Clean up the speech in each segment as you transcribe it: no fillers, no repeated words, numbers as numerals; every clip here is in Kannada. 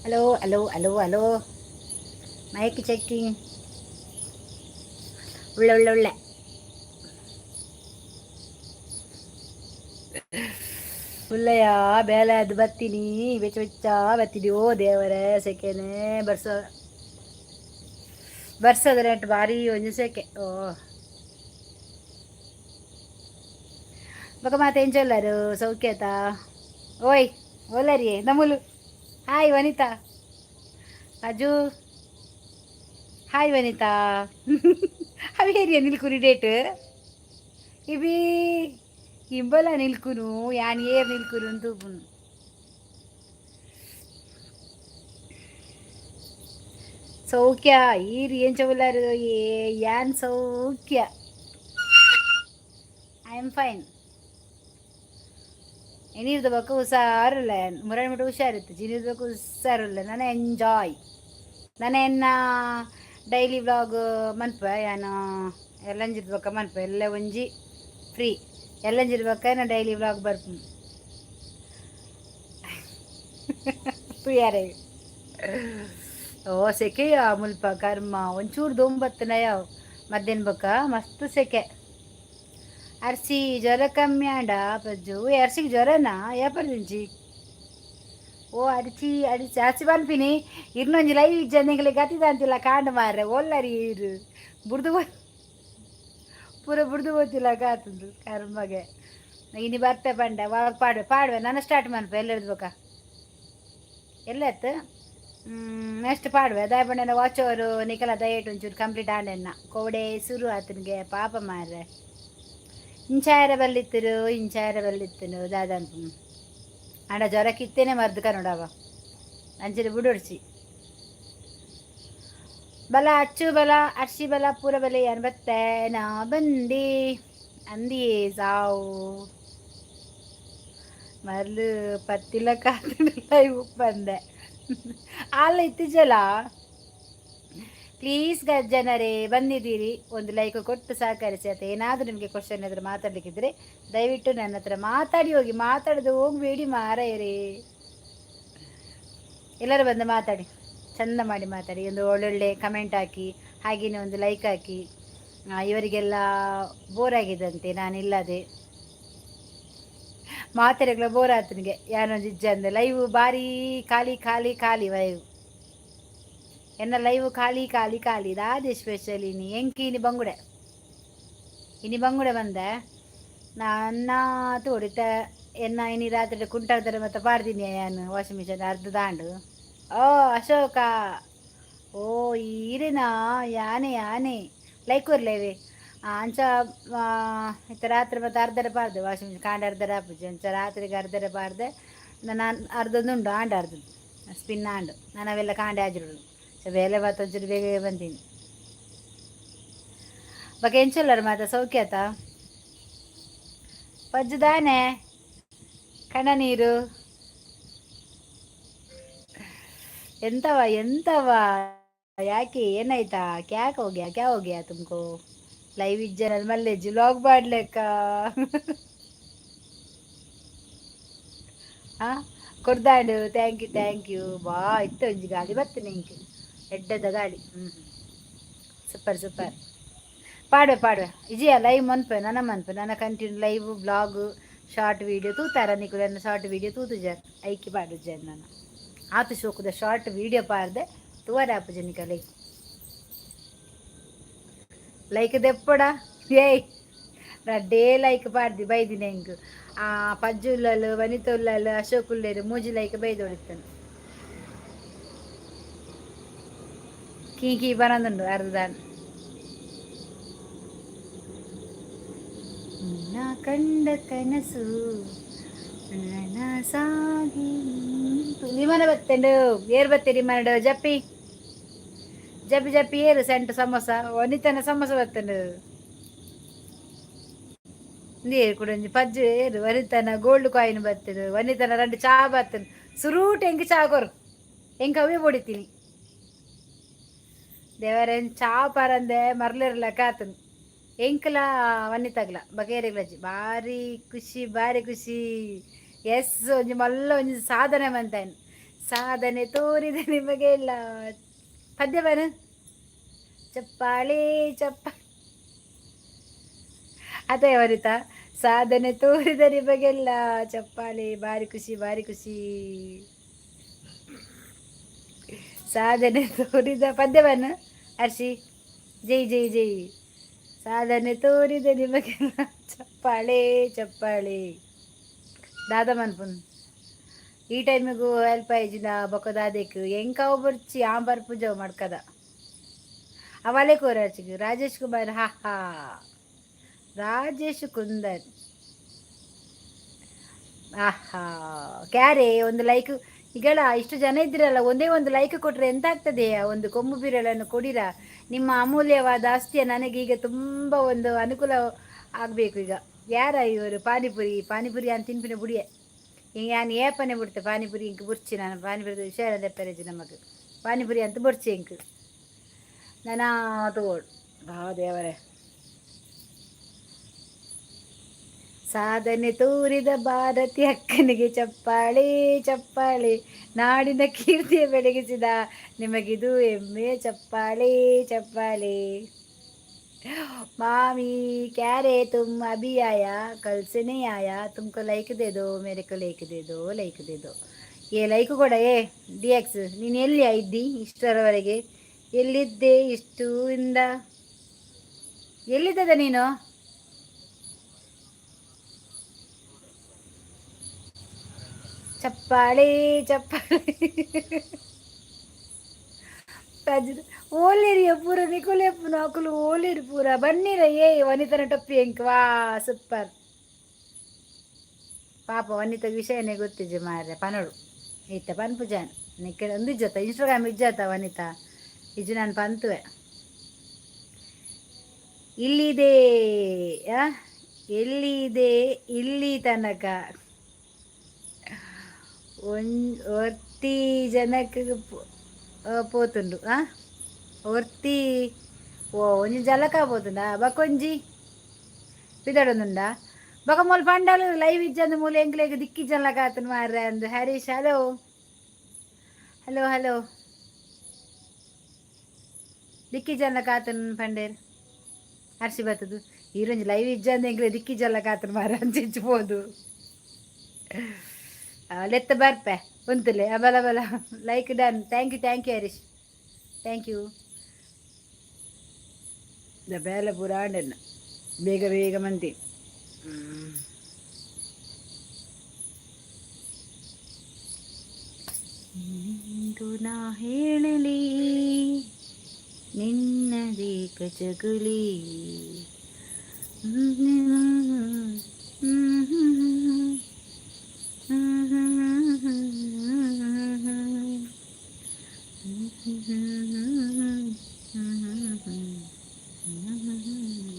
Hello hello hello hello mic checking. ಒಳ್ಳೆ ಒಳ್ಳೆ ಒಳ್ಳೆ ಉಳ್ಳಯ ಬೇಲೆ ಅದು ಬತ್ತೀನಿ ಬೆಚ್ಚ ಬೆಚ್ಚ ಬತ್ತೀನಿ. ಓ ದೇವರೇ ಸೆಕೆನೆ ಬರ್ಸದ ನೆಂಟು ಭಾರಿ ಒಂಜಿ ಸೆಕೆ. ಓ ಬೊಕ ಮಾತ ಎಂಚೊಲ್ಲರು ಸೌಖ್ಯತಾ? ಓಯ್ ಓಲರಿ ನಮುಲು ಹಾಯ್ ವನಿತಾ ಅಜು ಹಾಯ್ ವನಿತಾ ಅವೇರಿಯ ನಿಲ್ಕುರಿ ಡೇಟ್ ಇವಿ ಇಂಬಲ ನಿಲ್ಕುನು ಯಾನ್ ಏರ್ ನಿಲ್ಕುನು ತೂಪುನು. ಸೌಖ್ಯ ಈರ್ ಏನ್ ಚವಲಾರು ಯಾನ್ ಸೌಖ್ಯ. I am fine. ಇನಿರ್ದ ಬಕ್ಕ ಹುಷಾರಿಲ್ಲ ಮುರಣ್ ಬಿಟ್ಟು ಹುಷಾರಿತ್ತು ಜಿನಿರ್ದ ಬಕ್ಕ ಹುಷಾರಿಲ್ಲ. ನಾನು ಎಂಜಾಯ್ ನಾನು ಎನ್ನ ಡೈಲಿ ವ್ಲಾಗ್ ಮನ್ಪ ಯಾನು ಎಲ್ಲಂಜಿದ ಬಕ್ಕ ಮನ್ಪ ಎಲ್ಲ ಒಂಜಿ ಫ್ರೀ ಎಲ್ಲಂಜಿದ ಬಕ್ಕ ನಾನು ಡೈಲಿ ವ್ಲಾಗ್ ಬರ್ಪುನು. ಯಾರೇ ಓ ಸೆಕೆಯ ಮುಲ್ಪ ಕರ್ಮ ಒಂಚೂರು ದೊಂಬತ್ತನಯ ಮಧ್ಯಾಹ್ನ ಬಕ್ಕ ಮಸ್ತ್ ಸೆಕೆ. ಅರ್ಸಿ ಜ್ವರ ಕಮ್ಮಿ ಆಂಡ ಪಜ್ಜು ಅರ್ಸಿಗೆ ಜ್ವರನಾ ಯಾಪರ್ದಿಂಚಿ ಓ ಅಡಿಚಿ ಅಡಿಚಿ ಅರ್ಸಿ ಬನ್ಪಿನಿ ಇರ್ನೊಂಜಿ ಲೈವ್ ಇಜ್ಜಂದೆಂಗ್ಲೆ ಗತಿದ ಅಂತಿಲ್ಲ ಕಾಂಡ ಮಾರ್ರೆ ಒಲ್ಲರಿ ಇರು ಬುಡ್ದು ಪೂರ ಬುಡ್ದು ಗೊತ್ತಿಲ್ಲ ಕಾತುಂಡು ಕರ್ಮಗೆ. ಇನಿ ಬರ್ತೆ ಪಂಡ ಪಾಡ್ವೆ ಪಾಡ್ವೆ ನಾನು ಸ್ಟಾರ್ಟ್ ಮನ್ಪ ಎಲ್ಲ ಹಿಡ್ಬೇಕಾ ಎಲ್ಲ ಎತ್ತು ನೆಕ್ಸ್ಟ್ ಪಾಡ್ವೆ ದಾಯ ಪಂಡ ವಾಚ್ ಓವರು ನಿಖಲ ದಯಟ್ ಒಂಚೂರು ಕಂಪ್ಲೀಟ್ ಆಂಡೆನ್ನ ಕೋಡೆ ಶುರು ಆತನಿಗೆ ಪಾಪ ಮಾರ್ರೆ. ಇಂಚಾಯರ ಬಲ್ಲಿತ್ತನು ದಾದಂತು ಆಂಡ ಜ್ವರಕ್ಕಿತ್ತೇನೆ ಮರ್ದಕ ನೋಡವ ಅಂಚನೆ ಬುಡೊಡ್ಸಿ ಬಲ ಅಚ್ಚು ಬಲ ಅರ್ಶಿ ಬಲ ಪೂರ ಬಲೆ ಏನು ಬತ್ತೆ ನಾ ಬಂದಿ ಅಂದಿ ಸಾವು ಮರ್ಲು ಪತ್ತಿಲ ಕಾತುಂಡ ಬಂದೆ ಅಲ್ಲ ಇತ್ತೀಚಲ. ಪ್ಲೀಸ್ ಜನರೇ ಬಂದಿದ್ದೀರಿ ಒಂದು ಲೈಕ್ ಕೊಟ್ಟು ಸಹಕರಿಸಿ. ಅಥವಾ ಏನಾದರೂ ನಿಮಗೆ ಕ್ವಶನ್ ಎದುರು ಮಾತಾಡಲಿಕ್ಕಿದ್ರೆ ದಯವಿಟ್ಟು ನನ್ನ ಹತ್ರ ಮಾತಾಡಿ ಹೋಗಿ. ಮಾತಾಡೋದು ಹೋಗಬೇಡಿ ಮಾರಾಯರೇ. ಎಲ್ಲರೂ ಬಂದು ಮಾತಾಡಿ, ಚಂದ ಮಾಡಿ ಮಾತಾಡಿ, ಒಂದು ಒಳ್ಳೊಳ್ಳೆ ಕಮೆಂಟ್ ಹಾಕಿ, ಹಾಗೆಯೇ ಒಂದು ಲೈಕ್ ಹಾಕಿ. ಇವರಿಗೆಲ್ಲ ಬೋರ್ ಆಗಿದಂತೆ ನಾನಿಲ್ಲದೆ ಮಾತಾಡೋಕ್ಕೆಲ್ಲ ಬೋರ್ ಆಯ್ತು ನಿಮಗೆ ಯಾನೊಂದು ಇಜ್ಜ ಅಂದೆ ಲೈವ್ ಭಾರಿ ಖಾಲಿ ಖಾಲಿ ಖಾಲಿ ಲೈವ್ ಎನ್ನ ಲೈವ್ ಖಾಲಿ ಖಾಲಿ ಖಾಲಿ ದಾದೆ ಸ್ಪೆಷಲ್ ಇನಿ ಎಂಕಿ ಇನಿ ಬಂಗುಡೆ ಬಂದೆ ನನ್ನ ತೋಡಿತ ಎನ್ನ ಇನಿ ರಾತ್ರಿ ಕುಂಟಾಡ್ತಾರೆ ಮತ್ತೆ ಪಾಡ್ತೀನಿ ನಾನು ವಾಷಿಂಗ್ ಮಿಷನ್ ಅರ್ಧ ದಾಂಡು. ಓ ಅಶೋಕ ಓ ಈರೇನಾ ಯಾನೆ ಯಾನೆ ಲೈಕ್ ಕೊರ್ಲೇವೆ ಅಂಚ ಇತ್ತ ರಾತ್ರಿ ಮತ್ತೆ ಅರ್ಧರ ಪಾರ್ದೆ ವಾಷಿಂಗ್ ಮಿಷನ್ ಕಾಂಡ ಅರ್ಧರ ಹಾಪುಜಿ ಅಂಚ ರಾತ್ರಿಗೆ ಅರ್ಧರ ಪಾರ್ದೆ ನಾನು ಅರ್ಧದುಂಡು ಆಂಡ ಅರ್ಧದ್ದು ಸ್ಪಿನ್ ಆಂಡು ನಾನು ಅವೆಲ್ಲ ಕಾಂಡೆ ಹಾಜಿರೋಡು ಬೇಲೆ ಒಂಚೂರು ಬೇಗ ಬಂದೀನಿ. ಬಗ್ಗೆ ಎಂಚಲ್ಲರು ಮಾತ ಸೌಖ್ಯತ ಪಜ್ಜುದಾನೆ ಕಣ ನೀರು ಎಂತವ ಎಂತವ ಯಾಕೆ ಏನಾಯ್ತಾ ಕ್ಯಾಕ್ ಹೋಗ್ಯಾ ತುಮಕೋ ಲೈವ್ ಇಜ್ಜನ ಮಲ್ಲೆಜ್ಜಿ ಲಾಗ್ ಮಾಡ್ಲೆಕ್ಕ ಹಾಂ ಕೊಡ್ದಾಂಡು ಥ್ಯಾಂಕ್ ಯು ಬಾ ಇತ್ತು ಒಂಜಿ ಗಾಡಿ ಬರ್ತೀನಿ ಇಂಕೆ ಎಡ್ಡದ ಗಾಡಿ ಸೂಪರ್ ಪಾಡ್ವೆ ಇಜಿಯ ಲೈವ್ ಮನ್ಪೆ ನನ್ನ continue live blog short video ತೂತಾರ ನಿಕ್ಕು ನನ್ನ ಶಾರ್ಟ್ ವೀಡಿಯೋ ತೂತು ಜನ ಐಕಿ ಪಾಡು ಜನ ನಾನು ಆತು ಶೋಕುದ ಶಾರ್ಟ್ ವೀಡಿಯೋ ಪಾಡ್ದೆ ತೂವರೆ ಆಪು ಜನಿಕ ಲೈಕ್ ದೆಪ್ಪಡ ಏಯ್ ನಾ ಡೇ ಲೈಕ್ ಪಾಡ್ದಿ ಬೈದಿನ ಹೆಂಗೆ ಪಜ್ಜುಲ್ಲಲು ವನಿತುಲ್ಲಲು ಅಶೋಕ್ ಉಲ್ಲೇರು ಮೂಜಿ ಲೈಕ್ ಬೈದೊಳಿತಾನೆ ಕೀ ಬರಂದುಂಡು ಅರ್ಧದಾನ್ ನಾ ಕಂಡ ಕನಸು ಸಾಗಿ ವಿಮಾನ ಬತ್ತಂಡು ಏರ್ ಬತ್ತೀರಿ ಮನಡು ಜಪ್ಪಿ ಏರು ಸೆಂಟ್ ಸಮೋಸ ವನಿತನ ಸಮೋಸ ಬತ್ತಂಡು ನೀರು ಕೂಡ ಪಜ್ಜು ಏರು ವನಿತನ ಗೋಲ್ಡ್ ಕಾಯಿನ್ ಬತ್ತದು ವನಿತನ 2 ಚಾ ಬತ್ತನು ಸುರೂಟ್ ಹೆಂಗೆ ಚಾ ಕೊರು ಹೆಂಗೆ ಅವೇ ಹೊಡಿತೀನಿ ದೇವರೇನು ಚಾ ಪರಂದೆ ಮರ್ಲಿರಲ್ಲ ಕಾತನು ಎಂಕಲ ವನಿತಾಗ್ಲ ಬಕೇರಿಗ್ಲಜ್ಜಿ ಭಾರಿ ಖುಷಿ ಎಸ್ ಒಂಜಿ ಮಲ್ಲ ಒಂಜಿ ಸಾಧನೆ ಮಂತಾಯನು ಸಾಧನೆ ತೋರಿದ ನಿಮಗೆಲ್ಲ ಪದ್ಯವನ ಚಪ್ಪಾಳೆ ಚಪ್ಪ ಅದೇ ವರಿತ ಸಾಧನೆ ತೋರಿದ ನಿಮಗೆಲ್ಲ ಚಪ್ಪಾಳೆ. ಭಾರಿ ಖುಷಿ ಭಾರಿ ಖುಷಿ. ಸಾಧನೆ ತೋರಿದ ಪದ್ಯವನ್ನು ಹರ್ಷಿ ಜೈ ಜೈ ಜೈ. ಸಾಧನೆ ತೋರಿದ ನಿಮಗೆಲ್ಲ ಚಪ್ಪಾಳೆ ಚಪ್ಪಾಳೆ. ದಾದ ಮನ್ಪುನ್ ಈ ಟೈಮಿಗೂ ಹೆಲ್ಪ್ ಆಯ್ಜಿನ ಬೊಕ್ಕ ಎಂಕಾವ್ ಬರ್ಚಿ ಆಂಬರ್ ಪೂಜೆ ಮಾಡ್ಕದ ಅವಲೇ ಕೋರಾಚಿಗೆ ರಾಜೇಶ್ ಕುಮಾರ್. ಹಾ ಹಾ ರಾಜೇಶ್ ಕುಂದರ್. ಆಹಾ ಕ್ಯಾರೆ ಒಂದು ಲೈಕ್ ಈಗಳ ಇಷ್ಟು ಜನ ಇದ್ದೀರಲ್ಲ, ಒಂದೇ ಒಂದು ಲೈಕ್ ಕೊಟ್ಟರೆ ಎಂತ ಆಗ್ತದೆ? ಒಂದು ಕೊಂಬು ಬಿರಳನ್ನು ಕೊಡಿರ. ನಿಮ್ಮ ಅಮೂಲ್ಯವಾದ ಆಸ್ತಿಯ ನನಗೆ ಈಗ ತುಂಬ ಒಂದು ಅನುಕೂಲ ಆಗಬೇಕು. ಈಗ ಯಾರ ಇವರು ಪಾನಿಪುರಿ ಅಂತ ತಿನ್ಪಿನ ಬುಡಿಯೆ ಈಗ ನಾನು ಏಪನೆ ಬಿಡ್ತೆ ಪಾನಿಪುರಿ ಇಂಕ್ ಬುರ್ಚಿ. ನಾನು ಪಾನಿಪುರಿ ವಿಷಯ ತೆಪ್ಪರೇಜಿ ನಮಗೆ ಪಾನಿಪುರಿ ಅಂತ ಬುರ್ಚಿ ಇಂಕ್ ನಾನು ತಗೋಡು. ದೇವರೇ. ಸಾಧನೆ ತೋರಿದ ಭಾರತಿ ಅಕ್ಕನಿಗೆ ಚಪ್ಪಾಳೆ ಚಪ್ಪಾಳೆ. ನಾಡಿನ ಕೀರ್ತಿಯ ಬೆಳಗಿಸಿದ ನಿಮಗಿದು ಹೆಮ್ಮೆ ಚಪ್ಪಾಳೆ ಚಪ್ಪಾಳೆ. मामी क्या रे तुम अभी आया, कल से नहीं आया, तुमको लाइक दे दो, मेरे को लाइक दे दो, लाइक दे दो. ಏ ಲೈಕ್ ಕೂಡ ಡಿ ಎಕ್ಸ್. ನೀನು ಎಲ್ಲಿ ಇದ್ದಿ ಇಷ್ಟರವರೆಗೆ? ಎಲ್ಲಿದ್ದೆ ಇಷ್ಟು ಇಂದ? ಎಲ್ಲಿದ್ದದ ನೀನು? ಚಪ್ಪಾಳೆ ಚಪ್ಪಾಳೆ. ಓಲೇರಿಯ ಪೂರ ನಿಕೋಲೆಪ್ಪು ಅಕುಲು ಓಲೇರಿ ಪೂರ ಬನ್ನಿರ ಏ ವನಿತನ ಟೊಪ್ಪಿ ಎಂಕ್ ವಾ ಸೂಪರ್. ಪಾಪ ವನಿತ ವಿಷಯನೇ ಗೊತ್ತಿಜ್ಜೆ ಮಾರ್ರೆ ಪನಡು ಈತ ಪನ್ಪುಜಾನ್ ನಿಕ್ಕ ಒಂದು ಇಜ್ಜತ್ತ ಇನ್ಸ್ಟಾಗ್ರಾಮ್ ಇಜ್ಜತ್ತ ವನಿತ ಇಜ್ಜು ನಾನು ಪಂತುವೆ. ಇಲ್ಲಿದೆ ಎಲ್ಲಿದೆ ಇಲ್ಲಿ ತನಕ ಒರ್ತಿ ಜನಕ್ಕೆ పోతుండు ఒర్తి ಒಂಜಿ ಜಲಕ పోతుంಡ ಬಕೊಂಜಿ ಪಿದಡೊಂದುಂಡ ಬಕ ಮೂಲ ಪಂಡಲು ಲೈವ್ ಇಜ್ಜಂದು ಮೂಲ ಎಂಕ್ಲೆಗ್ ದಿಕ್ಕಿ ಜಲಕ ಆತನ ಮಾರ್ರೆ ಅಂದು. ಹರೀಶ್ ಹಲೋ ಹಲೋ ಹಲೋ ದಿಕ್ಕಿ ಜಲಕ ಆತನ ಪಂಡೇರ್ ಹರ್ಷಿ ಬರ್ತದು ಈರೊಂಜಿ ಲೈವ್ ಇಜ್ಜಂದು ಎಂಕ್ಲೆ ದಿಕ್ಕಿ ಜಲಕ ಆತನ ಮಾರ್ರೆ ಅಂಚಿಚ್ಬೋದು. ಲೆತ್ತ ಬರ್ಪೆ ಒಂತಲೆ ಬಲ ಬಲ like done. Thank you Harish thank you. ಬೇಲೆ ಪೂರ ಆಂಡೆನ್ನ ಬೇಗ ಬೇಗ ಮಂತಿ. ನಿಂದು ನಾ ಹೇಳಲಿ ನಿನ್ನದೇ ಕಚಗುಲಿ.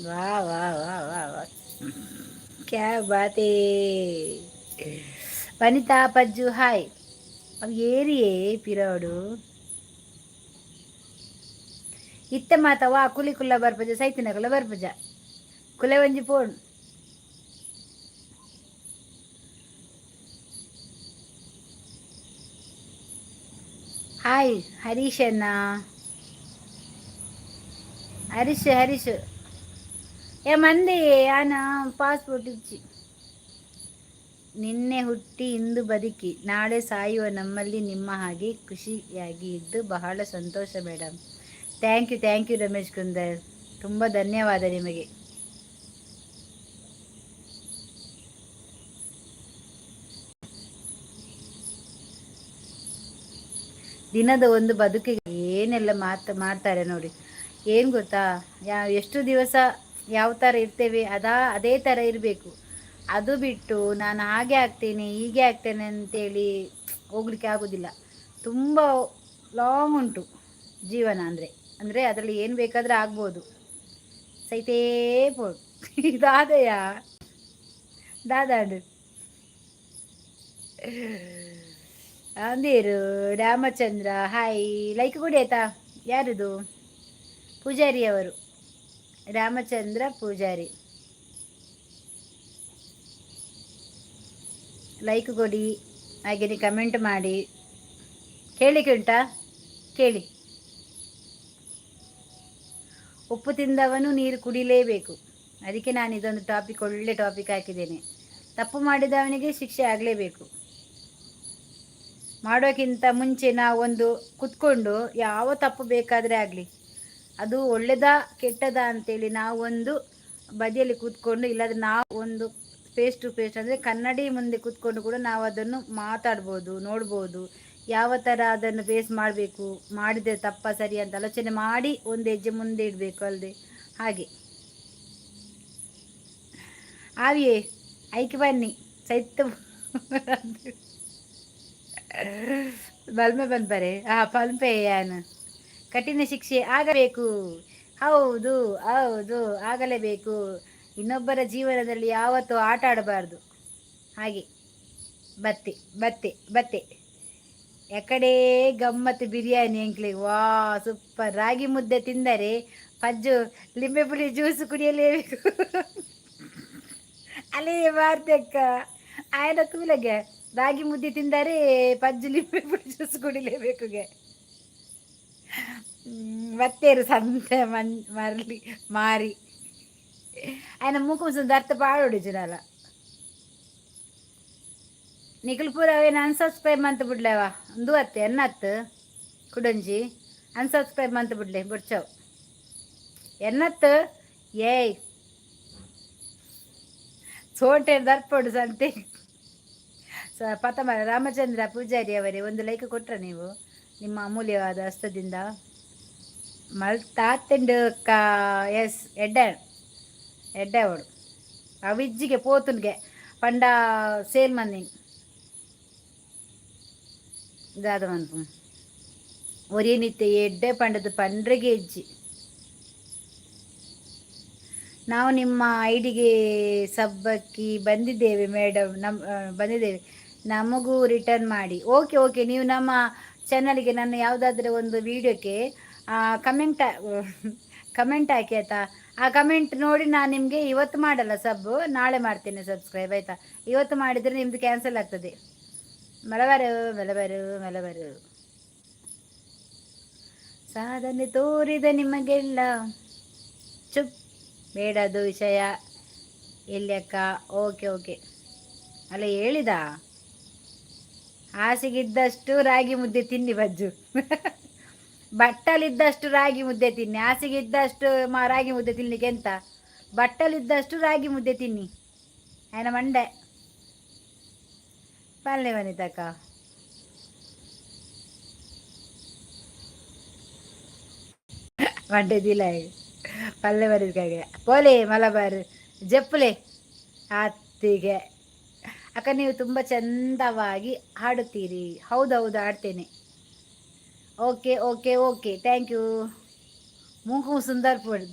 वाह वाह वाह वाह वाह क्या बात है. वनिता पज्जू हाय. अब ಏರಿಯೇ ಪಿರೋಡು ಇತ್ತ ಮಾತವಾ ಕುಲಿ ಕುಲ್ಲ ಬರ್ಪಜ ಸೈತಿನ ಕುಲ್ಲ ಬರ್ಪಜ ಕುಲೆ ಒಂಜಿ ಪೋಣ್. ಹಾಯ್ ಹರೀಶ್ ಅಣ್ಣ. ಹರೀಶ್ ಏ ಮಂದಿ ಆನ ಪಾಸ್ಪೋರ್ಟ್ ಇಚ್ಚಿ. ನಿನ್ನೆ ಹುಟ್ಟಿ ಇಂದು ಬದುಕಿ ನಾಳೆ ಸಾಯುವ ನಮ್ಮಲ್ಲಿ ನಿಮ್ಮ ಹಾಗೆ ಖುಷಿಯಾಗಿ ಇದ್ದು ಬಹಳ ಸಂತೋಷ madam. Thank you Ramesh Kundar. ತುಂಬ ಧನ್ಯವಾದ ನಿಮಗೆ. ದಿನದ ಒಂದು ಬದುಕಿಗೆ ಏನೆಲ್ಲ ಮಾಡ್ತಾರೆ ನೋಡಿ. ಏನು ಗೊತ್ತಾ, ಎಷ್ಟು ದಿವಸ ಯಾವ ಥರ ಇರ್ತೇವೆ ಅದೇ ಥರ ಇರಬೇಕು. ಅದು ಬಿಟ್ಟು ನಾನು ಹಾಗೆ ಆಗ್ತೇನೆ ಹೀಗೆ ಆಗ್ತೇನೆ ಅಂತೇಳಿ ಹೋಗ್ಲಿಕ್ಕೆ ಆಗೋದಿಲ್ಲ. ತುಂಬ ಲಾಂಗ್ ಉಂಟು ಜೀವನ. ಅಂದರೆ ಅದರಲ್ಲಿ ಏನು ಬೇಕಾದರೆ ಆಗ್ಬೋದು. ಸೈತೇ ಪೋಡು ಇದಾದೆಯ ದಾದಾಡು ಅಂದಿರು. ರಾಮಚಂದ್ರ ಹಾಯ್. ಲೈಕ್ ಕೊಡಿ ಆಯ್ತಾ. ಯಾರಿದು? ಪೂಜಾರಿ ಅವರು, ರಾಮಚಂದ್ರ ಪೂಜಾರಿ. ಲೈಕ್ ಕೊಡಿ, ಹಾಗೆಯೇ ಕಮೆಂಟ್ ಮಾಡಿ. ಕೇಳಿಕೆ ಉಂಟಾ? ಕೇಳಿ. ಉಪ್ಪು ತಿಂದವನು ನೀರು ಕುಡಿಲೇಬೇಕು. ಅದಕ್ಕೆ ನಾನು ಇದೊಂದು ಟಾಪಿಕ್, ಒಳ್ಳೆ ಟಾಪಿಕ್ ಹಾಕಿದ್ದೇನೆ. ತಪ್ಪು ಮಾಡಿದವನಿಗೆ ಶಿಕ್ಷೆ ಆಗಲೇಬೇಕು. ಮಾಡೋಕ್ಕಿಂತ ಮುಂಚೆ ನಾವೊಂದು ಕುತ್ಕೊಂಡು ಯಾವ ತಪ್ಪು ಬೇಕಾದರೆ ಆಗಲಿ, ಅದು ಒಳ್ಳೆದಾ ಕೆಟ್ಟದಾ ಅಂತೇಳಿ ನಾವೊಂದು ಬದಿಯಲ್ಲಿ ಕೂತ್ಕೊಂಡು, ಇಲ್ಲಾಂದರೆ ನಾವು ಒಂದು ಫೇಸ್ ಟು ಫೇಸ್ ಅಂದರೆ ಕನ್ನಡಿ ಮುಂದೆ ಕೂತ್ಕೊಂಡು ಕೂಡ ನಾವು ಅದನ್ನು ಮಾತಾಡ್ಬೋದು, ನೋಡ್ಬೋದು. ಯಾವ ಥರ ಅದನ್ನು ಫೇಸ್ ಮಾಡಬೇಕು, ಮಾಡಿದರೆ ತಪ್ಪ ಸರಿ ಅಂತ ಆಲೋಚನೆ ಮಾಡಿ ಒಂದು ಹೆಜ್ಜೆ ಮುಂದೆ ಇಡಬೇಕು ಅಲ್ಲದೆ. ಹಾಗೆ ಆವಿಯೇ ಐಕೆ ಬನ್ನಿ ಸೈತ ಬಲ್ಮೆ ಬನ್ಬರೆ ಪಲ್ಪೆ ಯಾನು ಕಠಿಣ ಶಿಕ್ಷೆ ಆಗಬೇಕು. ಹೌದು ಹೌದು, ಆಗಲೇಬೇಕು. ಇನ್ನೊಬ್ಬರ ಜೀವನದಲ್ಲಿ ಯಾವತ್ತೂ ಆಟ ಆಡಬಾರ್ದು. ಹಾಗೆ ಬತ್ತೆ ಬತ್ತೆ ಬತ್ತೆ ಎಕಡೆ ಗಮ್ಮತ್ತು ಬಿರಿಯಾನಿ ಅಂಕ್ಲಿಗೆ ವಾ ಸೂಪರ್. ರಾಗಿ ಮುದ್ದೆ ತಿಂದರೆ ಪಜ್ಜು ಲಿಂಬೆ ಪುಳಿ ಜ್ಯೂಸ್ ಕುಡಿಯಲೇಬೇಕು. ಅಲ್ಲೇ ವಾರ್ತಕ್ಕ ಆಯ್ನ ಕೂಲಗೆ ರಾಗಿ ಮುದ್ದೆ ತಿಂದರೆ ಪಜ್ಜು ಲಿಂಬೆ ಪುಳಿ ಜ್ಯೂಸ್ ಕುಡಿಲೇಬೇಕುಗೆ. ಬತ್ತೇರು ಸಂತೆ ಮರಲಿ ಮಾರಿ ఆయన ముఖం దర్త పాడోడు జనాల ನಿಖಲ್ ಪೂರ ಅವೇನು ಅನ್ಸಬ್ಸ್ಕ್ರೈಬ್ ಮಂತ್ ಬಿಡ್ಲೇವ ಒಂದು ಅತ್ತೆ ಎನ್ನತ್ತು ಕುಡಂಜಿ ಅನ್ಸಬ್ಸ್ಕ್ರೈಬ್ ಮಂತ್ ಬಿಡ್ಲೆ ಬಿಡ್ಚವ್ ಎನ್ನತ್ತು ಏಯ್ ಸೋಟೆ ದರ್ಪಡು ಸಂತೆ ಪತಮ ರಾಮಚಂದ್ರ ಪೂಜಾರಿ ಅವರೇ ಒಂದು ಲೈಕ್ ಕೊಟ್ರ ನೀವು ನಿಮ್ಮ ಅಮೂಲ್ಯವಾದ ಹಸ್ತದಿಂದ. ಮಲ್ತಾತೆಂಡು ಕಾ ಎಸ್ ಎಡ್ಡೆ ಅವಳು ಅವಿಜ್ಜಿಗೆ ಪೋತನ್ಗೆ ಪಂಡ ಸೇಲ್ ಮಂದಿ ದಾದ ಮನ್ಪು ಒರಿಯನಿತ್ತೆ ಎಡ್ಡೆ ಪಂಡದ ಪಂಡ್ರೆಗೆ ಹೆಜ್ಜಿ. ನಾವು ನಿಮ್ಮ ಐಡಿಗೆ ಸಬ್ಬಕ್ಕಿ ಬಂದಿದ್ದೇವೆ ಮೇಡಮ್, ಬಂದಿದ್ದೇವೆ, ನಮಗೂ ರಿಟರ್ನ್ ಮಾಡಿ. ಓಕೆ ಓಕೆ, ನೀವು ನಮ್ಮ ಚಾನಲ್ಗೆ ನನ್ನ ಯಾವುದಾದ್ರೂ ಒಂದು ವೀಡಿಯೋಕ್ಕೆ ಕಮೆಂಟ್ ಹಾಕಿ ಆಯಿತಾ. ಆ ಕಮೆಂಟ್ ನೋಡಿ ನಾನು ನಿಮಗೆ ಇವತ್ತು ಮಾಡಲ್ಲ ಸಬ್ಬು, ನಾಳೆ ಮಾಡ್ತೇನೆ ಸಬ್ಸ್ಕ್ರೈಬ್ ಆಯಿತಾ. ಇವತ್ತು ಮಾಡಿದರೆ ನಿಮ್ಮದು ಕ್ಯಾನ್ಸಲ್ ಆಗ್ತದೆ. ಮಲಬರು ಸಾಧನೆ ತೋರಿದ ನಿಮಗೆಲ್ಲ ಚುಪ್ ಬೇಡದು ವಿಷಯ ಎಲ್ಲಿಯಕ್ಕ. ಓಕೆ ಓಕೆ ಅಲ್ಲ ಹೇಳಿದ ಹಾಸಿಗಿದ್ದಷ್ಟು ರಾಗಿ ಮುದ್ದೆ ತಿನ್ನಿ ಬಜ್ಜು. ಬಟ್ಟಲಿದ್ದಷ್ಟು ರಾಗಿ ಮುದ್ದೆ ತಿನ್ನಿ, ಹಾಸಿಗಿದ್ದಷ್ಟು ರಾಗಿ ಮುದ್ದೆ ತಿನ್ಲಿಕ್ಕೆ ಎಂತ, ಬಟ್ಟಲಿದ್ದಷ್ಟು ರಾಗಿ ಮುದ್ದೆ ತಿನ್ನಿ. ಆಯ್ನ ಮಂಡೆ ಪಲ್ಲೆ ಬನಿತಕ್ಕ ಮಂಡೆದಿಲ್ಲ ಪಲ್ಲೆ ಬರಿದಕ್ಕೆ ಪೋಲೆ ಮಲಬಾರ್ ಜಪ್ಪಲೆ ಅತ್ತಿಗೆ. ಅಕ್ಕ ನೀವು ತುಂಬ ಚಂದವಾಗಿ ಹಾಡುತ್ತೀರಿ. ಹೌದೌದು ಆಡ್ತೇನೆ. Okay okay okay thank you. ಮೂಗು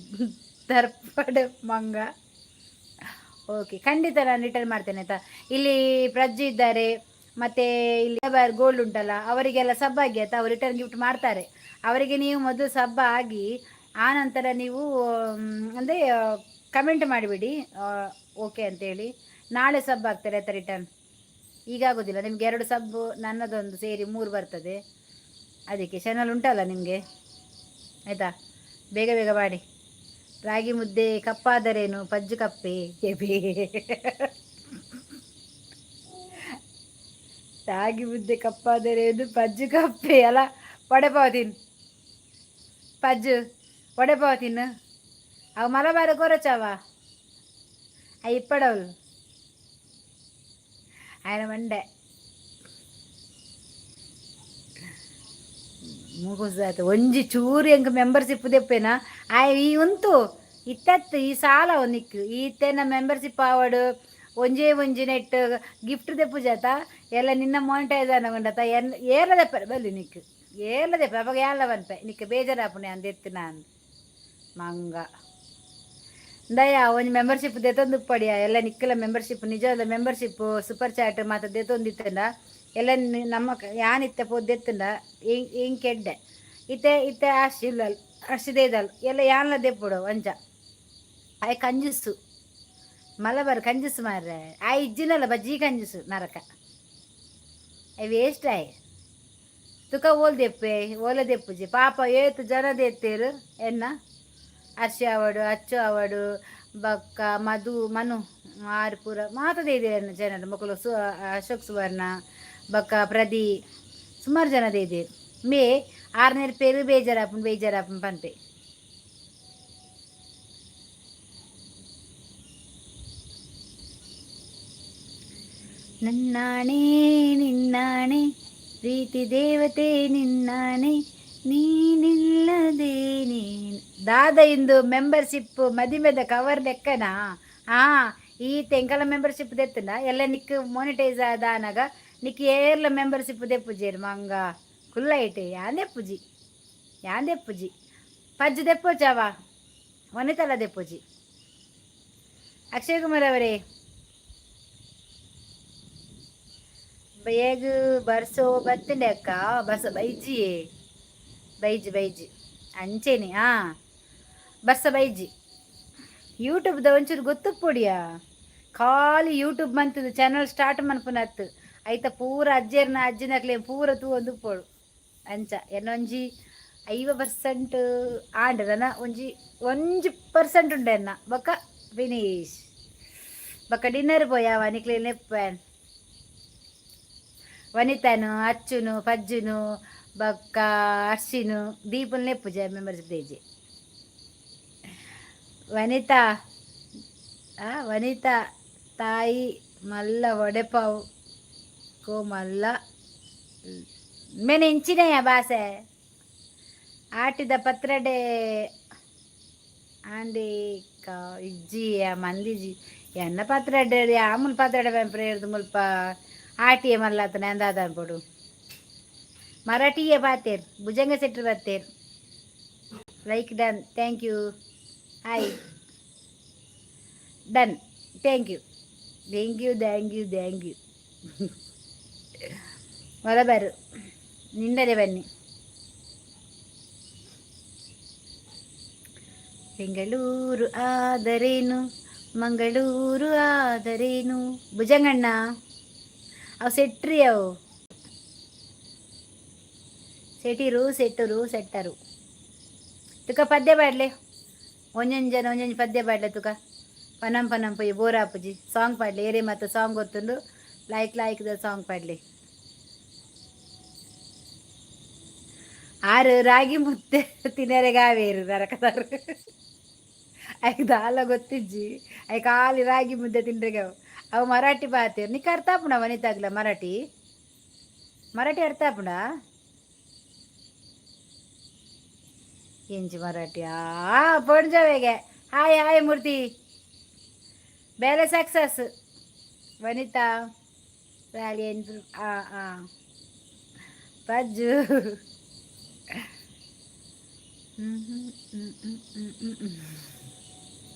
ದರ್ಪಡ್ ಮಂಗ. ಓಕೆ ಖಂಡಿತ ನಾನು ರಿಟರ್ನ್ ಮಾಡ್ತೇನೆ ಆಯಿತಾ. ಇಲ್ಲಿ ಪ್ರಜ್ಜು ಇದ್ದಾರೆ, ಮತ್ತು ಇಲ್ಲಿ ಗೋಲ್ಡ್ ಉಂಟಲ್ಲ, ಅವರಿಗೆಲ್ಲ ಸಬ್ ಆಗಿ ಆಯಿತಾ, ಅವ್ರು ರಿಟರ್ನ್ ಗಿಫ್ಟ್ ಮಾಡ್ತಾರೆ. ಅವರಿಗೆ ನೀವು ಮೊದಲು ಸಬ್ ಆಗಿ ಆನಂತರ ನೀವು ಅಂದರೆ ಕಮೆಂಟ್ ಮಾಡಿಬಿಡಿ ಓಕೆ ಅಂತೇಳಿ. ನಾಳೆ ಸಬ್ ಆಗ್ತಾರೆ ಆಯಿತಾ ರಿಟರ್ನ್. ಈಗಾಗೋದಿಲ್ಲ ನಿಮ್ಗೆ 2 ಸಬ್ಬು ನನ್ನದೊಂದು ಸೇರಿ 3 ಬರ್ತದೆ. ಅದಕ್ಕೆ ಚಾನಲ್ ಉಂಟಲ್ಲ ನಿಮಗೆ ಆಯಿತಾ, ಬೇಗ ಬೇಗ ಮಾಡಿ. ರಾಗಿ ಮುದ್ದೆ ಕಪ್ಪಾದರೇನು ಪಜ್ಜು ಕಪ್ಪೆ ಬೇ ರಾಗಿ ಮುದ್ದೆ ಕಪ್ಪಾದರೇನು ಪಜ್ಜು ಕಪ್ಪೆ ಅಲ್ಲ. ಒಡೆಪಾವ ತಿನ್ನು ಪಜ್ಜು, ಒಡೆಪಾವ ತಿನ್ನು. ಅವು ಮಲಬಾರ ಕೊರಚವ ಇಪ್ಪಡವಳು ఆయన ಮಂಡೆ ಮುಗಿಸಾಯ್ತು. ಒಂಜಿ ಚೂರು ಎಂಕ ಮೆಂಬರ್ಶಿಪ್ ದೆಪ್ಪೇನ ಈ ಉಂತು ಇತ್ತತ್ತು ಈ ಸಾಲ ನಿಕ್ಕು ಈತೇನ ಮೆಂಬರ್ಶಿಪ್ ಆವಡು ಒಂಜಿ ನೆಟ್ ಗಿಫ್ಟ್ ದೆಪ್ಪು ಜಾತ ಎಲ್ಲ ನಿನ್ನ ಮಾನಿಟೈಸ್ ಅನಗೊಂಡತ ಏರ್ಲದೆಪ್ಪ ಬಲ್ಲಿ ನಿಕ್ಕು ಏರ್ಲದೆಪ್ಪ ಅವಾಗ ಎಲ್ಲ ಬನ್ಪೆ ನಿಕ್ಕ ಬೇಜಾರಾಪುಣೆ ಅಂದ ಎತ್ತು ನಾನು ಮಂಗ ದಯ ಒಂದು ಮೆಂಬರ್ಶಿಪ್ ದೆತೊಂದು ಪಡಿಯ ಎಲ್ಲ ನಿಕ್ಕಲ ಮೆಂಬರ್ಶಿಪ್ ನಿಜವಾದ ಮೆಂಬರ್ಶಿಪ್ ಸೂಪರ್ ಚಾಟ್ ಮತ್ತು ದೆತೊಂದಿತ್ತಂಡ ಎಲ್ಲ ನಮ್ಮ ಯಾನಿತ್ತ ಪೋದ್ದೆತ್ತಂಡ ಇಂಕೆಡ್ಡೆ ಇತ್ತೆ ಅಷ್ಟಿಲ್ಲಲ್ ಅಷ್ಟಿದೇದಲ್ ಎಲ್ಲ ಯಾನ್ಲ ದೆಪ್ಪುಡು ಅಂಚ ಆಯ್ ಕಂಜುಸು ಮಲಬಾರ್ ಕಂಜುಸು ಮಾರ್ರೆ ಆಯ್ ಇಜ್ಜಿನಲ್ಲ ಬಜ್ಜಿ ಕಂಜುಸು ನರಕ ವೇಸ್ಟ್ ಆಯ್ ತುಕ ಓಲ್ದೆಪ್ಪೆ ಓಲದೆಪ್ಪುಜಿ ಪಾಪ ಏತು ಜನದ ಎತ್ತೇರು ಎನ್ನ ಅರ್ಶಿ ಅವಡು ಅಚ್ಚು ಅವಡು ಬಕ್ಕ ಮನು ಆರು ಪೂರ ಮಾತದೇ ಇದೆ ಜನರು ಮಕ್ಕಳು ಅಶೋಕ್ ಸುವರ್ಣ ಬಕ್ಕ ಪ್ರದಿ ಸುಮಾರು ಜನದ ಇದೆ ಮೇ 6 ಪೇರು ಬೇಜಾರಾಪನ್ ಪನ್ಪೆ ನನ್ನಾಣೆ ನಿನ್ನಾಣೆ ಪ್ರೀತಿ ದೇವತೆ ನಿನ್ನಾಣೆ ನೀನಿಲ್ಲದೆ ನೀನು ದಾದ ಇಂದು ಮೆಂಬರ್ಶಿಪ್ ಮದಿಮೆದ ಕವರ್ ಲೆಕ್ಕನಾ ಈ ತೆಂಕಲ ಮೆಂಬರ್ಶಿಪ್ ದೆತ್ತನ ಎಲ್ಲ ನಿಕ್ ಮಾನಿಟೈಸ್ ಆದಾನಾಗ ನಿಕ್ ಏರ್ಲ ಮೆಂಬರ್ಶಿಪ್ ದೆಪ್ಪುಜೇರು ಮಂಗ ಕುಲ್ಲ ಇಟ್ಟೆ ಯಾಂದೆಪ್ಪುಜಿ ಪಜ್ಜು ದೆಪ್ಪೋಚಾವ ವನಿತಲ ದೆಪ್ಪುಜಿ ಅಕ್ಷಯ್ ಕುಮಾರ್ ಅವರೇ ಬೇಗ ಬರ್ಸೋ ಬತ್ತಂಡೆ ಅಕ್ಕ ಬಸ ಬೈಜಿ ಅಂಚೆನೆ ಬರ್ಸ ಬೈಜಿ ಯೂಟ್ಯೂಬ್ದ ಒಂಚೂರು ಗೊತ್ತು ಪೊಡಿಯಾ ಖಾಲಿ ಯೂಟ್ಯೂಬ್ ಮಂತದ ಚಾನಲ್ ಸ್ಟಾರ್ಟ್ ಮನ್ಪುನತ್ತು ಐತ ಪೂರ ಅಜ್ಜಿನಕ್ಲೆ ಪೂರ ತೂ ಒಂದು ಪೋಡು ಅಂಚ ಎನ್ನೊಂಜಿ 50% ಆಂಡ್ರನ ಒಂಜಿ 1% ಉಂಡೆ ಎನ್ನ ಬೊಕ್ಕ ಫಿನಿಶ್ ಬೊಕ್ಕ ಡಿನ್ನರ್ ಪೋಯಾವ ನಿಕ್ಲೆ ನೆಪ್ಪನ್ ವನಿತಾನು ಅಚ್ಚುನು ಪಜ್ಜುನು ಬಕ್ಕ ಅರ್ಶಿನು ದೀಪಲ್ ನೆಪ್ಪುಜ ಮೆಂಬರ್ಶಿಪ್ ದೇಜಿ ವನಿತಾ ತಾಯಿ ಮಲ್ಲ ಒಡೆಪಾವು ಕೋಮಲ್ಲ ಮೆನೆ ಇಂಚಿನೆಯ ಬಾಸೆ ಆಟಿದ ಪತ್ರಡೆ ಆಂಡಿ ಇಜ್ಜಿಯ ಮಂದಿಜಿ ಎನ್ನ ಪತ್ರಡೆ ಆಮೂಲ್ ಪತ್ರಡೆ ಬೆಂಪ್ರೇರ್ದು ಮುಲ್ಪ ಆಟಿಯ ಮಲ್ಲತನ ಅಂದಾದ ಅನ್ಕೊಡು ಮರಾಠಿಯ ಬಾತೇರ್ ಭುಜಂಗ ಸೆಟ್ರು ಬತ್ತೇರ್ like done thank you hi done thank you ಹೊರಬರು ನಿಂಡರೆ ಬನ್ನಿ ಬೆಂಗಳೂರು ಆದರೇನು ಮಂಗಳೂರು ಆದರೇನು ಭುಜಂಗಣ್ಣ ಅವು ಸೆಟ್ರಿ ಅವು ಸೆಟ್ಟರು ತುಕ ಪದ್ಯ ಪಾಡ್ಲೆ ಒಂಜೊಂಜಿ ಪದ್ಯ ಪಾಡ್ಲೆ ತುಕ ಪನಂ ಪೊಯ್ ಬೋರಾಪುಜಿ ಸಾಂಗ್ ಪಾಡ್ಲೆ ಏರೆ ಮತ್ತು ಸಾಂಗ್ ಗೊತ್ತುಂಡು ಲೈಕ್ ದ ಸಾಂಗ್ ಪಾಡ್ಲೆ ಆರು ರಾಗಿ ಮುದ್ದೆ ತಿನ್ನರೆಗಾವೇರು ನರಕದಾರು ಐದು ದಾಲ ಗೊತ್ತಿಜ್ಜಿ ಐ ಖಾಲಿ ರಾಗಿ ಮುದ್ದೆ ತಿಂಡ್ರೆಗಾವು ಅವು ಮರಾಠಿ ಬಾತೇರು ನಿಕ್ಕ ಅರ್ಥ ಆಪುಣ ವನಿತಾಗ್ಲ ಮರಾಠಿ ಅರ್ಥ ಆಪುಣ ಎಂಜಿ ಮರಾಠಿ ಪೊಂಜವೆಗೆ ಹಾಯ್ ಮೂರ್ತಿ ಬೇಲೆ ಸಕ್ಸಸ್ ವನಿತಾ ವ್ಯಾಲಿ ಪಜ್ಜು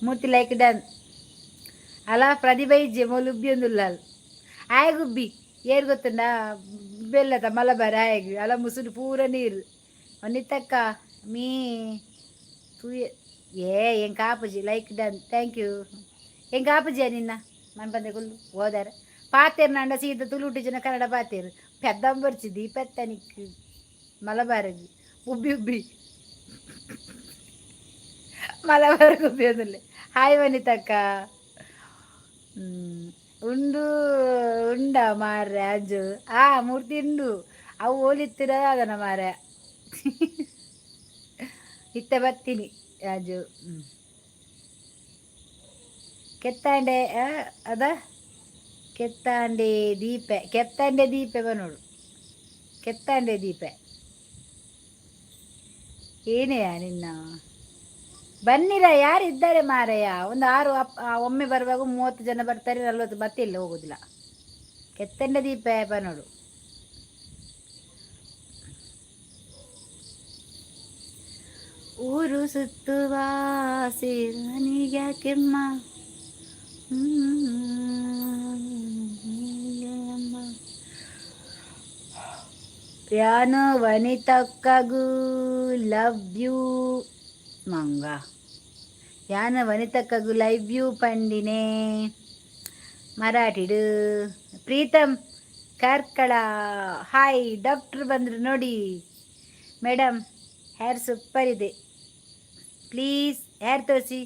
ಮೂರ್ತಿ ಲೈಕ್ ಡನ್ ಅಲ್ಲ ಪ್ರತಿಭಾ ಇಜ್ಜೆ ಮೊಲುಬ್ಬಿ ಒಂದುಲ್ಲಾಲ್ ಆಯ್ ಗುಬ್ಬಿ ಏರು ಗೊತ್ತುಂಡ ಬೆಲ್ಲದ ಮಲಬಾರ ಆಯಗು ಅಲ್ಲ ಮುಸುಡು ಪೂರ ನೀರು ವನಿತಕ್ಕ ಮೀ ತೂಯ ಏನ್ ಕಾಪುಜಿ ಲೈಕ್ ಡನ್ ಥ್ಯಾಂಕ್ ಯು ಹೆಂಗೆ ಕಾಪುಜಿಯ ನಿನ್ನ ಮನ್ ಬಂದೆ ಗುಲ್ಲು ಹೋದಾರ ಪಾತೇರು ನಂಡ ಸೀದ ತುಳುಟಿ ಜನ ಕನ್ನಡ ಪಾತೇರು ಪೆದ್ದಂಬರ್ಚಿದ್ದಿ ಪೆತ್ತನಿಕ್ ಮಲಬಾರಗಿ ಉಬ್ಬಿ ಮಲಬಾರ ಗುಬ್ಬಿ ಒಂದಲ್ಲೇ ಹಾಯ್ ವನಿತಕ್ಕ ಉಂಡ ಮಾರ್ರೆ ಅಜ್ಜು ಮೂರ್ತಿ ಉಂಡು ಅವು ಹೋಲಿತ್ತಿರ ಅದನ ಮಾರ್ರೆ ಇತ್ತ ಬರ್ತೀನಿ ಅಜ್ಜು ಕೆತ್ತಾಂಡೆ ಅದ ಕೆತ್ತಾಂಡೆ ದೀಪೆ ಬನ್ನೋಡು ಕೆತ್ತಾಂಡೆ ದೀಪೆ ಏನೆಯ ನಿನ್ನ ಬನ್ನಿರ ಯಾರಿದ್ದಾರೆ ಮಾರಯ್ಯ ಒಂದು 6 ಒಮ್ಮೆ ಬರುವಾಗ 30 ಜನ ಬರ್ತಾರೆ 40 ಮತ್ತೆ ಇಲ್ಲ ಹೋಗೋದಿಲ್ಲ ಕೆತ್ತಂಡೆ ದೀಪ ಬನ್ನೋಡು ಊರು ಸುತ್ತುವ ಸಿರನಿಗ್ಯಾಕೆಮ್ಮ ಯಾನು ವನಿತಕ್ಕಗೂ ಲವ್ ಯು ಮಂಗ ಯಾನ ವನಿತಕ್ಕಗೂ ಲೈವ್ ಯು ಪಂಡಿನೇ ಮರಾಠಿಡು ಪ್ರೀತಮ್ ಕಾರ್ಕಳ ಹಾಯ್ ಡಾಕ್ಟ್ರ್ ಬಂದರು ನೋಡಿ. ಮೇಡಮ್ ಹೇರ್ ಸೂಪರ್ ಇದೆ, ಪ್ಲೀಸ್ ಹೇರ್ ತೋರಿಸಿ.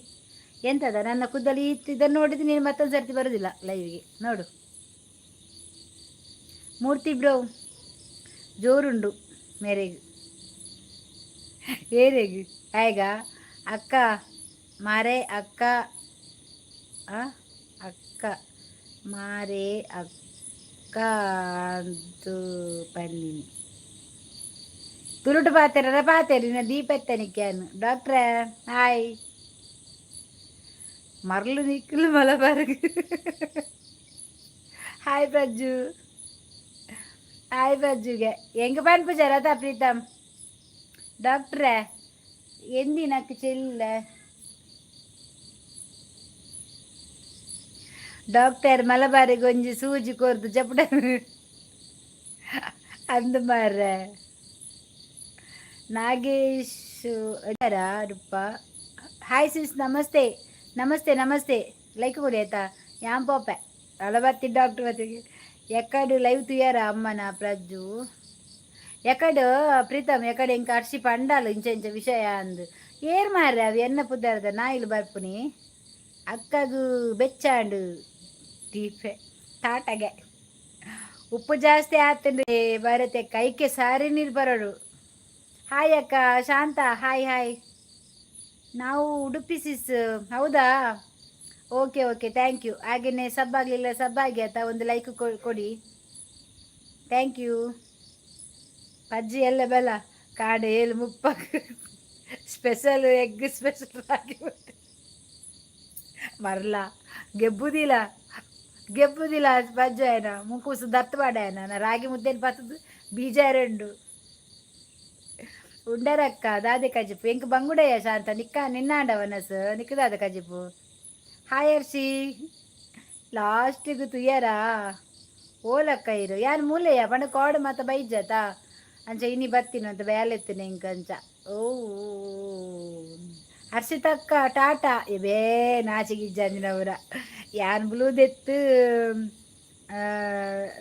ಎಂತದ ನನ್ನ ಕೂದಲು ಇದನ್ನು ನೋಡಿದ್ರೆ ನೀನು ಮತ್ತೊಂದು ಸರ್ತಿ ಬರೋದಿಲ್ಲ ಲೈವ್ಗೆ ನೋಡು. ಮೂರ್ತಿ ಬ್ರೋ ಜೋರುಂಡು ಮೇರೆಗೆ ಏರೆಗೆ ಆಯ್ಗ ಅಕ್ಕ ಮಾರೆ ಅಕ್ಕ ಅಕ್ಕ ಮಾರೆ ಅಕ್ಕ ಅಂತು ಪನ್ನಿನಿ ತುರುಟು ಪಾತೆರ ನಾ ದೀಪೆತ್ತನಿಕ್ಕಾನು ಡಾಕ್ಟ್ರೇ ಹಾಯ್ ಮರಳು ನಿಕ್ಕಲು ಮಲಬಾರದು. ಹಾಯ್ ಪ್ರಜ್ಜು, ಹಾಯ್ ಪ್ರಜ್ಜುಗೆ ಹೆಂಗೆ ಪನ್ಪುಜಾರ ಅದ ಪ್ರೀತಮ್ ಡಾಕ್ಟ್ರೇ ಎಂದಿನಕ್ಕೆ ಚೆಲ್ಲ ಡಾಕ್ಟರ್ ಮಲಬಾರಿಗೆ ಒಂಜಿ ಸೂಜಿ ಕೊರ್ದು ಚಪ್ಪಡ ಅಂದು ಮಾರ್ರೆ. ನಾಗೇಶ್ ರೂಪ ಹಾಯ್ ಸಿಸ್ ನಮಸ್ತೆ ನಮಸ್ತೆ ನಮಸ್ತೆ ಲೈಕ್ ಕೊಡಿ ಆಯ್ತಾ. ಯಾನ್ ಪೋಪೆ ಅಲ್ಲ ಬತ್ತಿ ಡಾಕ್ಟ್ರ್ ಬತ್ತಿಗೆ ಎಕ್ಕಡು ಲೈವ್ ತುಯ್ಯಾರ ಅಮ್ಮನ ಪ್ರಜ್ಜು ಎಕಡು ಪ್ರೀತಮ್ ಎಕಡೆ ಇಂಕ ಅರ್ಷಿ ಪಂಡಾಲು ಇಂಚ ಇಂಚ ವಿಷಯ ಅಂದು ಏರ್ ಮಾರ್ರೆ ಅವು ಎನ್ನ ಪುದ್ದಾರದ ನಾ ಇಲ್ಲಿ ಬರ್ಪುನಿ ಅಕ್ಕಗೂ ಬೆಚ್ಚಾಂಡು ದೀಪೆ ತಾಟಗೆ ಉಪ್ಪು ಜಾಸ್ತಿ ಆತಂದ್ರೆ ಬರತ್ತೆ ಕೈಕೆ ಸಾರಿ ನೀರು ಬರೋಡು. ಹಾಯ್ ಅಕ್ಕ ಶಾಂತ ಹಾಯ್ ಹಾಯ್. ನಾವು ಉಡುಪಿ ಸಿಸ್ ಹೌದಾ, ಓಕೆ ಓಕೆ ಥ್ಯಾಂಕ್ ಯು. ಹಾಗೆಯೇ ಸಬ್ ಆಗಲಿಲ್ಲ ಸಬ್ ಆಗಿ ಆಯ್ತಾ, ಒಂದು ಲೈಕ್ ಕೊಡಿ ಥ್ಯಾಂಕ್ ಯು. ಪಜ್ಜಿ ಎಲ್ಲ ಬಲ ಕಾಡು ಏಳು ಮುಪ್ಪ ಸ್ಪೆಷಲ್ ಎಗ್ ಸ್ಪೆಷಲ್ ಆಗಿ ಮರಲ ಗೆಬ್ಬುದಿಲ್ಲ ಪಜ್ಜು ಆಯ್ನ ಮುಕ್ಕೂಸು ದತ್ತು ಬಾಡಾಯನ ನಾ ರಾಗಿ ಮುದ್ದೇನು ಪತ್ತದು ಬೀಜ ಎರಡು ಉಂಡರಕ್ಕ ದಾದೆ ಕಜಿಪು ಎಂಕ್ ಬಂಗುಡೆಯ ಶಾಂತ ನಿಕ್ಕ ನಿನ್ನಾಂಡವನಸ್ ನಿಕ್ಕದಾದ ಕಜಿಪು. ಹಾಯ್ ಅರ್ಷಿ ಲಾಸ್ಟಿಗೂ ತುಯ್ಯಾರ ಓಲಕ್ಕ ಇರು ಯಾರು ಮೂಲೆಯ ಪಂಡ ಕೋಡು ಮತ್ತು ಬೈಜತ ಅಂಚ ಇನಿ ಬತ್ತೀನಿ ಅಂತ ಬೇಲೆತ್ತಿನ ಇಂಕ ಅಂಚ. ಓ ಹರ್ಷಿತಕ್ಕ ಟಾಟಾ ಇವೇ ನಾಚಿಗಿಜ್ಜಂದಿನವರ ಯಾನ್ ಬ್ಲೂದೆತ್ತು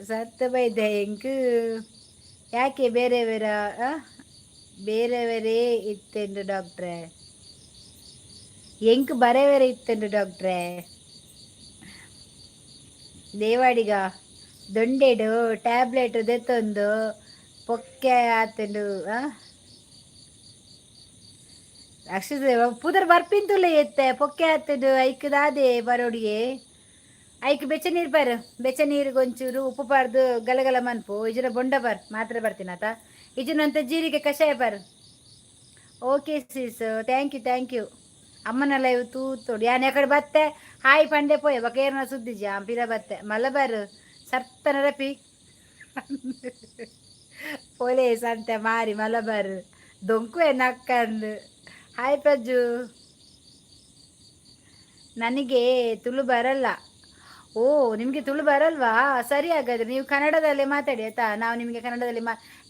ಸತ್ತ ಬೈದೆ ಎಂಕ್ ಯಾಕೆ ಬೇರೆ ಬೇರೆ ಇತ್ತೆಂಡು ಡಾಕ್ಟ್ರೇ ಎಂಕ್ ಬರೇ ಬೇರೆ ಇತ್ತೆಂಡು ಡಾಕ್ಟ್ರೇ ದೇವಾಡಿಗ ದೊಂಡೆಡು ಟ್ಯಾಬ್ಲೆಟ್ ದೆತ್ತೊಂದು ಪೊಕ್ಕೆ ಆತಂಡು ಅಕ್ಷರ ಪುದರ್ ಬರ್ಪಿಂತುಲ್ಲ ಎತ್ತೆ ಪೊಕ್ಕೆ ಆತಂಡು ಐಕ್ದಾದೆ ಬರೋಡಿಗೆ ಐಕ್ ಬೆಚ್ಚ ನೀರು ಬರ್ ಬೆಚ್ಚ ನೀರಿಗೆ ಒಂಚೂರು ಉಪ್ಪು ಪಾರ್ದು ಗಲಗಲ ಮನ್ಪು ಇಜರ ಬೊಂಡ ಬರ್ ಮಾತ್ರ ಬರ್ತೀನತ ಇಜನಂತ ಜೀರಿಗೆ ಕಷಾಯ ಬರ್. ಓಕೆ ಸಿಸ್ ಥ್ಯಾಂಕ್ ಯು ಅಮ್ಮನ ಲೈವ್ ತೂತೋಡು ಯಾನ್ ಯಾಕಡೆ ಬತ್ತೆ ಹಾಯ್ ಪಂಡೆ ಪೋಯ ಬಕೇರ್ನ ಸುದ್ದಿಜಿ ಅಂಪಿರ ಬತ್ತೆ ಮಲಬಾರು ಸರ್ತನ ರಪಿ ಪೊಲೆ ಸಂತೆ ಮಾರಿ ಮಲಬಾರು ದೊಂಕು ನಕ್ಕಂದು. ಹಾಯ್ ಪ್ರಜ್ಜು ನನಗೆ ತುಳು ಬರಲ್ಲ. ಓ ನಿಮಗೆ ತುಳು ಬರಲ್ವಾ, ಸರಿ ಹಾಗಾದರೆ ನೀವು ಕನ್ನಡದಲ್ಲೇ ಮಾತಾಡಿ ಆಯ್ತಾ. ನಾವು ನಿಮಗೆ ಕನ್ನಡದಲ್ಲಿ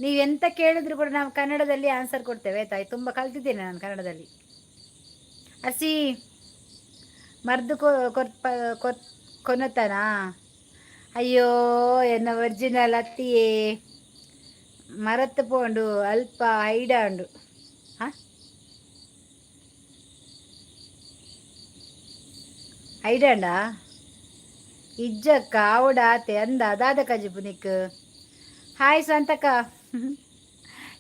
ನೀವು ಎಂತ ಕೇಳಿದ್ರು ಕೂಡ ನಾವು ಕನ್ನಡದಲ್ಲಿ ಆನ್ಸರ್ ಕೊಡ್ತೇವೆ ಆಯ್ತಾ. ತುಂಬ ಕಲ್ತಿದ್ದೇನೆ ನಾನು ಕನ್ನಡದಲ್ಲಿ. ಹಸಿ ಮರ್ದು ಕೊನತನಾ ಅಯ್ಯೋ ಎನ್ನ ಒರಿಜಿನಲ್ ಅತ್ತಿಯೇ ಮರತ್ತು ಪೋಂಡು ಅಲ್ಪ ಹೈಡಾಂಡು ಐಡಂಡ ಇಜ್ಜಕ್ಕ ಆವಡ ಆತೆ ಅಂದ ದಾದ ಕಜಿಪು ನಿಕ್. ಹಾಯ್ ಸ್ವಂತಕ್ಕ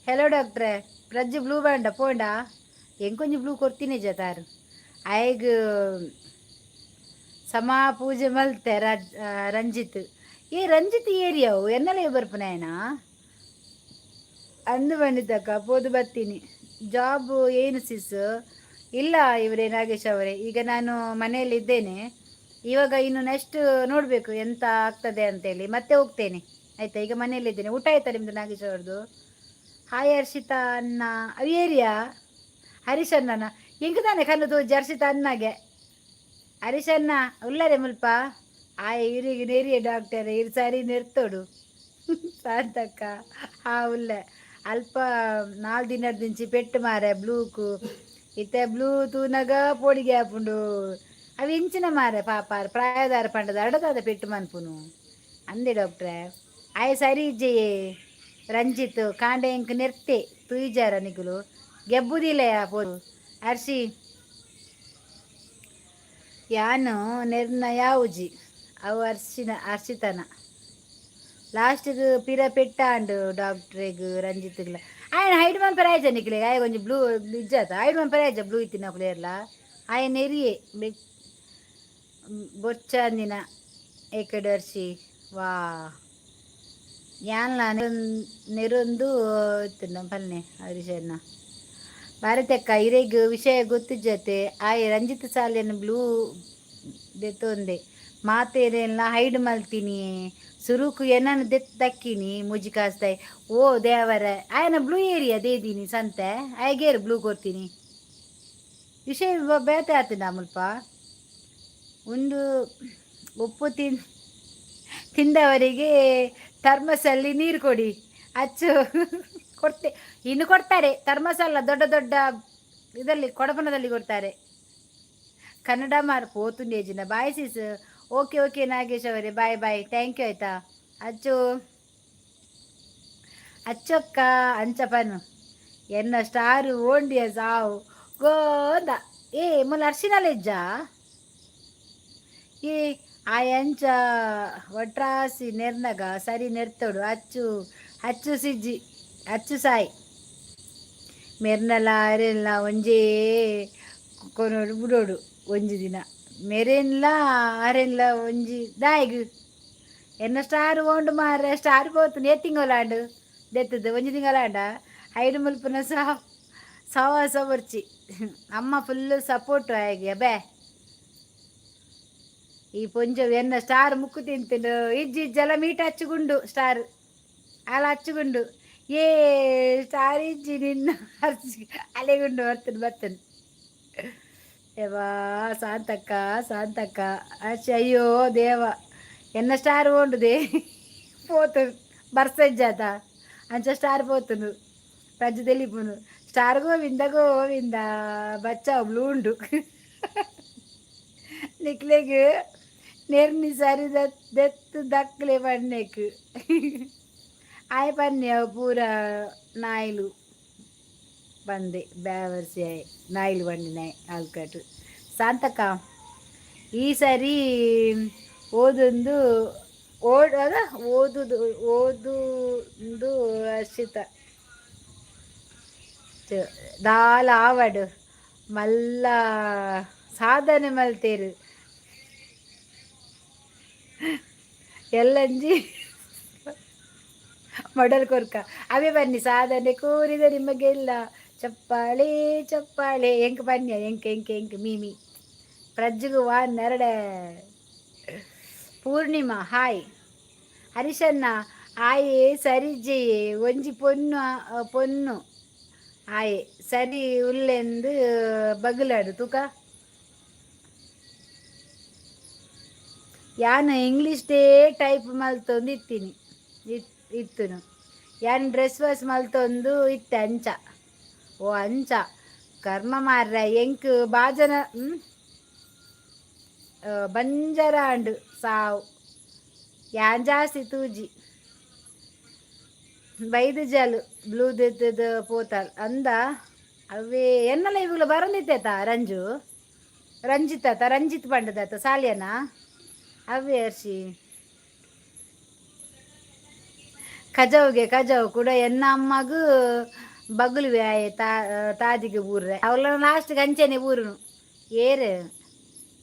ಹೆಲೋ ಡಾಕ್ಟ್ರೆ ಪ್ರಜ್ಜು ಬ್ಲೂ ಬಂಡ ಪೋಂಡ ಎಂಕೊಂಜಿ ಬ್ಲೂ ಕೊಡ್ತೀನಿ ಜತಾರು ಐಗ್ ಸಮಾ ಪೂಜೆ ಮಲ್ತೆ ರಂಜಿತ್ ರಂಜಿತ್ ಏರಿಯಾವು ಎನ್ನಲೇ ಬರ್ಪನಾಯನ ಅಂದು ಬಂದಿದ್ದಕ್ಕ ಪೋದು ಬರ್ತೀನಿ. ಜಾಬ್ ಏನು ಸಿಸ್ ಇಲ್ಲ ಇವರೇ ನಾಗೇಶ್ ಅವರೇ, ಈಗ ನಾನು ಮನೆಯಲ್ಲಿ ಇದ್ದೇನೆ ಇವಾಗ. ಇನ್ನು ನೆಕ್ಸ್ಟ್ ನೋಡಬೇಕು ಎಂತ ಆಗ್ತದೆ ಅಂತೇಳಿ ಮತ್ತೆ ಹೋಗ್ತೇನೆ ಆಯಿತಾ. ಈಗ ಮನೆಯಲ್ಲಿದ್ದೇನೆ. ಊಟ ಆಯ್ತಾ ನಿಮ್ಮದು ನಾಗೇಶ್ ಅವ್ರದ್ದು? ಹಾಯ್ ಹರ್ಷಿತಾ ಅನ್ನ ಏರಿಯಾ ಹರೀಶಣ್ಣನ ಹೆಂಗೆ ತಾನೆ ಕನ್ನದು ಹರ್ಷಿತಾ ಅನ್ನಾಗೆ ಹರೀಶಣ್ಣ ಉಳ್ಳರೆ ಮುಲ್ಪ ಆಯ್ ಇರಿಗೆ ನೇರಿಯ ಡಾಕ್ಟರ್ ಇರು ಸಾರಿ ನೆರ್ತೋಡು ಸಾಂತಕ್ಕ ಉಳ್ಳೆ ಅಲ್ಪ 4 ದಿನದ ದಿಂಚಿ ಪೆಟ್ಟು ಮಾರೆ ಬ್ಲೂಕು ಇತ್ತೆ ಬ್ಲೂ ತೂನಗ ಪೋಡಿಗೆ ಹಾಪುಂಡು ಅವು ಇಂಚಿನ ಮಾರೆ ಪಾಪ ಪ್ರಾಯದಾರ ಪಂಡದ ಅಡದಾದ ಪೆಟ್ಟು ಮನ್ಪುನು ಅಂದೆ ಡಾಕ್ಟ್ರೆ. ಆಯ್ ಸರಿ ಇಜ್ಜೆಯೇ ರಂಜಿತ್ ಕಾಂಡೆ ಇಂಕ್ ನೆರ್ತೆ ತುಯ್ಜಾರ ನಿಗುಲು ಗೆಬ್ಬುದಿಲ್ಲ ಪೋದು ಅರ್ಷಿ ಯಾನು ನೆರ್ನ ಯಾವುಜಿ ಅವು ಅರ್ಶಿತನ ಲಾಸ್ಟ್ಗೆ ಪಿರ ಪೆಟ್ಟಾಂಡು ಡಾಕ್ಟ್ರೆಗ್ ರಂಜಿತ್ಗ್ಲ ఆయన హైట్ మన పరాయజ నికలే ఆయన కొంచెం బ్లూ ఇజ్జత హైట్ మన పరాయజ బ్లూ ఇత్తిన ప్లేయర్లా ఆయన ఎరియే బొచ్చందిన ఎక్కడర్సి వా ಯಾನ್ಲ ನೆರೊಂದು ಇತ್ತಿನ ಪಲ್ನೆ ಹರಿಶಣ್ಣ ಭಾರತಕ್ಕ ಇರೆಗ್ ವಿಷಯ ಗೊತ್ತಿಜ್ಜತೆ ಆಯ್ ರಂಜಿತ್ ಸಾಲಿನ ಬ್ಲೂ ದೆತ್ತೊಂದೆ ಮಾತೇನೆಲ್ಲ ಹೈಡ್ ಮಲ್ತೀನಿ ಸುರುಕು ಏನನ್ನು ದಕ್ಕಿನಿ ಮುಜಿ ಕಾಸ್ತಾಯಿ ಓ ದೇವರ ಆಯನ ಬ್ಲೂ ಏರಿಯಾ ದೇದೀನಿ ಸಂತೆ ಆಯ್ಗೇರು ಬ್ಲೂ ಕೊಡ್ತೀನಿ ವಿಷಯ ಬೇತೆ ಆತಿನ ಮುಲ್ಪ ಒಂದು ಉಪ್ಪು ತಿಂದವರಿಗೆ ಥರ್ಮಸಲ್ಲಿ ನೀರು ಕೊಡಿ ಅಚ್ಚು ಕೊಡ್ತೆ ಇನ್ನು ಕೊಡ್ತಾರೆ ಥರ್ಮಸಲ್ಲ ದೊಡ್ಡ ದೊಡ್ಡ ಇದರಲ್ಲಿ ಕೊಡಪನದಲ್ಲಿ ಕೊಡ್ತಾರೆ ಕನ್ನಡ ಮಾರ್ ಪೋತುಂಡೇಜಿನ ಬಾಯ್ ಸೀಸ್ ಓಕೆ ಓಕೆ ನಾಗೇಶ್ ಅವರೇ ಬಾಯ್ ಬಾಯ್ ಥ್ಯಾಂಕ್ ಯು ಆಯ್ತಾ ಅಚ್ಚು ಅಚ್ಚೊಕ್ಕ ಅಂಚಪನು ಎನ್ನ ಸ್ಟಾರು ಓಂಡಿಯ ಸಾವು ಗೋದ ಏ ಮೊಲ ಅರ್ಶಿನಲೆಜ್ಜ ಏ ಆ ಅಂಚ ಒಟ್ರಾಸಿ ನೆರ್ನಗ ಸರಿ ನೆರ್ತೋಡು ಅಚ್ಚು ಅಚ್ಚು ಸಿಜ್ಜಿ ಅಚ್ಚು ಸಾಯಿ ಮೆರ್ನಲ ಅರೆಲ್ಲ ಒಂಜೇ ಕೊನೋಡು ಬಿಡೋಡು ಒಂಜಿ ದಿನ ಮೆರೆನ್ಲ ಅರೆನ್ಲ ಒಂಜಿ ದಾಯಿಗು ಎನ್ನ ಸ್ಟಾರ್ ಓಂಡು ಮಾರ ಸ್ಟಾರ್ ಪೋತು ತಿಂಗಳಾಂಡು ದೆತ್ತದು ಒಂಜಿ ತಿಂಗಳಾಂಡ ಐದು ಮುಲ್ಪುನ ಸವಾಸ ಬರ್ಚಿ ಅಮ್ಮ ಫುಲ್ಲು ಸಪೋರ್ಟು ಆಗಿ ಬೇ ಈ ಪೊಂಜ ಎನ್ನ ಸ್ಟಾರ್ ಮುಕ್ಕು ತಿಂತಿನು ಇಜ್ಜಿಜ್ಜೆಲ್ಲ ಮೀಟ್ ಹಚ್ಚುಗುಂಡು ಸ್ಟಾರ್ ಅಲ್ಲ ಹಚ್ಚುಗುಂಡು ಏ ಸ್ಟಾರ್ ಇಜ್ಜಿ ನಿನ್ನ ಹರ್ಚಿ ಅಲೆಗುಂಡು ಬರ್ತನು ಏವಾ ಶಾಂತಕ್ಕ ಅಚ್ಚ ಅಯ್ಯೋ ದೇವ ಎನ್ನ ಸ್ಟಾರ್ ಓಂಡುದೆ పోతు బర్సజ్జాత అంచ స్టార్ పోతును ప్రజ్జు తెలిపును స్టార్ గోవింద బచ్చావు బ్లూండు నిక్లేగు నేర్ని సరి దెత్తు దక్కలే పన్నేకు ఆయ పన్యావు పూర నాయలు ಬಂದೆ ಬ್ಯಾವರ್ಸಿ ನಾಯಿಲು ಬಂಡಿನಾಯಿ ಆಲ್ಕಟ್ಟು ಶಾಂತಕ್ಕ ಈ ಸರಿ ಓದೊಂದು ಅದ ಓದುಂದು ಹರ್ಷಿತ ದಾಲ ಆವಡು ಮಲ್ಲ ಸಾಧನೆ ಮಲ್ತೇರು ಎಲ್ಲಂಜಿ ಮೊಡಲ್ ಕೊರ್ಕ ಅವೇ ಬನ್ನಿ ಸಾಧನೆ ಕೋರಿದ ನಿಮಗೆಲ್ಲ ಚಪ್ಪಾಳೆ ಎಂಕ್ ಬನ್ನಿ ಎಂಕ್ ಮೀಮಿ ಪ್ರಜ್ಜುಗು ನೆರಡೆ ಪೂರ್ಣಿಮಾ ಹಾಯ್ ಹರಿಶಣ್ಣ ಆಯೆ ಸರಿಜೆಯೇ ಒಂಜಿ ಪೊನ್ನು ಆಯೆ ಸರಿ ಉಲ್ಲೆಂದು ಬಗಲಾಡು ತೂಕ ಯಾನು ಇಂಗ್ಲೀಷ್ದೇ ಟೈಪ್ ಮಲ್ತೊಂದು ಇತ್ತುನು ಯಾನ್ ಡ್ರೆಸ್ ವಾಸ್ ಮಲ್ತೊಂದು ಇತ್ತೆ ಅಂಚ ಓ ಅಂಚ ಕರ್ಮ ಮಾರ್ರ ಎಂಕ್ ಬಾಜನ ಬಂಜರ ಅಂಡು ಸಾವು ಯಾನ್ ಜಾಸ್ತಿ ತೂಜಿ ಬೈದು ಜಾಲು ಬ್ಲೂ ದೆತ್ತದ ಪೋತಾಲ್ ಅಂದ ಅವೇ ಎನ್ನಲ್ಲ ಇವುಗಳು ಬರಂದಿತ್ತೇತ ರಂಜಿತ್ ಪಂಡದಾತ ಸಾಲಿಯನ ಅವೇ ಹರ್ಷಿ ಕಜಾವು ಕೂಡ ಎನ್ನ ಅಮ್ಮಗೂ ಬಗುಲುವೆ ಆಯೆ ತಾದಿಗೆ ಬೂರ್ರೆ ಅವಳ ಲಾಸ್ಟ್ಗೆ ಅಂಚೆನೆ ಬೂರುನು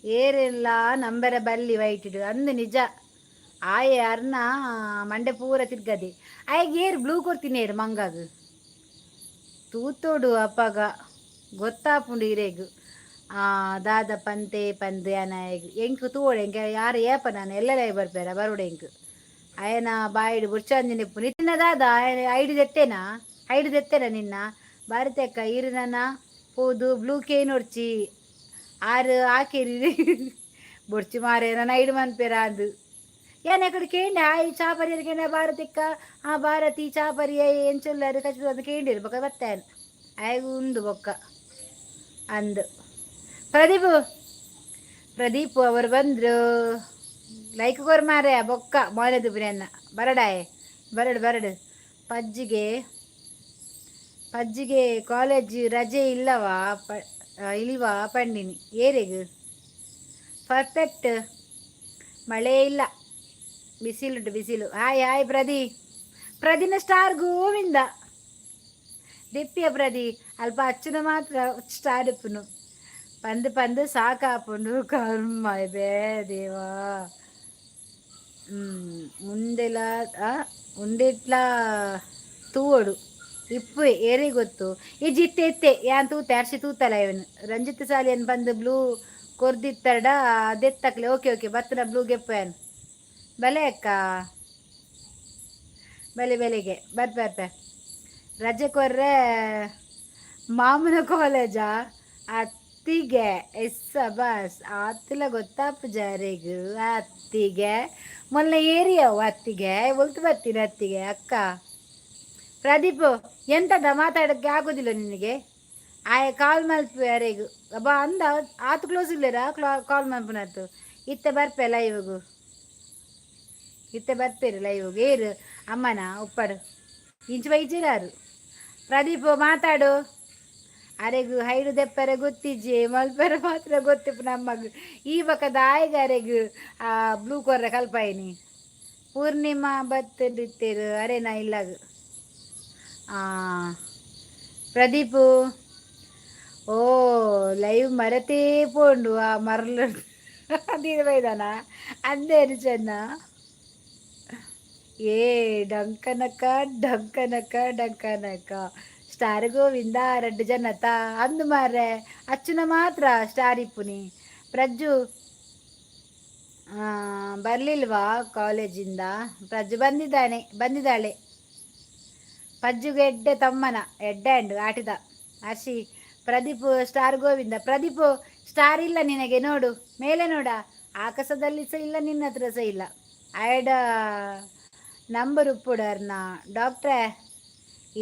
ಏರೆಲ್ಲ ನಂಬರ ಬಲ್ಲಿ ವೈಟಿಡು ಅಂದು ನಿಜ ಆಯೆ ಅರ್ನ ಮಂಡೆ ಪೂರ ತಿರ್ಗದೆ ಆಯ್ಗೆ ಏರು ಬ್ಲೂ ಕೊಡ್ತೀನಿ ಏರು ಮಂಗಾಗ ತೂತೋಡು ಅಪ್ಪಗ ಗೊತ್ತಾಪುಂಡು ಇರೇಗು ದಾದ ಪಂತೆ ಅನಾಯಗು ಎಂಕ್ ತೂವಡೆ ಎಂಕ ಯಾರು ಏಪ ನಾನು ಎಲ್ಲೆಲ್ಲ ಬರ್ಬೇರ ಬರುಡೆ ಎಂಕ್ ಆಯನ ಬಾಯಿಡು ಬುರ್ಚಂದಿನ ನಿನ್ನ ದಾದ ಐಡು ದೆತ್ತೇನ ನಿನ್ನ ಭಾರತಕ್ಕ ಈರಿನ ಹೋದು ಬ್ಲೂ ಕೇನ್ ಹೊಡ್ಚಿ ಆರು ಆಕೇರಿ ಬೊಡ್ಚಿ ಮಾರೇ ನಾನು ಐಡು ಮನ್ಪೇರ ಅಂದು ಏನ್ ಎಕಡೆ ಕೇಂಡೆ ಆಯ್ ಚಾಪರಿಯರ್ ಕೇಂಡ ಭಾರತಕ್ಕ ಆ ಭಾರತಿ ಚಾಪರಿಯ ಎಂಚೊಲ್ಲರು ಕಚ್ಚಿದು ಅದು ಕೇಂಡಿರು ಬೊಕ್ಕ ಬತ್ತೇನು ಆಯ್ಗು ಉಂಡು ಬೊಕ್ಕ ಅಂದು ಪ್ರದೀಪ್ ಅವರು ಬಂದರು ಲೈಕ್ ಕೊರ್ ಮಾರೆ ಬೊಕ್ಕ ಮೊಳೆದು ಬಿರಿಯನ್ನ ಬರಡಾಯೆ ಬರಡು ಬರಡು ಪಜ್ಜಿಗೆ ಪಜ್ಜಿಗೆ ಕಾಲೇಜ್ ರಜೆ ಇಲ್ಲವಾ ಇಲ್ವಾ ಪಂಡಿನಿ ಏರೆಗ್ ಪರ್ಫೆಕ್ಟ್. ಮಳೆ ಇಲ್ಲ, ಬಿಸಿಲುಂಟು ಬಿಸಿಲು. ಹಾಯ್ ಹಾಯ್ ಪ್ರದಿನ ಸ್ಟಾರ್ ಗೋವಿಂದ ದಿಪ್ಪಿಯ ಪ್ರದಿ ಅಲ್ಪ ಅಚ್ಚುನ ಮಾತ್ರ ಸ್ಟಾರ್ ಇಪ್ಪುನು ಪಂದು ಪಂದು ಸಾಕಾಪುಂಡು ಕರ್ಮ ಬೇ ದೇವಾ. ಮುಂದೆಲ ಉಂಡೆಟ್ಲ ತೂವಡು ಇಪ್ಪು ಏರಿ ಗೊತ್ತು ಈ ಜಿತ್ತೆ ಎತ್ತೆ ಯಾನ್ ತೂತೆ ಅರ್ಸಿ ತೂತಲ್ಲ ಇವನು ರಂಜಿತ್ ಸಾಲಿಯನ್ ಬಂದು ಬ್ಲೂ ಕೊರ್ದಿತ್ತಡ ಅದೆತ್ತಕ್ಲೆ. ಓಕೆ ಓಕೆ ಬತ್ತನ ಬ್ಲೂ ಗೆಪ್ಪಯನ್ ಬಲೆ ಅಕ್ಕ ಬೆಲೆಗೆ ಬರ್ಪೆ ರಜೆ ಕೊರ್ರೆ ಮಾಮನ ಕಾಲೇಜಾ ಅತ್ತಿಗೆ ಎಸ್ಸ ಬಸ್ ಆತಿಲ ಗೊತ್ತಾಪ ಜಾರಿಗು ಅತ್ತಿಗೆ ಮೊನ್ನೆ ಏರಿಯವು ಅತ್ತಿಗೆ ಒಲ್ತು ಬರ್ತೀನಿ ಅತ್ತಿಗೆ ಅಕ್ಕ. ಪ್ರದೀಪ್ ಎಂತದ ಮಾತಾಡೋಕ್ಕೆ ಆಗೋದಿಲ್ಲ ನಿನಗೆ? ಕಾಲ್ ಮಲ್ಪು ಯಾರಿಗೂ ಬಾ ಅಂದ ಆತು ಕ್ಲೋಸ್ ಇಲ್ಲರ ಕಾಲ್ ಮಲ್ಪನತ್ತು ಇತ್ತೆ ಬರ್ಪೆ ಲೈವ್ಗೂ ಇತ್ತೆ ಬರ್ಪೇರು ಲೈವ್ಗೆ ಏರು ಅಮ್ಮನ ಉಪ್ಪಡು ಇಂಚು ಬೈಜಿರಾರು. ಪ್ರದೀಪ್ ಮಾತಾಡು ಅರೆಗು ಹೈಡು ದೆಪ್ಪರೆ ಗೊತ್ತಿಜ್ಜೆ ಮಲ್ಪರೆ ಮಾತ್ರ ಗೊತ್ತಿಪ್ಪು ನಮ್ಮಗು ಈ ಬಕ್ಕದ ಆಯ್ಗಾರೆಗು ಬ್ಲೂ ಕೊರ್ರೆ ಕಲ್ಪಾಯಿನಿ ಪೂರ್ಣಿಮಾ ಬತ್ತಿರ್ತೇರು ಅರೆನಾ ಇಲ್ಲಾಗು. ಪ್ರದೀಪು ಓ ಲೈವ್ ಮರತೇ ಪೋಂಡು ಆ ಮರಲು ಅದಿನ ಬೈದಾನ ಅಂದೇನು ಚೆನ್ನ ಏ ಡಂಕನಕ ಡಂಕನಕ ಡಂಕನಕ ಸ್ಟಾರ್ ಗೋವಿಂದ 2 ಜನತ ಅಂದು ಮಾರ್ರೆ ಅಚ್ಚುನ ಮಾತ್ರ ಸ್ಟಾರ್ ಇಪ್ಪುನಿ. ಪ್ರಜ್ಜು ಬರಲಿಲ್ವಾ ಕಾಲೇಜಿಂದ? ಪ್ರಜ್ಜು ಬಂದಿದ್ದಾಳೆ. ಪಜ್ಜುಗೆ ಎಡ್ಡೆ ತಮ್ಮನ ಎಡ್ಡೆ ಅಂಡು ಆಟಿದ Hershey. Pradeep star Govinda. Pradeep star ಇಲ್ಲ ನಿನಗೆ ನೋಡು ಮೇಲೆ ನೋಡ, ಆಕಾಶದಲ್ಲಿ ಸಹ ಇಲ್ಲ, ನಿನ್ನ ಹತ್ರ ಸಹ ಇಲ್ಲ. ಆಯಡ ನಂಬರ್ ಉಪ್ಪುಡರ್ನ ಡಾಕ್ಟ್ರೇ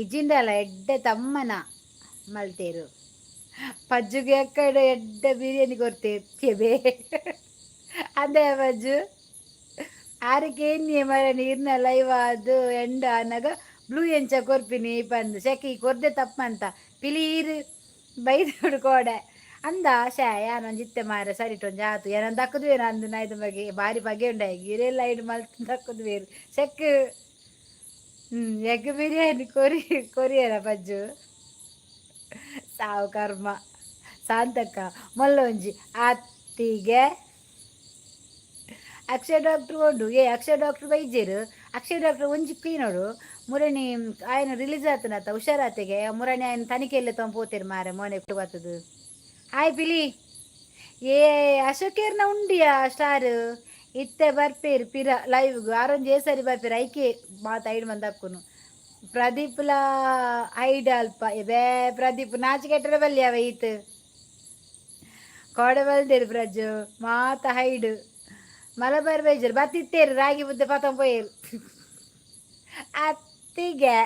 ಇಜಿಂದಲ್ಲ ಎಡ್ಡೆ ತಮ್ಮನ ಮಲ್ತೇರು. ಪಜ್ಜುಗೆ ಅಕ್ಕಡೆ ಎಡ್ಡೆ ಬಿರಿಯಾನಿ ಕೊಡ್ತೇವೆ ಅದೇ ಪಜ್ಜು ಆರಕ್ಕೆ ಏನಿಯೇ ಮರ ನೀರ್ನ ಲೈವ್ ಅದು ಎಂಡ ಅನ್ನಗ ಬ್ಲೂ ಎಂಚ ಕೊರ್ಪಿನಿ ಬಂದು ಸೆಕಿ ಕೊರ್ದೆ ತಪ್ಪಂತ ಪಿಲೀರು ಬೈದೋಡು ಕೋಡೆ ಅಂದ ಯಾನೊಂದು ಜಿತ್ತೆ ಮಾರ ಸರಿಟೊಂದು ಆತು ಏನೊಂದು ದಕ್ಕದು ಏನು ಅಂದು ನಾಯ್ದು ಬಗ್ಗೆ ಭಾರಿ ಬಗೆ ಉಂಡಾಯಿ ಗಿರೆಲ್ಲ ಐಡು ಮಲ್ತು ದಕ್ಕದು ಬೇರು ಸೆಕ್ ಎಗ್ ಬಿರಿಯಾನಿ ಕೊರಿಯರ ಪಜ್ಜು ಸಾವು ಕರ್ಮ ಶಾಂತಕ್ಕ ಮಲ್ಲೊಂಜಿ ಅತ್ತಿಗೆ ಅಕ್ಷಯ ಡಾಕ್ಟ್ರು ಉಂಡು ಅಕ್ಷಯ ಡಾಕ್ಟ್ರು ಬೈಜೇರು. ಅಕ್ಷಯ ಡಾಕ್ಟ್ರು ಒಂಜಿ ನೋಡು ಮುರಣಿ ಆಯ್ನ ರಿಲೀಸ್ ಆತನತ್ತ ಹುಷಾರಾತೆಗೆ ಮುರಣಿ ಆಯ್ನ ತನಿಖೆಯಲ್ಲೇ ತೊಂಬೋತೀರಿ ಮಾರೆ ಮೋನೆ ಇಟ್ಟು ಬರ್ತದು. ಹಾಯ್ ಪಿಲಿ ಅಶೋಕೇರ್ನ ಉಂಡಿಯಾ ಸ್ಟಾರ್ ಇತ್ತೆ ಬರ್ಪೇರು ಪಿರ ಲೈವ್ಗು ಆರೊಂದು ಸರಿ ಬರ್ಪೇರು ಐಕೆ ಮಾತು ಐಡು ಮಂದಿ ಹಾಕುನು. ಪ್ರದೀಪ್ಲ ಐಡ್ ಅಲ್ಪ ಬೇ ಪ್ರದೀಪ್ ನಾಚಿಕೆಟ್ಟರೆ ಬಲ್ಲಿ ಅವ ಈತ್ ಕೋಡೆ ಬಲ್ದೇರು ಪ್ರಜ್ಜು ಮಾತ ಹೈಡು ಮಲಬಾರ್ ಬೈಜರು ಬತ್ತಿತ್ತೇರು ರಾಗಿ ಮುದ್ದೆ ಪತಂಪೋಯರು ಅತ್ತಿಗೆ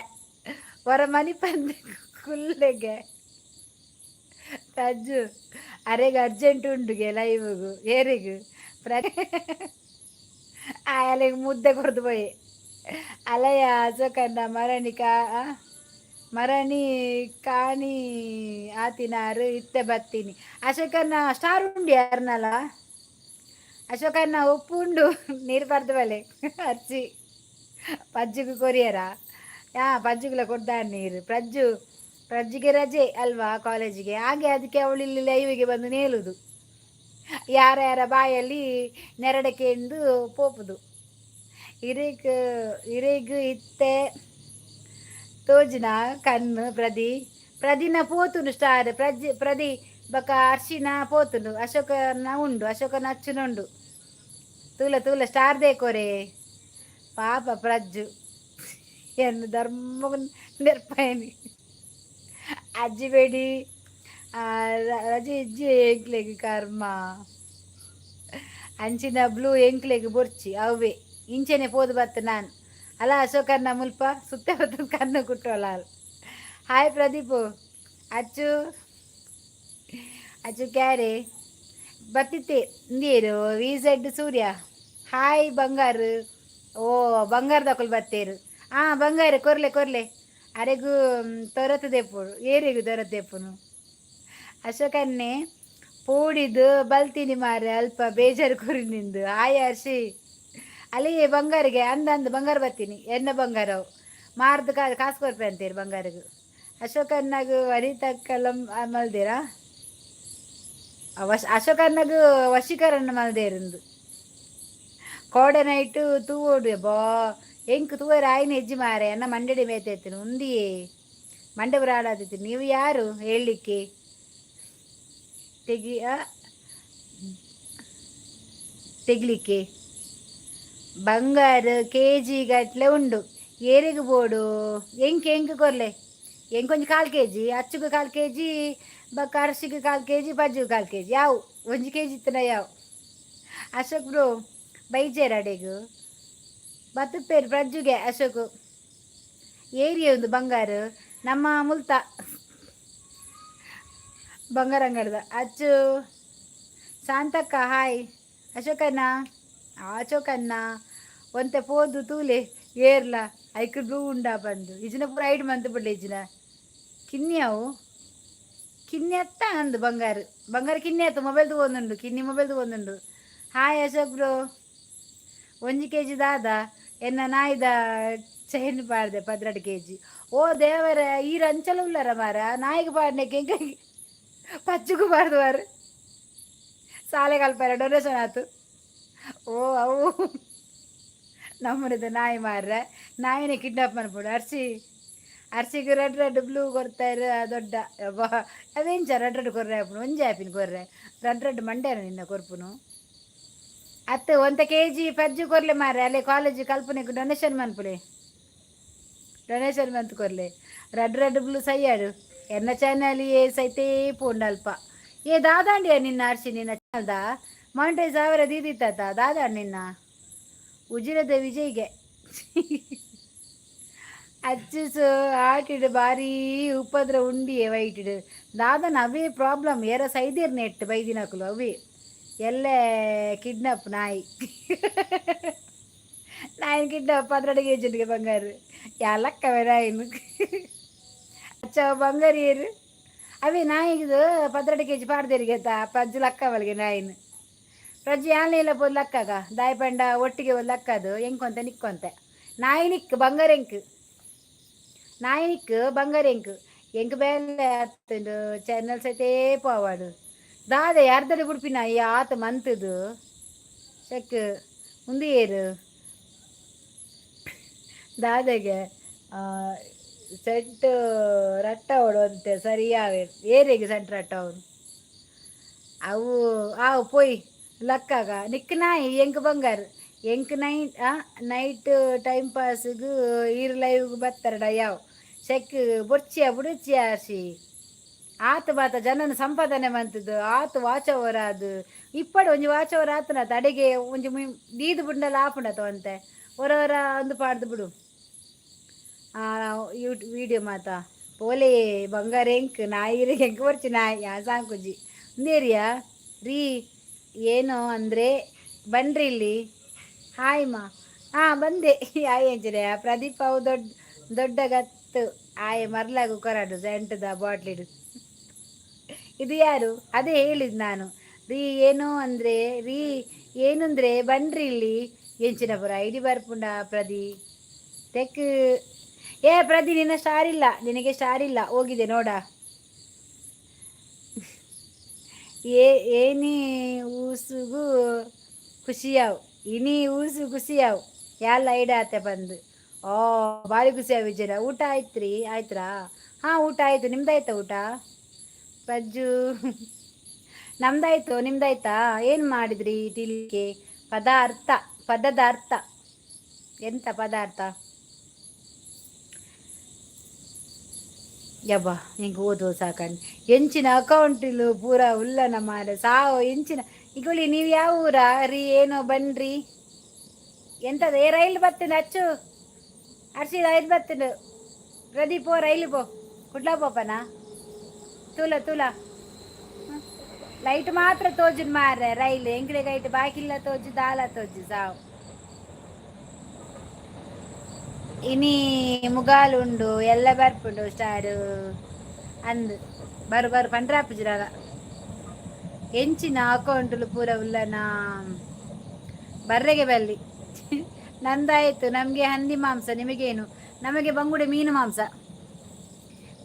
ಹೊರ ಮನಿ ಪಂದೆ ಕುಲ್ಲೆಗೆ. ಪ್ರಜ್ಜು ಅರೆಗೆ ಅರ್ಜೆಂಟ್ ಉಂಡುಗೆ ಲೈವ್ಗೂ ಏರಿಗೂ ಅಲೆಗೆ ಮುದ್ದೆ ಕೊಡ್ದು ಪೋಯೆ ಅಲಯ ಅಶೋಕನ್ನ ಮರಣಿ ಕಾಣಿ ಆತಿನಾರು ಇತ್ತೆ ಬತ್ತೀನಿ. ಅಶೋಕನ್ನ ಸ್ಟಾರ್ ಉಂಡು ಯಾರನಲ್ಲ ಅಶೋಕನ್ನ ಉಪ್ಪು ಉಂಡು ನೀರು ಬರ್ದು ಬಲೆ ಹಚ್ಚಿ ಪಜ್ಜಿಗೂ ಕೊರಿಯರ ಪಜ್ಜಿಗೆಲ್ಲ ಕೊಡ್ದ ನೀರು. ಪ್ರಜ್ಜಿಗೆ ರಜೆ ಅಲ್ವಾ ಕಾಲೇಜಿಗೆ, ಹಾಗೆ ಅದಕ್ಕೆ ಅವಳು ಇಲ್ಲಿ ಲೈವಿಗೆ ಬಂದು ನೇಳುದು ಯಾರ ಬಾಯಲ್ಲಿ ನೆರಡಕ್ಕೆ ಎಂದು ಪೋಪುದು. ಇರೇಗ್ ಇತ್ತೆ ತೋಜಿನ ಕಣ್ಣು ಪ್ರದಿನ ಪೋತುಂಡು ಸ್ಟಾರ್ ಪ್ರದಿ ಬಕ ಅರ್ಶಿನ ಪೋತುಂಡು. ಅಶೋಕನ ಉಂಡು, ಅಶೋಕನ ಅಚ್ಚುನುಂಡು. ತೂಲ ಸ್ಟಾರ್ ದೇಕೋರೆ ಪಾಪ ಪ್ರಜ್ಜು ಎಂದು ಧರ್ಮ ನಿರ್ಪಾಯನಿ ಅಜ್ಜಿಬೇಡಿ ರಜೆ ಇಜ್ಜಿ ಎಂಕ್ಲೆಗ್ ಕರ್ಮ ಅಂಚಿನ ಬ್ಲೂ ಎಂಕ್ಲೆಗ್ ಬೊರ್ಚಿ ಅವೇ ಇಂಚೆನೆ ಪೋದು ಬತ್ತ ನಾನು ಅಲ್ಲ ಅಶೋಕನ್ನ ಮುಲ್ಪ ಸುತ್ತ ಹೊತ್ತು ಕಣ್ಣು ಕುಟ್ಟೋಲ್ಲ. ಹಾಯ್ ಪ್ರದೀಪು ಅಚ್ಚು ಕ್ಯಾರೆ ಬತ್ತಿತ್ತೆ ನೀರು ವಿಝೆಡ್ ಸೂರ್ಯ. ಹಾಯ್ ಬಂಗಾರು ಓ ಬಂಗಾರ ತಕೊಲ್ ಬತ್ತೇರು ಬಂಗಾರ ಕೊರ್ಲೆ ಕೊರ್ಲೆ ಅರೆಗೂ ತೊರತು ದೆಪ್ಪುಡು ಏರಿಗೂ ತೊರತು ದೆಪ್ಪುನು ಅಶೋಕನ್ನೇ ಪೋಡಿದು ಬಲ್ತೀನಿ ಮಾರೆ ಅಲ್ಪ ಬೇಜಾರು ಕೊರಿನಿಂದು ಆಯ ಹರ್ಷಿ ಅಲ್ಲಿ ಬಂಗಾರಿಗೆ ಅಂದ ಬಂಗಾರ ಬರ್ತೀನಿ ಎನ್ನ ಬಂಗಾರವು ಮಾರ್ದು ಕಾಸು ಕೊರ್ಪೆ ಅಂತೀರಿ ಬಂಗಾರಿಗೂ ಅಶೋಕನ್ನಾಗ ಅನಿತಕ್ಕಲ್ಲ ಮಲ್ದೇರಾ ಅಶೋಕನ್ನಾಗ ವಶೀಕರಣ ಮಲ್ದೇರಿಂದು ಕೋಡೆ ನೈಟು ತೂವೋಡು ಬಾ ಎಂಕ್ ತೂವರ ಆಯ್ನ ಹೆಜ್ಜಿ ಮಾರೆ ಅನ್ನ ಮಂಡಡಿ ಮೇತೈತೀನಿ ಉಂದಿಯೇ ಮಂಡೆ ಬರಾಡಾದಿತ್ತು ನೀವು ಯಾರು ಹೇಳಲಿಕ್ಕೆ ತೆಗಿ ತೆಗಿಲಿಕ್ಕೆ ಬಂಗಾರ ಕೆ ಜಿ ಗಟ್ಟಲೆ ಉಂಡು ಏರಿಗೂ ಬೋಡು ಎಂಕ್ ಕೊರ್ಲೆ ಎಂಕೊಂಚು 1/4 kg ಅಚ್ಚುಗೂ 1/4 kg ಬಕ್ಕ ಅರ್ಶಿಗೆ 1/4 kg ಪಜ್ಜಿಗೆ 1/4 kg ಯಾವು 1 kg ಇತ್ತನ ಯಾವು ಅಶೋಕ್ ಬ್ರೋ ಬೈಜೇರ ಅಡೆಗು ಬತ್ತುಪ್ಪೇರು ಪ್ರಜ್ಜುಗೆ ಅಶೋಕು ಏರಿಯ ಒಂದು ಬಂಗಾರ ನಮ್ಮ ಮುಲ್ತ ಬಂಗಾರ ಅಂಗಡ್ದ ಅಚ್ಚು ಶಾಂತಕ್ಕ ಹಾಯ್ ಅಶೋಕಣ್ಣ ಅಶೋಕಣ್ಣ ಒಂತೆ ಪೋದು ತೂಲೆ ಏರ್ಲ ಐಕ್ರು ಬ್ಲೂ ಉಂಡಾ ಬಂದು ಇಜಿನ ಪೂರ ಐಡ್ ಮಂತ್ ಬಿಡ್ಲೆ ಇಜಿನ ಕಿನ್ನಿಯಾವು ಕಿನ್ನಿ ಅತ್ತ ಅಂದು ಬಂಗಾರ ಕಿನ್ನಿ ಆಯ್ತು ಮೊಬೈಲ್ ತಗೊಂಡುಂಡು ಕಿನ್ನಿ ಮೊಬೈಲ್ ತಗೊಂಡುಂಡು ಹಾಯ್ ಅಶೋಕ್ ಬ್ರೋ 1 kg ದಾದ ಎನ್ನ ನಾಯ್ದ ಚೈನ್ ಪಾಡ್ದೆ 12 kg ಓ ದೇವರ ಈ ರಂಚಲ ಉಳ್ಳರ ಮಾರ ನಾಯಿಗೆ ಪಾಡ್ನೆಕ್ಕೆ ಹೆಂಗೆ ಪಚ್ಚಗೂ ಬಾರ್ದು ವಾರು ಸಾಲೆ ಕಲ್ಪಾರ ಡೊನೇಷನ್ ಆಯ್ತು ಓ ಅವು ನಮ್ಮನಿದು ನಾಯಿ ಮಾರ್ರೆ ನಾಯಿನೇ ಕಿಡ್ನಾಪ್ ಮಾಡ್ಬಿಡು ಅರ್ಸಿಗೆ ರೆಡ್ ಬ್ಲೂ ಕೊಡ್ತಾರೆ ದೊಡ್ಡ ಅವೇಂಚ ರೆಡ್ ಕೊರ್ರೆ ಆಪುನು ಒಂಜಿ ಆಪಿನ ಕೊರ್ರೆ ರೆಡ್ ಮಂಡ್ಯಾನ ನಿನ್ನ ಕೊರ್ಪುನು ಅತ್ತು 1 kg ಪಜ್ಜು ಕೊರ್ಲೆ ಮಾರ್ರೆ ಅಲ್ಲೇ ಕಾಲೇಜ್ ಕಲ್ಪನೆಗೆ ಡೊನೇಷನ್ ಮನ್ಪುಲೆ ಡೊನೇಷನ್ ಮಂತ್ ಕೊರ್ಲೆ ರೆಡ್ ಬ್ಲೂ ಸೈಯಾಡು ಎನ್ನ ಚಾನಲ್ ಏ ಸೈತೇ ಪೋಂಡಲ್ಪ ಏ ದಾದಾಂಡಿಯ ನಿನ್ನ ಅರ್ಸಿ ನಿನ್ನ ಚಾನಲ್ದ ಮಾನಿಟೈಸ್ ಅವರ ದೀದಿತ್ತ ದಾದಾಂಡ್ ನಿನ್ನ ಉಜಿರದ ವಿಜಯ್ಗೆ ಅಚ್ಚು ಆಟಿಡು ಬಾರಿ ಉಪದ್ರ ಉಂಡಿಯೇ ವೈಟಿಡು ದಾದನ ಅವೇ ಪ್ರಾಬ್ಲಮ್ ಏರ ಸೈದಿರ್ ನೆಟ್ ಬೈದಿನಕಲು ಅವೇ ಎಲ್ಲೇ ಕಿಡ್ನಾಪ್ ನಾಯಿ ನಾಯಿನ ಕಿಡ್ನಾಪ್ 12 kg ಬಂಗಾರ ಯಾಲಕ್ಕವೇ ನಾಯಿನು ಅಚ್ಚ ಬಂಗಾರ ಏರು ಅವೇ ನಾಯಿಗಿದು 12 kg ಪಾಡ್ದೇರಿಗೆ ಪಜ್ಜು ಲಕ್ಕವಲ್ಗೆ ನಾಯಿನ ಪ್ರಜ್ಜು ಯಾನೆಲ್ಲ ಪೋದು ಲಕ್ಕಾಗ ದಾಯಪಂಡ ಒಟ್ಟಿಗೆ ಒಂದು ಲಕ್ಕದು ಎಂಕೊಂತ ನಿಕ್ಕೊಂತ ನಾಯಿ ನಿಕ್ ಬಂಗಾರ ಎಂಕ್ ಬೇಲೆ ಹತ್ತುಂಡು ಚಾನಲ್ ಸೈತೇ ಪೋವಾಡು ದಾದ ಯಾರ್ದಲ್ಲಿ ಬುಡ್ಪಿನ ಈ ಆತ ಮಂತದು ಚೆಕ್ ಮುಂದೆ ಏರು ದಾದಗೆ ಸೆಂಟ್ ರಟ್ಟ ಓಡುವಂತೆ ಸರಿಯಾವೆ ಏರಿಗೆ ಸೆಂಟ್ ರಟ್ಟ ಅವನು ಅವು ಪೋಯ್ ಲಕ್ಕಾಗ ನಿಕ್ ನಾಯಿ ಎಂಕ್ ಬಂಗಾರ ಎಂಕ್ ನೈಟ್ ಟೈಮ್ ಪಾಸ್ಗೂ ಈರು ಲೈವ್ಗೆ ಬರ್ತಾರಡ ಯಾವ ಚೆಕ್ ಬೊರ್ಚಿಯ ಬುಡುಚಿಯ ಆರ್ಸಿ ಆತು ಬಾತ ಜನನ ಸಂಪಾದನೆ ಮಂತದ್ದು ಆತು ವಾಚ್ ಓವರ್ ಅದು ಇಪ್ಪಡು ಒಂಜಿ ವಾಚ್ ಓವರ್ ಆತನತ ಅಡಿಗೆ ಒಂಜಿ ದೀದು ಬುಂಡಲ್ಲ ಆಪುಂಡತ ಅಂತೆ ಹೊರ ಒಂದು ಪಾಡ್ದು ಬಿಡು ವಿಡಿಯೋ ಮಾತ ಪೋಲೆ ಬಂಗಾರ ಎಂಕ್ ನಾಯಿರಿಗೆ ಎಂಕ್ ಬರ್ಚಿ ನಾಯಿ ಸಾಂಕುಜಿ ಒಂದೇರಿಯಾ ರೀ ಏನು ಅಂದರೆ ಬನ್ರಿ ಇಲ್ಲಿ ಹಾಯ್ ಬಂದೆ ಆಯ್ ಎಂಚಿನ ಪ್ರದೀಪ್ ಅವು ದೊಡ್ಡ ಗತ್ತು ಆಯ್ ಮರ್ಲಾಗು ಕೊರಾಡು ಸೆಂಟದ ಬಾಟ್ಲಿಡು ಇದು ಯಾರು ಅದೇ ಹೇಳಿದ್ ನಾನು ಏನಂದ್ರೆ ಬನ್ರಿ ಇಲ್ಲಿ ಎಂಚಿನ ಪುರ ಐಡಿ ಬರ್ಪುಂಡ ಪ್ರದಿ ತೆಕ್ ಪ್ರದಿ ನಿನ್ನ ಸ್ಟಾರ್ ಇಲ್ಲ ಹೋಗಿದೆ ನೋಡ ಏನಿ ಊಸುಗು ಖುಷಿಯಾವು ಇನಿ ಊಸು ಖುಷಿಯಾವು ಎಲ್ಲ ಐಡಾತೆ ಬಂದು ಭಾರಿ ಖುಷಿಯಾವ ವಿಜಯನ ಊಟ ಆಯ್ತ್ರಾ ಊಟ ಆಯಿತು ನಿಮ್ದಾಯ್ತಾ ಊಟ ಪಜ್ಜು ನಮ್ದಾಯ್ತು ನಿಮ್ದಾಯ್ತಾ ಏನು ಮಾಡಿದ್ರಿ ತಿಲಿಕೆ ಪದದ ಅರ್ಥ ಎಂತ ಪದಾರ್ಥ ಯಬ್ಬ ಹಿಂಗೆ ಓದೋ ಸಾಕಂಡು ಎಂಚಿನ ಅಕೌಂಟಿಲು ಪೂರ ಉಲ್ಲನ ಮಾರ ಸಾವು ಎಂಚಿನ ಈಗುಳಿ ನೀವು ಯಾವ ಊರ ರೀ ಏನೋ ಬನ್ರಿ ಎಂತದ ರೈಲ್ ಬರ್ತೀನಿ ಅಚ್ಚು ಅರ್ಸಿ ರೈಲ್ ಬರ್ತೀನಿ ಪ್ರದೀಪ್ ರೈಲು ಪೋ ಕುಡ್ಲಾ ಪೋಪನ ತುಲ ಲೈಟ್ ಮಾತ್ರ ತೋಜುನ್ ಮಾರ ರೈಲ್ ಎಂಕಡೆ ಗೈಟ್ ಬಾಕಿಲ್ಲ ತೋಜು ದಾಲ ತೋಜು ಸಾವು ಇನಿ ಮುಗಾಲು ಎಲ್ಲ ಬರ್ಪುಂಡು ಸ್ಟಾರು ಅಂದು ಬರು ಬರು ಪಂಡ್ರಾಪುಜಿರಾಗ ಎಂಚಿನ ಅಕೌಂಟ್ಲು ಪೂರ ಉಲ್ಲನ ಬರ್ರೆಗೆ ಬಲ್ಲಿ ನಂದಾಯ್ತು. ನಮಗೆ ಹಂದಿ ಮಾಂಸ, ನಿಮಗೇನು? ನಮಗೆ ಬಂಗುಡೆ ಮೀನು ಮಾಂಸ.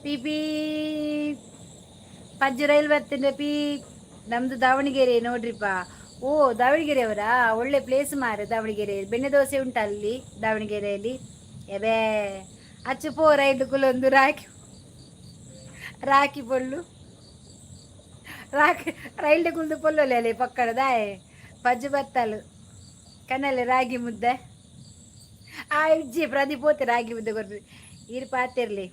ಪಿ ಪೀ ಪಜ್ಜು ರೈಲ್ ಬರ್ತಿಂದೆ ಪೀ. ನಮ್ದು ದಾವಣಗೆರೆ ನೋಡ್ರಿಪಾ. ಓ, ದಾವಣಗೆರೆಯವರಾ? ಒಳ್ಳೆ ಪ್ಲೇಸ್ ಮಾರ ದಾವಣಗೆರೆ. ಬೆಣ್ಣೆ ದೋಸೆ ಉಂಟ ಅಲ್ಲಿ ದಾವಣಗೆರೆಯಲ್ಲಿ. ಎಬೇ ಅಚ್ಚು ಪೋ ರೈಲು ಕುಲೊಂದು ರಾಕಿ ರಾಕಿ ಪೊಳ್ಳು ರಾಕಿ ರೈಲ್ಡೆ ಕುಲ್ದು ಪೊಲ್ಲೊಲೆ ಅಲೆ ಪಕ್ಕಡದಾಯೆ ಪಜ್ಜು ಬತ್ತಲು ಕಣ್ಣಲ್ಲಿ ರಾಗಿ ಮುದ್ದೆ. ಆ ಇಜ್ಜಿ ಪ್ರದೀಪ್ ಹೋತೆ ರಾಗಿ ಮುದ್ದೆ ಕೊಡ್ರಿ. ಇರು ಪಾತಿರ್ಲಿ,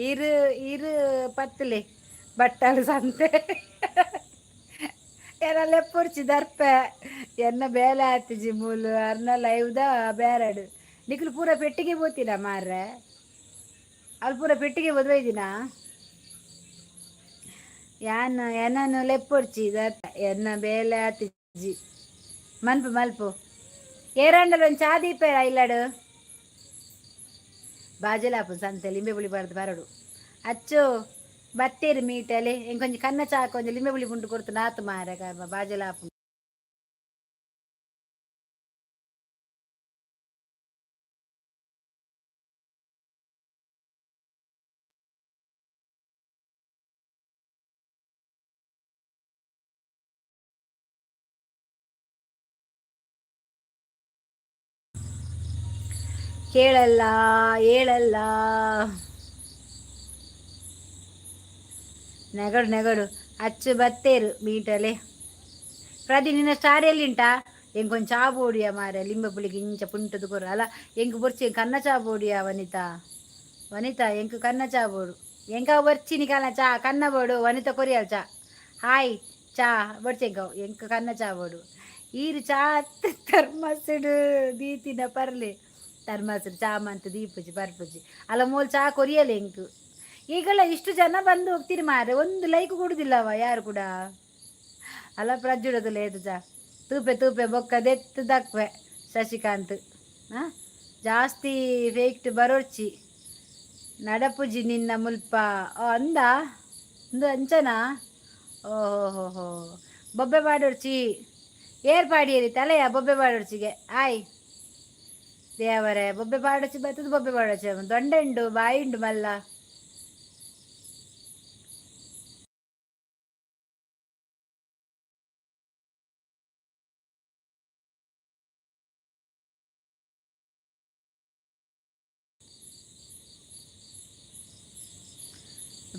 ಇರು ಇರು ಪತ್ತಲೆ ಬಟ್ಟಲು ಸಂತೆ ಏನಲ್ಲ ಪುರ್ಚಿ ದರ್ಪೆ ಎನ್ನ ಬೇಲೆ ಆತಿಜಿ ಮೂಲು ಅರ್ನ ಲೈವ್ದ ಬೇರಾಡು ನಿಖಲು ಪೂರ ಪೆಟ್ಟಿಗೆ ಬೋತೀರಾ ಮಾರ್ರೆ. ಅಲ್ಲಿ ಪೂರ ಪೆಟ್ಟಿಗೆ ಬದವೈದಿನ ಯಾನ್ ಏನನ್ನು ಲೆಪ್ಪೊಡ್ಚಿ ಎನ್ನ ಬೇಲೆ ಆತಿಜಿ ಮನ್ಪು ಮಲ್ಪು ಏರಂಡಲ ಒಂದು ಚಾ ದೀಪೇರ ಇಲ್ಲಾಡು ಬಾಜಲಾಪು ಸಂತೆ ಲಿಂಬೆ ಬುಳಿ ಬಾರ್ದು ಬರಡು ಅಚ್ಚು ಬತ್ತೇರು ಮೀಟಲೆ ಹೆಂಗೆ ಕೊಂಚ ಕನ್ನ ಚಾ ಕೊಂಚ ಲಿಂಬೆ ಬುಳಿ ಪುಂಡು ಕೊಡ್ತು ನಾತು ಮಾರ ಬಾಜಲಾಪು. ಕೇಳಲ್ಲ ಹೇಳಲ್ಲ ನೆಗಡು ನೆಗಡು ಅಚ್ಚು ಬತ್ತೇರು ಮೀಟಲೆ. ಪ್ರದಿ ನಿನ್ನ ಸ್ಟಾರ್ ಎಲ್ಲಿಂಟಾ? ಹೆಂಗೆ ಕೊಂಚ ಚಾ ಬೋಡಿಯ ಮಾರ ಲಿಂಬೆ ಪುಳಿಗೆ ಇಂಚ ಪುಂಟದು ಕೊರ ಅಲ್ಲ ಹೆಂಗೆ ಬರ್ಚಿ ಕನ್ನ ಚಾ ಬೋಡಿಯ ವನಿತಾ. ವನಿತಾ ಎಂಕು ಕನ್ನ ಚಾ ಬೋಡು ಎಂಕ ಬರ್ಚಿನಿ ಕನ್ನ ಚಾ ಕನ್ನ ಬೋಡು ವನಿತಾ ಕೊರಿಯಲ್ ಚಾ. ಹಾಯ್ ಚಾ ಬಡ್ಚೆಂಕ ಎಂಕ ಕನ್ನ ಚಾ ಬೋಡು ಈರು ಚಾ ಥರ್ಮಸಿಡು ದೀತಿನ ಪರ್ಲೆ ಥರ್ಮಸಿಡು ಚಾ ಮಂತ್ ದೀಪುಜಿ ಪರ್ಪುಜಿ ಅಲ್ಲ ಮೂಲ್ ಚಾ ಕೊರಿಯಲ್ಲ ಎಂಕು. ಈಗೆಲ್ಲ ಇಷ್ಟು ಜನ ಬಂದು ಹೋಗ್ತೀರಿ ಮಾರೆ, ಒಂದು ಲೈಕ್ ಕೊಡುದಿಲ್ಲವ ಯಾರು ಕೂಡ. ಅಲ್ಲ ಪ್ರಜ್ಜುಡದು ಲೇದು ಚಾ ತೂಪೆ ತೂಪೆ ಬೊಕ್ಕದೆತ್ತು ದಕ್ವೆ ಶಶಿಕಾಂತ್ ಹಾಂ ಜಾಸ್ತಿ ಫೇಕ್ಟ್ ಬರೋಡ್ಚಿ ನಡಪುಜಿ ನಿನ್ನ ಮುಲ್ಪ ಅಂದ ಒಂದು ಅಂಚನಾ. ಓಹೋ ಹೋ ಹೋ ಬೊಬ್ಬೆ ಪಾಡೋಡ್ಚಿ ಏರ್ ಪಾಡಿಯರಿ ತಲೆಯ ಬೊಬ್ಬೆ ಪಾಡೋಡ್ಚಿಗೆ ಆಯ್ ದೇವರೇ ಬೊಬ್ಬೆ ಪಾಡೋಚಿ ಬರ್ತದ ಬೊಬ್ಬೆ ಪಾಡೋಚಿ ದೊಂಡೆ ಉಂಡು ಬಾಯಿ ಉಂಡು ಮಲ್ಲ.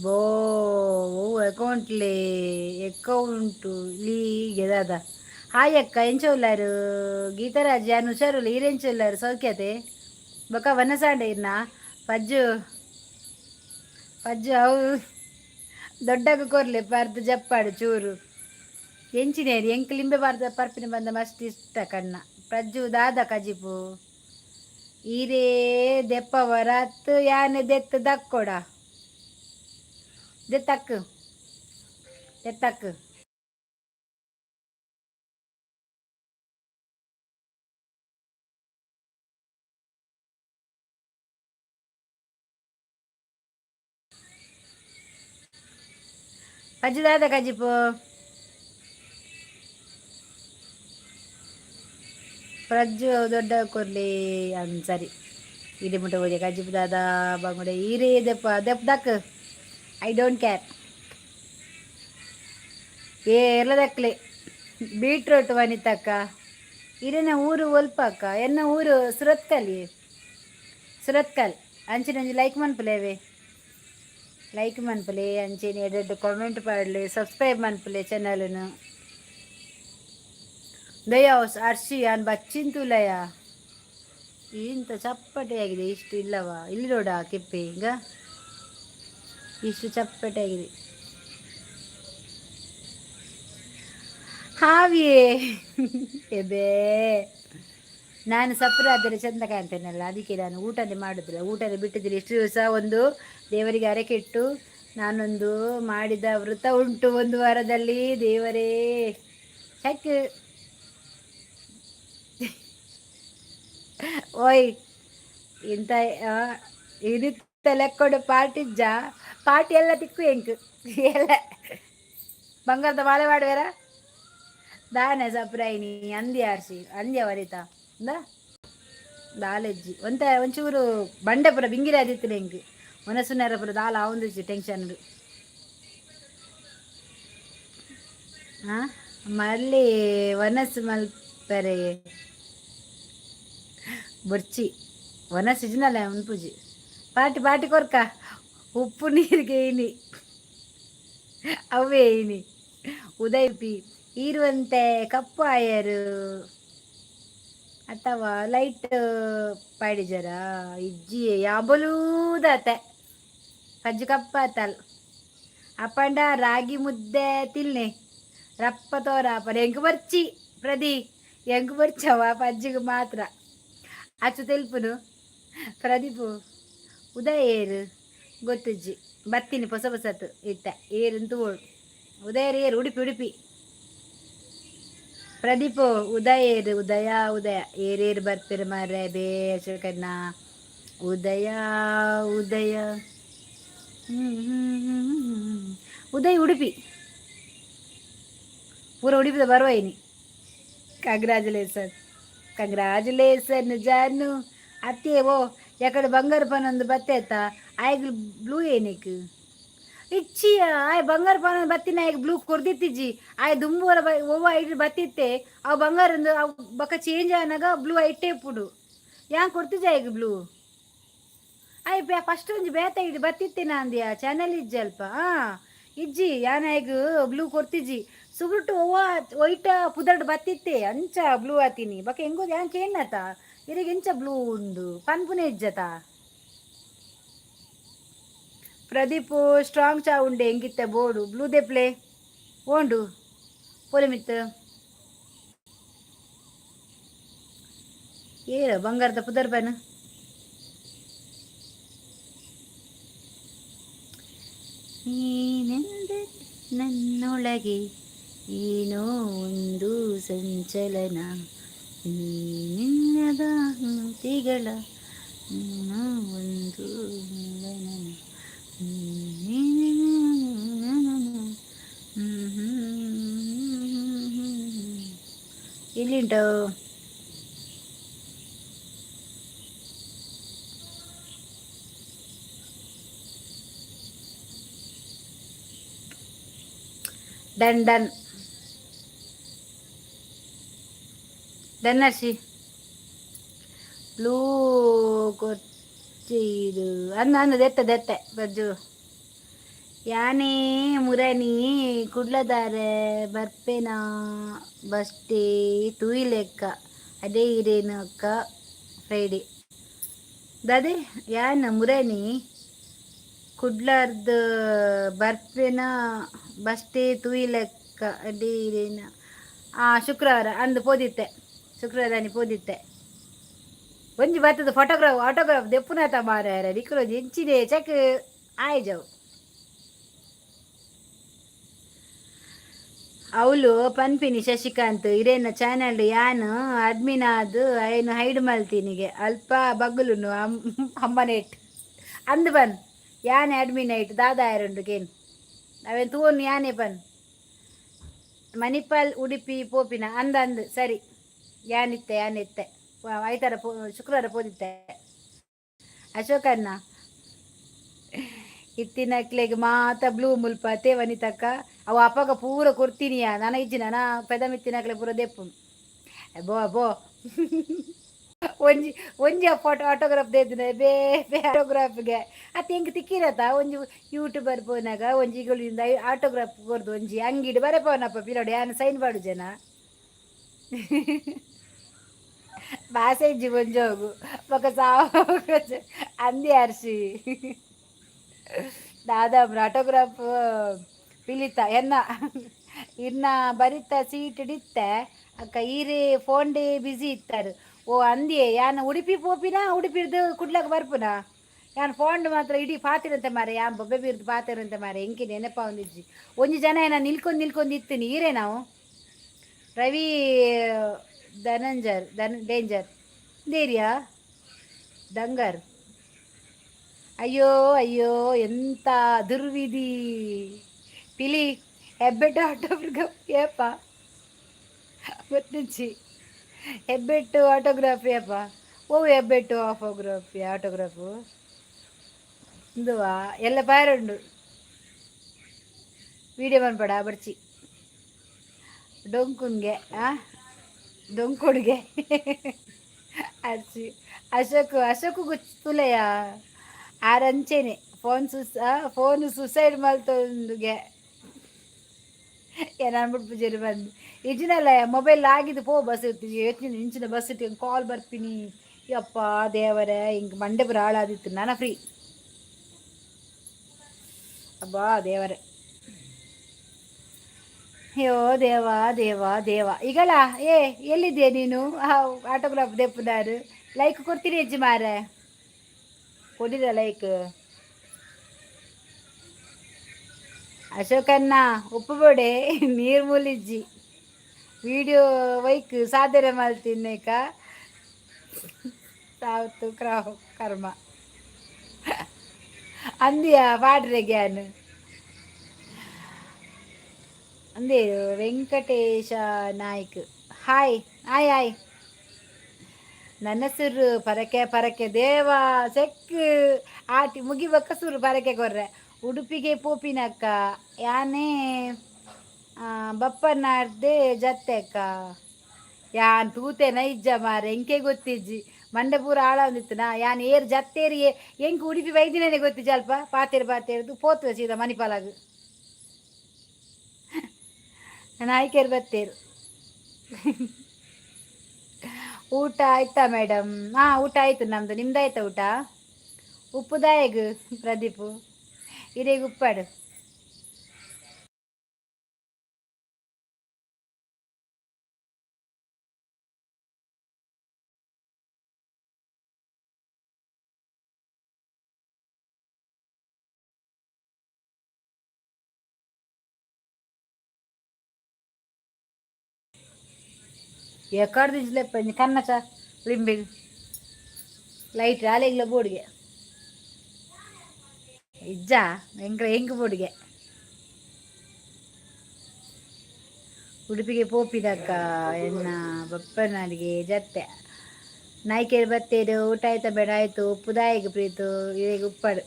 ಬೋ ಅಕೌಂಟ್ಲೆ ಅಕೌಂಟು ಲೀಗೆ ದಾದ. ಹಾಯ್ ಅಕ್ಕ ಎಂಚ ಉಲ್ಲಾರು? ಗೀತರಾಜ್ ಯಾನು ಹುಷಾರುಲ್ಲ ಈರೆಂಚ ಉಲ್ಲಾರು ಸೌಖ್ಯತೆ ಬೊಕ್ಕ ವನಸಾಂಡೆ ಇರ್ನ ಪಜ್ಜು ಪಜ್ಜು ಅವು ದೊಡ್ಡಗ ಕೊರ್ಲೆ ಪಾರ್ದು ಜಪ್ಪಾಡು ಚೂರು ಎಂಚಿನೇರಿ ಎಂಕ್ ಲಿಂಬೆ ಬಾರ್ದ ಪರ್ಪಿನ ಬಂದ ಮಸ್ತ್ ಇಷ್ಟ ಕಣ್ಣ ಪ್ರಜ್ಜು ದಾದ ಕಜಿಪು ಈರೇ ದೆಪ್ಪ ವರತ್ತು ಯಾನೆ ದೆತ್ತು ದಕ್ಕೊಡ ದೆತ್ತಕ್ಕು ದೆತ್ತಕ್ಕು ಪಜ್ಜು ದಾದ ಕಜಿಪು ಪ್ರಜ್ಜು ದೊಡ್ಡ ಕೊರ್ಲಿ ಅಂದ್ ಸರಿ ಇಡಿ ಮುಟ್ಟ ಹೋದೆ ಕಜಿಪು ದಾದ ಬಂಗುಡೆ ಈರೇ ದೆಪ್ಪ ದೆಪ್ ದಕ್ ಐ ಡೋಂಟ್ ಕೇರ್ ಎಲ್ಲ ದಕ್ಲೆ ಬೀಟ್ರೋಟ್ ವನಿತಕ್ಕ ಇರೇನ ಊರು ಒಲ್ಪ ಅಕ್ಕ ಎನ್ನ ಊರು ಸುರತ್ಕಲ್ ಸುರತ್ಕಲ್ ಅಂಚಿನಂಜಿ ಲೈಕ್ ಮನ್ಪುಲೇವೆ ಲೈಕ್ ಮನ್ಪುಲೆ ಅಂಚೆನೆ ಎಡ್ಡೆಡ್ಡು ಕಾಮೆಂಟ್ ಪಾಡ್ಲೆ ಸಬ್ಸ್ಕ್ರೈಬ್ ಮನ್ಪುಲೆ ಚಾನಲ್ನು ದಯಾಸ್ ಅರ್ಶಿ ಅನ್ ಬಚ್ಚಿಂತುಲಯ ಇಂತ ಚಪ್ಪಟೆಯಾಗಿದೆ ಇಷ್ಟು ಇಲ್ಲವಾ ಇಲ್ಲಿ ನೋಡ ಕೆಪ್ಪೆ ಈಗ ಇಷ್ಟು ಚಪ್ಪಟೆಯಾಗಿದೆ ಹಾವಿಯೇ ಎಬೇ ನಾನು ಸಪ್ರಾದರೆ ಚಂದ ಕಾಣ್ತೇನಲ್ಲ ಅದಕ್ಕೆ ನಾನು ಊಟನೇ ಮಾಡಿದ್ರೆ ಊಟನೇ ಬಿಟ್ಟಿದ್ದೀನಿ ಎಷ್ಟು ದಿವಸ ಒಂದು ದೇವರಿಗೆ ಹರಕೆ ಇಟ್ಟು ನಾನೊಂದು ಮಾಡಿದ ವ್ರತ ಉಂಟು 1 ವಾರದಲ್ಲಿ ದೇವರೇ ಯಾಕೆ ಓಯ್ ಇಂಥ ಇಡಿತ್ತ ಲೆಕ್ಕೊಂಡು ಪಾರ್ಟಿಜ್ಜ ಪಾರ್ಟಿ ಎಲ್ಲ ತಿಕ್ಕು ಎಂಕ್ ಎಲ್ಲ ಬಂಗಾರದ ಮಾಲೆ ಮಾಡುವರ ದಾನೆ ಸಪ್ರಾಯಿನಿ ಅಂದಿ ಆರ್ಸಿ ಅಂದ್ಯ ವರಿತಾ ಅಂದ ದಾಲೆಜ್ಜಿ ಒಂಚೂರು ಬಂಡೆ ಪುರ ಬಿಂಗಿರಿ ಆದಿತ್ತಿನ ಹೆಂಗೆ ಮನಸ್ಸುನಾರ ಪುರ ದಾಲ ಆವಂದಿಸಿ ಟೆನ್ಷನ್ ಹಾಂ ಮಲ್ಲಿ ವನಸ್ಸು ಮಲ್ಪರೆ ಬೊರ್ಚಿ ವನಸ್ಸು ಇಜ್ನಲ್ಲ ಉನ್ಪುಜಿ ಪಾಟಿ ಪಾಟಿ ಕೊರ್ಕ ಉಪ್ಪು ನೀರಿಗೆ ಏನಿ ಅವೇ ಏನಿ ಉದಯ್ ಪಿ ಇರುವಂತೆ ಕಪ್ಪು ಆಯರು ಅಥವಾ ಲೈಟ್ ಪಾಡಿಜರ ಇಜ್ಜಿ ಯಾಬಲೂದತೆ ಕಜ್ಜು ಕಪ್ಪಾತಲ್ ಅಪ್ಪಂಡ ರಾಗಿ ಮುದ್ದೆ ತಿಲ್ನೆ ರಪ್ಪ ತೋರಪ್ಪ ಎಂಕು ಬರ್ಚಿ ಪ್ರದಿ ಎಂಕು ಬರ್ಚವ ಪಜ್ಜಿಗೆ ಮಾತ್ರ ಅಚ್ಚು ತೆಲ್ಪುನು ಪ್ರದೀಪು ಉದಯ ಏರು ಗೊತ್ತಜ್ಜಿ ಬತ್ತೀನಿ ಹೊಸ ಹೊಸತ್ತು ಇತ್ತ ಏರಂತೂ ಓಡು ಉದಯ ಏರು ಉಡುಪಿ ಉಡುಪಿ ಪ್ರದೀಪು ಉದಯ ಏರು ಉದಯ ಉದಯ ಏರೇರು ಬರ್ತೀರ ಮಾರ್ರೆ ಬೇಕನ್ನ ಉದಯ ಉದಯ ಉದಯ್ ಉಡುಪಿ ಪೂರ ಉಡುಪಿದ ಬರುವ ಇನಿ ಕಂಗ್ರಾಜುಲೇಸನ್ ಜಾನು ಅತ್ತೆ ಓ ಯಾಕಡೆ ಬಂಗಾರ ಪಾನ ಒಂದು ಬತ್ತಾಯ್ತ ಆಯ್ಗ ಬ್ಲೂ ಏನಕ್ಕೆ ಇಚ್ಚಿ ಆಯ್ ಬಂಗಾರ ಪಾನ ಬತ್ತಿನ ಆಯ್ಗ ಬ್ಲೂ ಕೊರ್ದಿತ್ತಿಜ್ಜಿ ಆಯ್ ದುಂಬುವರ ಓವ ಐಟ್ ಬತ್ತಿತ್ತೆ ಅವು ಬಂಗಾರಂದು ಅವು ಬಕ್ಕ ಚೇಂಜ್ ಆನಾಗ ಬ್ಲೂ ಐಟೇ ಪುಡು ಯಾಂಗ್ ಕೊಡ್ತಿದ್ಜ ಆಯ್ಗ ಬ್ಲೂ ಆಯ್ ಫಸ್ಟ್ ಒಂಜಿ ಬೇತ ಇಡು ಬತ್ತಿತ್ತೇನ ಅಂದ್ಯ ಚಾನಲ್ ಇಜ್ಜಿ ಅಲ್ಪ ಇಜ್ಜಿ ಯಾನಾಯ್ಗ ಬ್ಲೂ ಕೊಡ್ತಿಜ್ಜಿ ಸುಗುಟ್ಟು ಓವ ಒಯ್ಟ ಪುದರ್ಡ್ ಬತ್ತಿತ್ತೆ ಅಂಚ ಬ್ಲೂ ಆತೀನಿ ಬಕ್ಕ ಹೆಂಗೋದು ಯಾಂಕ್ ಏನ್ನತ ಇರಿಗೆ ಎಂಚ ಬ್ಲೂ ಉಂಡು ಪನ್ಪುನೆ ಇಜ್ಜತ ಪ್ರದೀಪು ಸ್ಟ್ರಾಂಗ್ ಚಾ ಉಂಡೆ ಹೆಂಗಿತ್ತೆ ಬೋರ್ಡು ಬ್ಲೂ ದೆಪ್ಲೆ ಓಂಡು ಪೊಲಿಮಿತ್ ಏರ ಬಂಗಾರದ ಪುದರ್ ಬನ್ ನೀನೆಂದರೆ ನನ್ನೊಳಗೆ ಏನೋ ಒಂದು ಸಂಚಲನ ನಿನ್ನದ ತಿಗಳ ಒಂದು ಎಲ್ಲಿಂಟು ಡನ್ ಡನ್ ಡನ್ನರ್ಸಿ ಬ್ಲೂ ಕೊಚ್ಚಿದು ಅನ್ನದು ದೆತ್ತೆ ಬಜ್ಜು ಯಾನೇ ಮುರಣಿ ಕುಡ್ಲದಾರೆ ಬರ್ಪೆನ ಬಸ್ಟೇ ತೂಯಿಲೆಕ್ಕ ಅದೇ ಇರೇನು ಅಕ್ಕ ಫ್ರೈಡೇ ದದೆ ಯಾನ ಮುರಣಿ ಕುಡ್ಲಾರ್ದು ಬರ್ಪೆನ ಬಸ್ಟೇ ತೂಯಿಲೆಕ್ಕ ಅದೇ ಇರೇನ ಶುಕ್ರವಾರ ಅಂದು ಪೋದಿತ್ತೆ ಶುಕ್ರವಾರ ಪೋದಿತ್ತೆ ಒಂಜಿ ಬರ್ತದ ಆಟೋಗ್ರಾಫ್ ದೆಪ್ಪುನಾತ ಮಾರ ನಿಕ್ಕಲು ಎಂಚಿದೆ ಚೆಕ್ ಆಯ್ಜವು ಅವಳು ಪನ್ಪಿನಿ ಶಶಿಕಾಂತ್ ಇರೇನ ಚಾನಲ್ ಯಾನು ಅಡ್ಮಿನ್ ಆದು ಏನು ಹೈಡ್ ಮಲ್ತೀನಿಗೆ ಅಲ್ಪ ಬಗ್ಗುಲು ಅಮ್ಮನೇಟ್ ಅಂದು ಬನ್ ಯಾನೆ ಅಡ್ಮಿನ್ ಐಟ್ ದಾದಾಯರುಂಡು ಕೇನು ಅವೇನು ತೂನು ಯಾನೆ ಬನ್ ಮಣಿಪಾಲ್ ಉಡುಪಿ ಪೋಪಿನ ಅಂದು ಸರಿ ಯಾನಿತ್ತೆ ಐತಾರ ಶುಕ್ರವಾರ ಪೋದಿತ್ತೆ ಅಶೋಕನ್ನ ಇತ್ತಿನಕ್ಲೆಗ್ ಮಾತ ಬ್ಲೂ ಮುಲ್ಪ ತೇವನಿತಕ್ಕ ಅವು ಅಪ್ಪಗ ಪೂರ ಕೊಡ್ತೀನಿಯ ನಾನು ಇಜ್ಜಿನ ನಾ ಪೆದಮಿತ್ತಿನಕ್ಲೆ ಪೂರ ದೆಪ್ಪು ಬೋ ಒಂಜಿ ಫೋಟೋ ಆಟೋಗ್ರಾಫ್ ದೇದಿನ ಬೇ ಆಟೋಗ್ರಾಫ್ಗೆ ಅತ್ತೆ ಹೆಂಗೆ ತಿಕ್ಕಿರತ್ತ ಒಂಜಿ ಯೂಟ್ಯೂಬರ್ ಪೋನಾಗ ಒಂಜಿ ಈಗಳಿಂದ ಆಟೋಗ್ರಾಫ್ ಕೊರ್ದು ಒಂಜಿ ಅಂಗಿಡು ಬರೇ ಪೋನಪ್ಪ ಪಿರೋಡು ಯಾನು ಸೈನ್ ಪಾಡು ಜನ ಭಾಷೆ ಇಜ್ಜಿ ಒಂಜಿ ಹೋಗು ಪಕ್ಕ ಸಾವು ಅಂದಿ ಅರ್ಸಿ ದಾದಾಬ್ರ ಆಟೋಗ್ರಾಫ್ ಪಿಲಿತ ಎನ್ನ ಇನ್ನ ಬರಿತ ಸೀಟ್ ಇಡಿತ್ತೆ ಅಕ್ಕ ಈರೇ ಫೋನ್ ಡೇ ಬಿಸಿ ಇತ್ತಾರೆ ಓ ಅಂದಿಯೇ ಯಾನ ಉಡುಪಿ ಪೋಪಿನ ಉಡುಪಿರ್ದು ಕುಡ್ಲಕ್ಕೆ ಬರ್ಪುನ ಯಾನು ಫೋನ್ ಮಾತ್ರ ಇಡೀ ಪಾತಿರಂತೆ ಮಾರೆ ಯಾನ್ ಬೊಬ್ಬೆ ಬೀರ್ದು ಪಾತಿರಂತೆ ಮಾರೆ ಎಂಕಿ ನೆನಪ ಒಂದಿಜ್ಜಿ ಒಂಜಿ ಜನ ಏನ ನಿಲ್ಕೊಂಡು ಇತ್ತು ನೀರೇ ನಾವು ರವಿ ಡೇಂಜರ್ ದೇರಿಯಾ ದಂಗರ್. ಅಯ್ಯೋ ಅಯ್ಯೋ ಎಂತ ದುರ್ವಿಧಿ. ಪಿಲಿ ಹೆಬ್ಬೆಟ್ಟು ಆಟೋಗ್ರಾಫಿ ಅಪ್ಪ ಗೊತ್ತಿಚ್ಚಿ. ಹೆಬ್ಬೆಟ್ಟು ಆಟೋಗ್ರಾಫಿ ಅಪ್ಪ. ಓ ಹೆಬ್ಬೆಟ್ಟು ಆಟೋಗ್ರಾಫು ಇಂದುವಾ ಎಲ್ಲ ಪಾರುಂಡು ವೀಡಿಯೋ ಮನ್ಪಡ ಬರ್ಚಿ ಡೊಂಕುನ್ಗೆ ಡೊಂಕೊಡ್ಗೆ ಅರ್ಚಿ ಅಶೋಕು ಗೊತ್ತುಲೆಯ ಆರಂಚೆನೆ ಫೋನ್ ಸುಸೈಡ್ ಮಲ್ತೊಂದುಗೆ ಏನು ಅನ್ಬಿಟ್ಟು ಬಂದು ಇಜಿನಲ್ಲ ಮೊಬೈಲ್ ಆಗಿದ್ದು ಬಸ್ ಇರ್ತೀವಿ ಎತ್ತಿನ ಇಂಚಿನ ಬಸ್ ಇಟ್ಟು ಕಾಲ್ ಬರ್ತೀನಿ ಯಪ್ಪ ದೇವರೇ ಹಿಂಗೆ ಮಂಡೆ ಬರ ಹಾಳಾದಿತ್ತು ನಾನು ಫ್ರೀ ಅಬ್ಬಾ ದೇವರೇ ಅಯ್ಯೋ ದೇವ ಈಗಲ್ಲ ಎಲ್ಲಿದ್ದೆ ನೀನು ಆಟೋಗ್ರಾಫ್ ದೆಪ್ಪದಾರು ಲೈಕ್ ಕೊಡ್ತೀರಿ ಅಜ್ಜಿ ಮಾರೆ ಕೊಡಿದ ಲೈಕ್ ಅಶೋಕನ್ನ ಉಪ್ಪುಬೋಡೆ ನೀರು ಮೂಲಿಜ್ಜಿ ವಿಡಿಯೋ ವೈಕ್ ಸಾಧನೆ ಮಾಡ್ತೀನೇಕ ಸಾವತ್ತು ಕರ್ಮ ಅಂದಿಯ ಪಾಡ್ರೆ ಗ್ಯಾನ್ ಅಂದೇ Venkatesh Naik hi hi hi ನನ್ನ ಹೆಸರು ಪರಕೆ ದೇವ ಸೆಕ್ ಆಟಿ ಮುಗಿಬಕ್ಕ ಸುರು ಪರಕೆ ಕೊರ್ರೆ ಉಡುಪಿಗೆ ಪೋಪಿನಕ್ಕ ಯಾನೇ ಬಪ್ಪನಾಡ್ದೆ ಜತ್ತೆಕ್ಕ ಯಾನ್ ತೂತೆನ ಇಜ್ಜ ಮಾರೆ ಎಂಕೆ ಗೊತ್ತಿಜ್ಜಿ ಮಂಡೆ ಪೂರ ಆಳಂದಿತ್ತು ಯಾನ್ ಏರ್ ಜತ್ತೇರಿ ಎಂಕ್ ಉಡುಪಿ ವೈದ್ಯನೇ ಗೊತ್ತಿಜ್ಜ ಅಲ್ಪ ಪಾತೇರು ಪೋತು ಸೀದಾ ಮಣಿಪಾಲಾಗ ನಾಯ್ಕೇರು ಬತ್ತೇರು ಊಟ ಆಯ್ತಾ ಮೇಡಮ್ ಊಟ ಆಯ್ತು ನಮ್ದು ನಿಮ್ದಾಯ್ತಾ ಊಟ ಉಪ್ಪುದಾಯಗ್ ಪ್ರದೀಪು ಇರೇಗ ಉಪ್ಪಾಡು ಎಕಡ್ ದಿಸ್ಲೆಪ್ಪ ಕನ್ನಚ ಲಿಂಬಿಗ್ ಲೈಟ್ ಆಲೆಗ್ಲ ಬೋಡಿಗೆ ಇಜ್ಜ ಹೆಂಗ್ ಬೋಡಿಗೆ ಉಡುಪಿಗೆ ಪೋಪಿದಕ್ಕ ಎನ್ನ ಬಪ್ಪನಾಡಿಗೆ ಜತ್ತೆ ನಾಯ್ಕೇರು ಬತ್ತೇರು ಊಟ ಆಯ್ತಾ ಬೇಡ ಆಯ್ತು ಉಪ್ಪುದಾಯಿಗೆ ಪ್ರೀತು ಈಗ ಉಪ್ಪಾಡು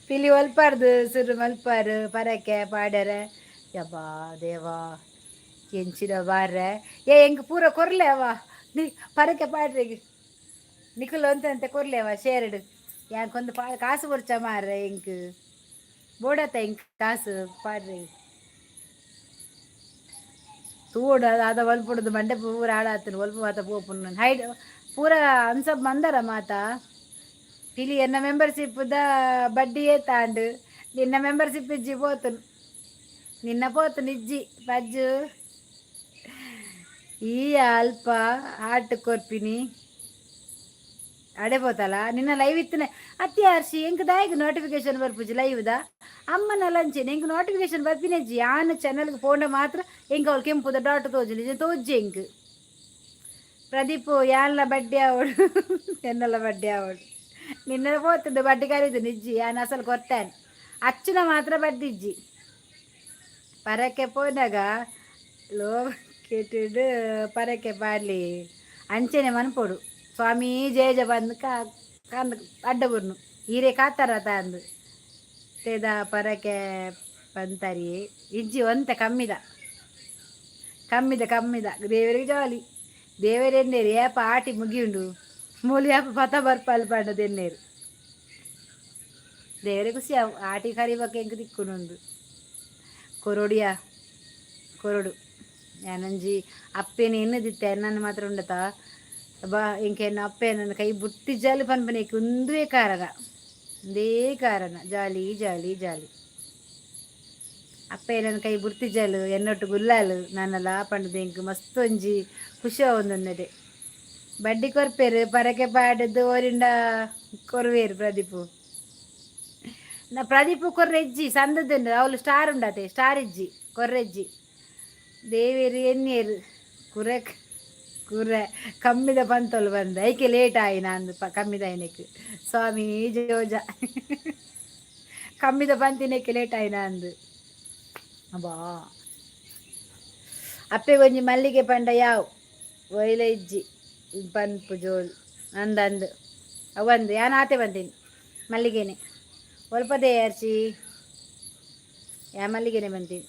ಪಿಲಿ ಒಲ್ಪಾರ್ದು ಸುರು ಮಲ್ಪಾರು ಪರಕೆ ಪಾಡ್ಯಾರ ಯಬ್ಬಾ ದೇವಾ ಎಂಚಿನ ಬಾರ್ರೆ ಎಂಗ್ ಪೂರ ಕೊರ್ಲೆ ಅವ ನೀ ಪರಕೆ ಪಾಡ್ರೆಗೆ ನಿಖಲ್ ಅಂತ ಕೊರ್ಲೆ ಅವ ಶೇರ್ಡು ಯಾಂಕೊಂದು ಕಾಸು ಬರ್ಚ ಮಾರ್ರೆ ಎಂಕ್ ಬೋಡತ್ತ ಎಂಕ್ ಕಾಸು ಪಾಡ್ರೆ ತೂಡು ಅದ ಒಲ್ಪುಡುದು ಮಂಡೆ ಪೂರ ಹಾಳಾತನು ಒಲ್ಪ ಮಾತ ಪೋಪುನು ಹೈಡ್ ಪೂರ ಅನ್ಸಬ್ ಮಂದರ ಮಾತ ಪಿಲಿ ಎನ್ನ ಮೆಂಬರ್ಶಿಪ್ದ ಬಡ್ಡಿಯೇ ತಾಂಡು ನಿನ್ನ ಮೆಂಬರ್ಶಿಪ್ ಇಜ್ಜಿ ಪೋತುನು ನಿನ್ನ ಪೋತುನು ಇಜ್ಜಿ ಪಜ್ಜು ಈ ಅಲ್ಪ ಆಟ ಕೊರ್ಪಿನಿ ಅಡೆ ಪೋತಲ್ಲ ನಿನ್ನ ಲೈವ್ ಇತ್ತನೆ ಅತ್ತಿ ಹರ್ಷಿ ಎಂಕ್ ದಾಯಿಗೆ ನೋಟಿಫಿಕೇಶನ್ ಬರ್ಪುಜಿ ಲೈವ್ದ ಅಮ್ಮನ ಲಂಚೆ ಎಂಕ್ ನೋಟಿಫಿಕೇಶನ್ ಬರ್ಪಿನಜ್ಜಿ ಆನ ಚಾನಲ್ಗೆ ಪೋಂಡ ಮಾತ್ರ ಎಂಕ್ ಅವ್ಳು ಕೆಂಪುದ ಡಾಟ್ ತೋಜಲಿ ತೋಜ್ಜಿ ಎಂಕ್ ಪ್ರದೀಪ್ ಯಾನ್ಲ ಬಡ್ಡಿ ಆವಡು ಎನ್ನಲ್ಲ ಬಡ್ಡಿ ಆವಡು ನಿನ್ನ ಪೋತುಂಡು ಬಡ್ಡಿ ಕರೀದು ನಿಜ್ಜಿ ಯಾನ್ ಅಸಲು ಕೊರ್ತಾನೆ ಅಚ್ಚುನ ಮಾತ್ರ ಬಡ್ಡಿಜ್ಜಿ ಪರಕ್ಕೆ ಪೋನಾಗ ಲೋ ಕೆಟ್ಟಿಡು ಪರಕ್ಕೆ ಪಾಡ್ಲಿ ಅಂಚೆನೆ ಮನ್ಪೊಡು ಸ್ವಾಮಿ ಜಯ ಬಂದು ಕಂದು ಅಡ್ಡ ಬುರ್ನು ಹೀರೆ ಕಾತಾರ ತಂದು ತೇದ ಪರಕೆ ಪಂತರಿ ಇಜ್ಜಿ ಒಂತ ಕಮ್ಮಿದ ದೇವರಿಗೆ ಜಾಲಿ ದೇವರೆನ್ನೇರು ಏಪ ಆಟಿ ಮುಗಿಯುಂಡು ಮೂಲಿ ಏಪ ಪತ ಬರ್ಪಲ್ ಪಂಡ ದೆನ್ನೇರು ದೇವರೇ ಖುಷಿ ಆಟಿ ಕರಿಬೇಕು ಹೆಂಗೆ ದಿಕ್ಕುನುಂದು ಕೊರಡು ಯಾನಂಜಿ ಅಪ್ಪೇನೆ ಎನ್ನದಿತ್ತೆ ನನ್ನ ಮಾತ್ರ ಉಂಡತ ಬಾ ಇಂಕೆ ಅಪ್ಪೆ ನನ್ನ ಕೈ ಬುಟ್ಟಿ ಜಾಲಿ ಪನ್ಪನೇಕೆ ಒಂದೇ ಕಾರಣ ಜಾಲಿ ಅಪ್ಪೆ ನನ್ನ ಕೈ ಬುರ್ತಿ ಜಾಲು ಎನ್ನೊಟ್ಟು ಗುಲ್ಲಾಲು ನನ್ನಲ್ಲ ಪಂಡದು ಎಂಕ್ ಮಸ್ತ್ ಒಂಜಿ ಖುಷಿ ಒಂದೊಂದೇ ಬಡ್ಡಿ ಕೊರ್ಪೇರು ಪರಕೆ ಪಾಡದ್ದು ಓರಿಂಡ ಕೊರ್ವೇರು ಪ್ರದೀಪು ಕೊರ್ರೆಜ್ಜಿ ಸಂದದ್ದು ಅವಳು ಸ್ಟಾರ್ ಸ್ಟಾರ್ ಇಜ್ಜಿ ಕೊರ್ರೆಜ್ಜಿ ದೇವೇರು ಎನ್ನೇರು ಕುರಕ್ ಕುರ್ರೆ ಕಮ್ಮಿದ ಪಂತೊಲು ಬಂದ ಐಕೆ ಲೇಟ್ ಆಯಿನ ಅಂದು ಕಮ್ಮಿದ ಐನಕ್ಕೆ ಸ್ವಾಮಿ ಜೋಜ ಕಮ್ಮಿದ ಪಂತಿನಕ್ಕೆ ಲೇಟ್ ಆಯಿನ ಅಂದು ಅಬ್ಬಾ ಅಪ್ಪೆ ಒಂಜಿ ಮಲ್ಲಿಗೆ ಪಂಡ ಯಾವ್ ಒಯ್ಲ ಇಜ್ಜಿ ಪನ್ಪು ಜೋಳು ಅಂದಂದು ಅವಂದು ಯಾನ್ ಆತೆ ಬಂದೀನಿ ಮಲ್ಲಿಗೆನೆ ಒಲ್ಪದೇ ಅರ್ಚಿ ಯಾ ಮಲ್ಲಿಗೆನೆ ಬಂತೀನಿ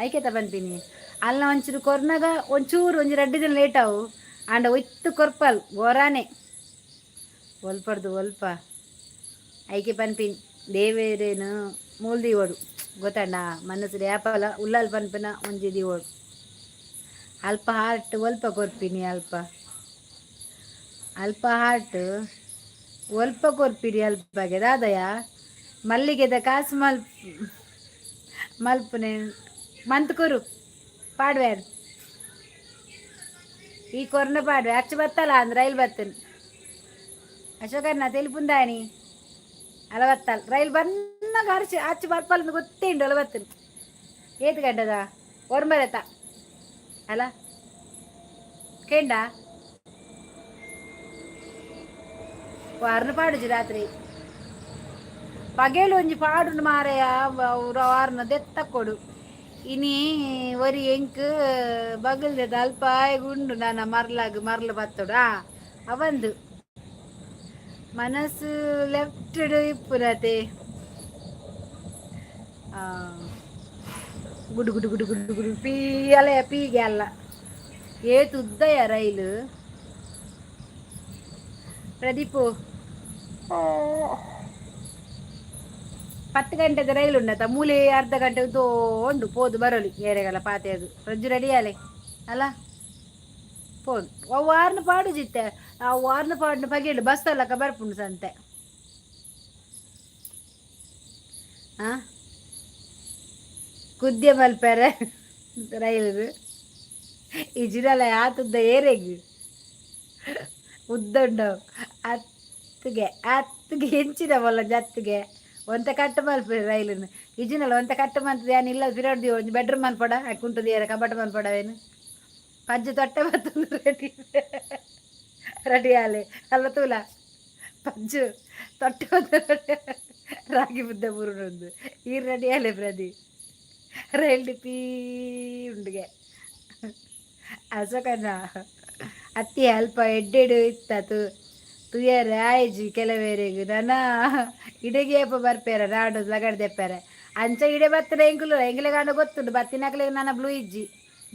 ಐಕೆತ ಬಂತೀನಿ ಅಲ್ಲ ಒಂಚೂರು ಕೊರ್ನಾಗ ಒಂಚೂರು ಒಂಜಿ 2 ದಿನ ಲೇಟ್ ಅವು ಅಂಡ ಒಯ್ತು ಕೊರ್ಪಲ್ ಗೋರಾನೆ ಒಲ್ಪ ಐಕೆ ಪನ್ಪಿನ್ ದೇವೇರೇನು ಮೂಲ್ ದೀವೋಡು ಗೊತ್ತಣ್ಣ ಮನಸ್ಸು ಯಾಪಲ ಉಲ್ಲಲ್ ಪನ್ಪಿನ ಒಂಜಿ ದೀವೋಡು ಅಲ್ಪ ಹಾರ್ಟ್ ಒಲ್ಪ ಕೊರ್ಪಿನಿ ಅಲ್ಪ ಹಾರ್ಟ್ ಒಲ್ಪ ಕೊರ್ಪಿರಿ ಅಲ್ಪಗೆ ದಾದಯ ಮಲ್ಲಿಗೆದ ಕಾಸು ಮಲ್ಪನೆ ಮಂತ್ ಕೊರು ಪಾಡ್ವ್ಯಾರು ಈ ಕೊರ್ನ ಪಾಡ್ವೆ ಅಚ್ಚು ಬತ್ತಲ್ಲ ಅಂದ್ ರೈಲ್ ಬತ್ತನ್ ಅಶೋಕನ್ನ ತೆಲಿಪುಂದಾಣಿ ಅಲ ಬತ್ತಲ್ ರೈಲ್ ಬಂದಾಗ ಅಚ್ಚು ಬರ್ಪಲ್ ಗೊತ್ತೇಂಡು ಅಲ ಬತ್ತನ್ ಏತ್ ಗಂಟದ ಒರ್ಮರತ ಅಲ್ಲ ಕೇಂಡ ವಾರನ ಪಾಡುಜಿ ರಾತ್ರಿ ಪಗೇಲು ಒಂಜಿ ಪಾಡುಂಡು ಮಾರೆಯ ವಾರನ ದೆತ್ತ ಕೊಡು ಇನಿ ಒರಿ ಎಂಕ್ ಬಗಲ್ದ ಅಲ್ಪ ಗುಂಡು ನನ್ನ ಮರ್ಲು ಬತ್ತೋಡ ಅವಂದು ಮನಸ್ಸು ಲೆಫ್ಟ್ ಇಪ್ಪುರತೆ ಗುಡು ಗುಡು ಗುಡು ಗುಡು ಗುಡು ಪೀಗೆ ಅಲ್ಲ ಏತು ಉದ್ದಯ ರೈಲು ಪ್ರದೀಪು 10 ಗಂಟೆದ ರೈಲು ಉಂಡತ ಮೂಲೆ ಅರ್ಧ ಗಂಟೆ ಉಂಡು ಪೋದು ಬರಲಿ ಏರೆಗಲ ಪಾತೆಯದು ರಜ್ಜು ರೆಡಿಯಾಲೆ ಅಲ್ಲ ಪೋದು ಅವು ವಾರನ ಪಾಡು ಜಿತ್ತೆ ಆ ವಾರನ ಪಾಡಿನ ಬಗೆಡು ಬಸ್ ಅಲ್ಲಕ ಬರ್ಪುಂಡು ಸಂತೆ ಕುದ್ಯ ಮಲ್ಪೆರೆ ರೈಲು ಈ ಜಿರಲ ಆತುದ್ದ ಏರೆಗು ಉದ್ದುಂಡವು ಹತ್ತಿಗೆ ಹೆಂಚಿನ ಬಲ್ಲ ಜತ್ತಿಗೆ ಒಂತ ಕಟ್ಟು ಮಲ್ಪೆರೆ ರೈಲನ್ನು ಇಜಿನಲ್ಲ ಒಂತ ಕಟ್ಟು ಮಂತದ ಏನು ಇಲ್ಲ ಫಿರೋಡ್ದಿ ಒಂದು ಬೆಡ್ರೂಮ್ ಮಲ್ಪಡ ಕುಂಟದ ಏರ ಕಬಟ ಮಲ್ಪಡವೇನು ಪಂಜು ತೊಟ್ಟೆ ಬರ್ತಂದು ರೆಡಿ ಆಲೆ ಅಲ್ಲ ತೂಲ ಪಂಜು ತೊಟ್ಟೆ ಬಂದ ರಾಗಿ ಮುದ್ದೆ ಬುರುಡೊಂದು ಈ ರೆಡಿ ಆಲೆ ಪ್ರದಿ ರೈಲ್ ಪೀ ಉಂಡಿಗೆ ಅಸಕನ್ನ ಅತ್ತಿ ಅಲ್ಪ ಎಡ್ಡೆಡು ಇತ್ತು ತುಯರೆ ಆಯ್ಜಿ ಕೆಲವೇರೆಗು ನನ್ನ ಇಡೆಗೇಪ ಬರ್ಪೇರ ನಾಡು ಲಗಡ್ ದೆಪ್ಪರೆ ಅಂಚ ಇಡೆ ಬತ್ತದ ಎಂಗಿಲೆ ಗಂಡ ಗೊತ್ತುಂಡು ಬತ್ತಿನಕ್ಲೆ ನನ್ನ ಬ್ಲೂ ಇಜ್ಜಿ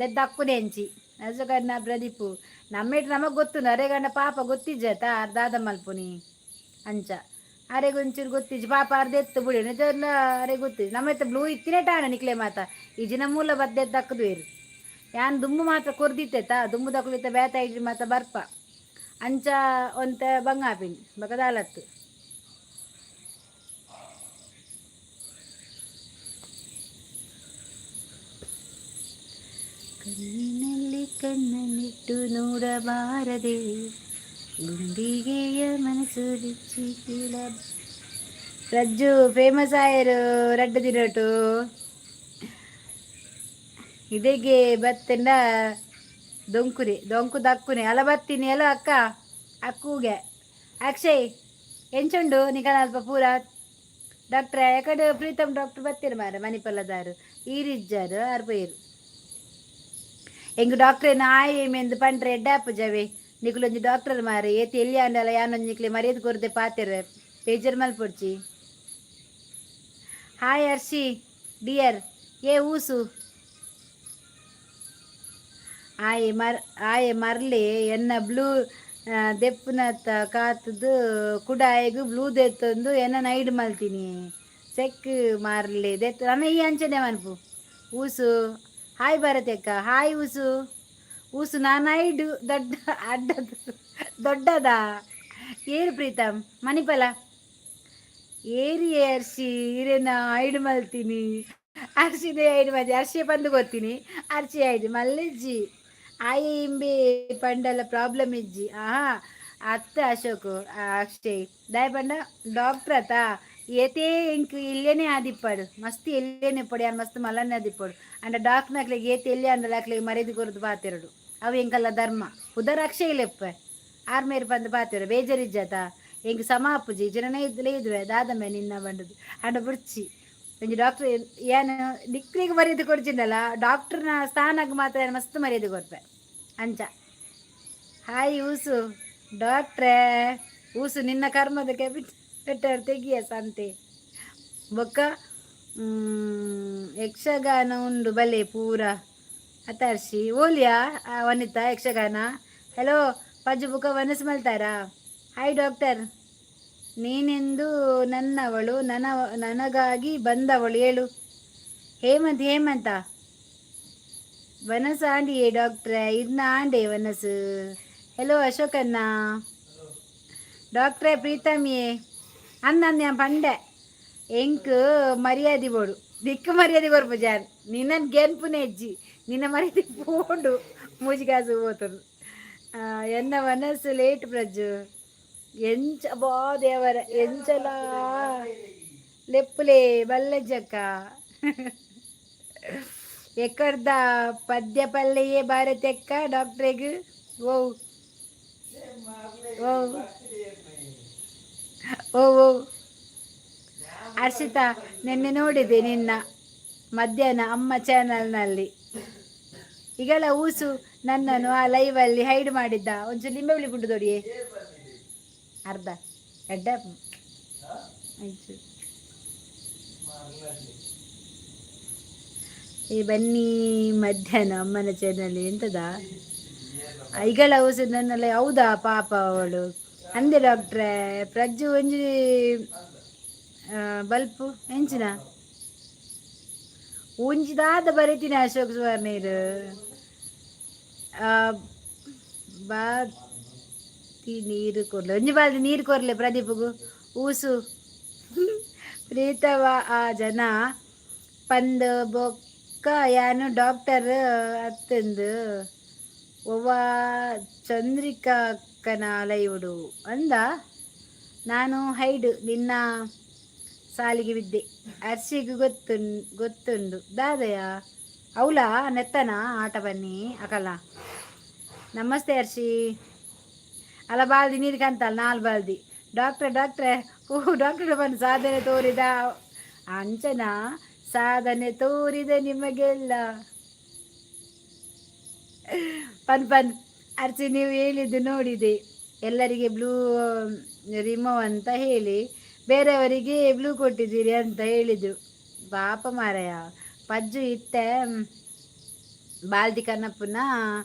ದೆದ್ದ ಅಕ್ಕುನೆ ಹೆಂಚಿ ಅಸಕನ್ನ ಪ್ರದೀಪು ನಮ್ಮೇಟ್ ನಮಗೆ ಗೊತ್ತುಂಡು ಅರೆಗಂಡ ಪಾಪ ಗೊತ್ತಿಜ್ಜತ ದಾದ ಮಲ್ಪುನಿ ಅಂಚ ಅರೆಗೆ ಒಂಚೂರು ಗೊತ್ತಿಜ್ಜಿ ಪಾಪ ಅರ್ಧ ಎತ್ತು ಬಿಡಿ ನಿಜ ಅರೆ ಗೊತ್ತಿಜ್ಜಿ ನಮ್ಮತ್ತ ಬ್ಲೂ ಇತ್ತಿನೇ ಟಾಣ ನಿಕ್ಲೆ ಮಾತ ಈ ಜಿನ ಮೂಲ ಬದ್ದೆದ್ದು ಹಾಕದು ಬೇರು ಯಾನ್ ದುಮ್ಮು ಮಾತ್ರ ಕೊರ್ದಿತ್ತೇತ ದುಮ್ಮು ದಕ್ಕಲಿತ್ತ ಬೇತ ಇಡ್ರಿ ಮಾತ ಬರ್ಪ ಅಂಚ ಒಂತ ಬಂಗಾಪಿನಿ ಬಕದಾಲತ್ತು ಕಣ್ಣಿನಲ್ಲಿ ಕಣ್ಣನ್ನಿಟ್ಟು ನೋಡಬಾರದೆ ಗುಂಡಿಗೆಯ ಮನಸ್ಸು ಬಿಚ್ಚಿ ಕೀಳ ರಜ್ಜು ಫೇಮಸ್ ಆಯರು ರಡ್ಡು ದಿನಟು ಇದೆಗೆ ಬತ್ತಂಡ ದೊಂಕು ದಕ್ಕುನೆ ಅಲ ಬತ್ತೀನಿ ಅಲ್ಲ ಅಕ್ಕ ಅಕ್ಕೂಗೆ ಅಕ್ಷಯ್ ಎಂಚುಂಡು ನಿಕನ ಅಲ್ಪ ಪೂರ ಡಾಕ್ಟ್ರೆ ಯಾಕಡೆ ಪ್ರೀತಮ್ ಡಾಕ್ಟರ್ ಬತ್ತೀರು ಮಾರ ಮಣಿಪಲ್ಲದಾರು ಈರಿಜ್ಜಾರು ಅರ್ಪೇರು ಎಂಗು ಡಾಕ್ಟ್ರೇನು ಆಯೆಂದು ಪಂಡ್ರೆ ಎಡ್ಡಾಪು ಜವೆ ನಿಕುಲೊಂಜಿ ಡಾಕ್ಟರ್ ಮಾರಿ ಏತಿ ಎಲ್ಲಿ ಅಂಡಲ್ಲ ಯಾನೊಂದು ನಿಕ್ಲೆ ಮರ್ಯಾದೆ ಕೊರದೆ ಪಾತೆರು ಬೇಜರ್ ಮಲ್ಪೊಡ್ಚಿ ಹಾಯ್ ಹರ್ಷಿ ಡಿಯರ್ ಏ ಊಸು ಆಯೆ ಮರ್ಲಿ ಎನ್ನ ಬ್ಲೂ ದೆಪ್ಪುನತ್ತ ಕಾತುದು ಕುಡಾಯಿಗು ಬ್ಲೂ ದೆತ್ತೊಂದು ಎನ್ನ ನೈಡ್ ಮಲ್ತೀನಿ ಸೆಕ್ ಮಾರ್ಲಿ ದೆತ್ತು ನನ್ನ ಈ ಅಂಚನೆ ಮನ್ಪು ಊಸು ಹಾಯ್ ಬರತೆಕ್ಕ ಹಾಯ್ ಊಸು ನಾನು ಐಡು ದೊಡ್ಡದ ಏರು ಪ್ರೀತಮ್ ಮಣಿಪಲ ಏರಿ ಅರ್ಶಿ ಇರೇನ ಐಡು ಮಲ್ತೀನಿ ಅರ್ಶಿದೆ ಐಡು ಮಜಿ ಅರ್ಶಿ ಬಂದು ಗೊತ್ತೀನಿ ಅರ್ಶಿ ಐದು ಮಲ್ಲಿಜ್ಜಿ ಆಯೆ ಇಂಬೆ ಪಂಡಲ ಪ್ರಾಬ್ಲಮ್ ಇಜ್ಜಿ ಅತ್ತ ಅಶೋಕು ಅಷ್ಟೇ ದಾಯ ಪಂಡ ಡಾಕ್ಟ್ರ್ ಅತ್ತ ಏತೇ ಇಂಕ್ ಇಲ್ಲೇನೆ ಆದಿಪ್ಪಡು ಮಸ್ತ್ ಎಲ್ಲೇನೆ ಪಡಿ ಮಸ್ತ್ ಮಲ್ಲನೆ ಆದಿಪ್ಪಡು ಅಂಡ ಡಾಕ್ಟರ್ ಹಾಕ್ಲಿಗೆ ಏತೆ ಎಲ್ಲಿ ಅಂಡಲ ಹಾಕ್ಲಿಗೆ ಮರ್ಯಾದೆ ಕೊರದು ಪಾತೆರಡು ಅವು ಎಂಕಲ್ಲ ಧರ್ಮ ಪುದರ್ ಅಕ್ಷಯಲೆಪ್ಪ ಆರ್ಮೇರು ಬಂದು ಪಾತಿರ ಬೇಜಾರಿಜ್ಜಾತ ಎಂಕ್ ಸಮಾಪುಜಿ ಜನನೇ ಇದ್ಲೇ ಇದ್ವೆ ದಾದಮ್ಮೆ ನಿನ್ನ ಬಂಡದು ಅಂಡ ಬುಡ್ಚಿ ಒಂಜಿ ಡಾಕ್ಟ್ರ್ ಏನು ಡಿಗ್ರಿಗೆ ಮರ್ಯಾದೆ ಕೊಡ್ಚಿಂಡಲ್ಲ ಡಾಕ್ಟ್ರನ ಸ್ಥಾನಕ್ಕೆ ಮಾತ್ರ ಮಸ್ತ್ ಮರ್ಯಾದೆ ಕೊಡ್ಪೆ ಅಂಚ ಹಾಯ್ ಊಸು ಡಾಕ್ಟ್ರೇ ಊಸು ನಿನ್ನ ಕರ್ಮದ ಕ್ಯಾಬಿಟ್ ಬೆಟ್ಟರ್ ತೆಗಿಯ ಸಂತೆ ಬೊಕ್ಕ ಯಕ್ಷಗಾನ ಉಂಡು ಬಲೆ ಪೂರ ಅತಾರ್ಸಿ ಓಲಿಯಾ ವನಿತಾ ಯಕ್ಷಗಾನ ಹಲೋ ಪಜ್ಜು ಬುಕ್ಕ ವನಸ್ ಮಲ್ತಾರಾ ಹಾಯ್ ಡಾಕ್ಟರ್ ನೀನೆಂದು ನನ್ನವಳು ನನಗಾಗಿ ಬಂದವಳು ಹೇಳು ಹೇಮಂತ ವನಸ್ ಆಂಡಿಯೇ ಡಾಕ್ಟ್ರೆ ಇನ್ನ ಆಂಡೆ ವನಸ್ ಹಲೋ ಅಶೋಕಣ್ಣ ಡಾಕ್ಟ್ರೇ ಪ್ರೀತಮಿಯೇ ಅನ್ನ ഞാൻ പണ്ട് എനിക്ക് മര്യാദ പോടും ദിക്ക് മര്യാദ കുറപ്പ് ഞാൻ നിന്ന ഗെൻപുനെ ಹೆಜ್ಜಿ ನಿನ್ನ ಮರ್ಯಾದೆ ಪೋಂಡು ಮೂಜಿಗಾಸು ಹೋತರು ಎನ್ನ ಮನಸ್ಸು ಲೇಟ್ ಪ್ರಜ್ಜು ಎಂಚ ಬಾ ದೇವರ ಎಂಚಲ ಲೆಪ್ಪುಲೆ ಬಲ್ಲಜ್ಜಕ್ಕ ಎಕ್ಕಡ್ದ ಪದ್ಯ ಪಲ್ಲೆಯೇ ಭಾರತಕ್ಕ ಡಾಕ್ಟ್ರೆಗ್ ಓ ಓ ಓ ಓ ಹರ್ಷಿತಾ ನಿನ್ನೆ ನೋಡಿದೆ ನಿನ್ನ ಮಧ್ಯಾಹ್ನ ಅಮ್ಮ ಚಾನಲ್ನಲ್ಲಿ ಈಗೆಲ್ಲ ಊಸು ನನ್ನನ್ನು ಆ ಲೈವಲ್ಲಿ ಹೈಡ್ ಮಾಡಿದ್ದ ಒಂಚೂರು ಲಿಂಬೆ ಹುಳಿ ಗುಂಡು ತೊಡಿಯೇ ಅರ್ಧ ಎಡ್ಡ ಈ ಬನ್ನಿ ಮಧ್ಯಾಹ್ನ ಅಮ್ಮನ ಚಾನಲ್ ಎಂತದ ಈಗಳ ಊಸು ನನ್ನೆಲ್ಲ ಹೌದಾ ಪಾಪ ಅವಳು ಅಂದೆ ಡಾಕ್ಟ್ರೇ ಪ್ರಜ್ಜು ಒಂಜಿ ಬಲ್ಪು ಎಂಚಿನ ಒಂಜಿದಾದ ಬರೀತೀನಿ ಅಶೋಕ್ ಸುವರ್ಣೀರು ಬಾತಿ ನೀರು ಕೊರ್ಲೆ ಒಂಜಿ ಬಾಲ್ದಿ ನೀರು ಕೊರ್ಲೆ ಪ್ರದೀಪ್ಗೂ ಊಸು ಪ್ರೀತವ ಆ ಜನ ಪಂದ್ ಬೊಕ್ಕ ಯಾನು ಡಾಕ್ಟರ್ ಅತ್ತಂದು ಒವ್ವ ಚಂದ್ರಿಕಾ ಅಕ್ಕನ ಲೈವುಡು ಅಂದ ನಾನು ಹೈಡು ನಿನ್ನ ಸಾಲಿಗೆ ಬಿದ್ದೆ ಅರ್ಶಿಗೆ ಗೊತ್ತುಂಡು ದಾದಯ ಅವಳ ನೆತ್ತನ ಆಟ ಬನ್ನಿ ಅಕಲ್ಲ ನಮಸ್ತೆ ಅರ್ಶಿ ಅಲ್ಲ ಬಾಲ್ದಿ ನೀರು ಕಂತಲ್ಲ 4 ಬಾಲ್ದಿ ಡಾಕ್ಟ್ರೆ ಡಾಕ್ಟ್ರೆ ಬಂದು ಸಾಧನೆ ತೋರಿದ ಅಂಚನ ಸಾಧನೆ ತೋರಿದೆ ನಿಮಗೆಲ್ಲ ಪನ್ ಅರ್ಚಿ ನೀವು ಹೇಳಿದ್ದು ನೋಡಿದೆ ಎಲ್ಲರಿಗೆ ಬ್ಲೂ ರಿಮೂವ್ ಅಂತ ಹೇಳಿ ಬೇರೆಯವರಿಗೆ ಬ್ಲೂ ಕೊಟ್ಟಿದ್ದೀರಿ ಅಂತ ಹೇಳಿದರು ಪಾಪ ಮಾರಾಯ ಪಜ್ಜು ಇತ್ತೆ ಬಾಲ್ದಿ ಕನ್ನಪ್ಪನ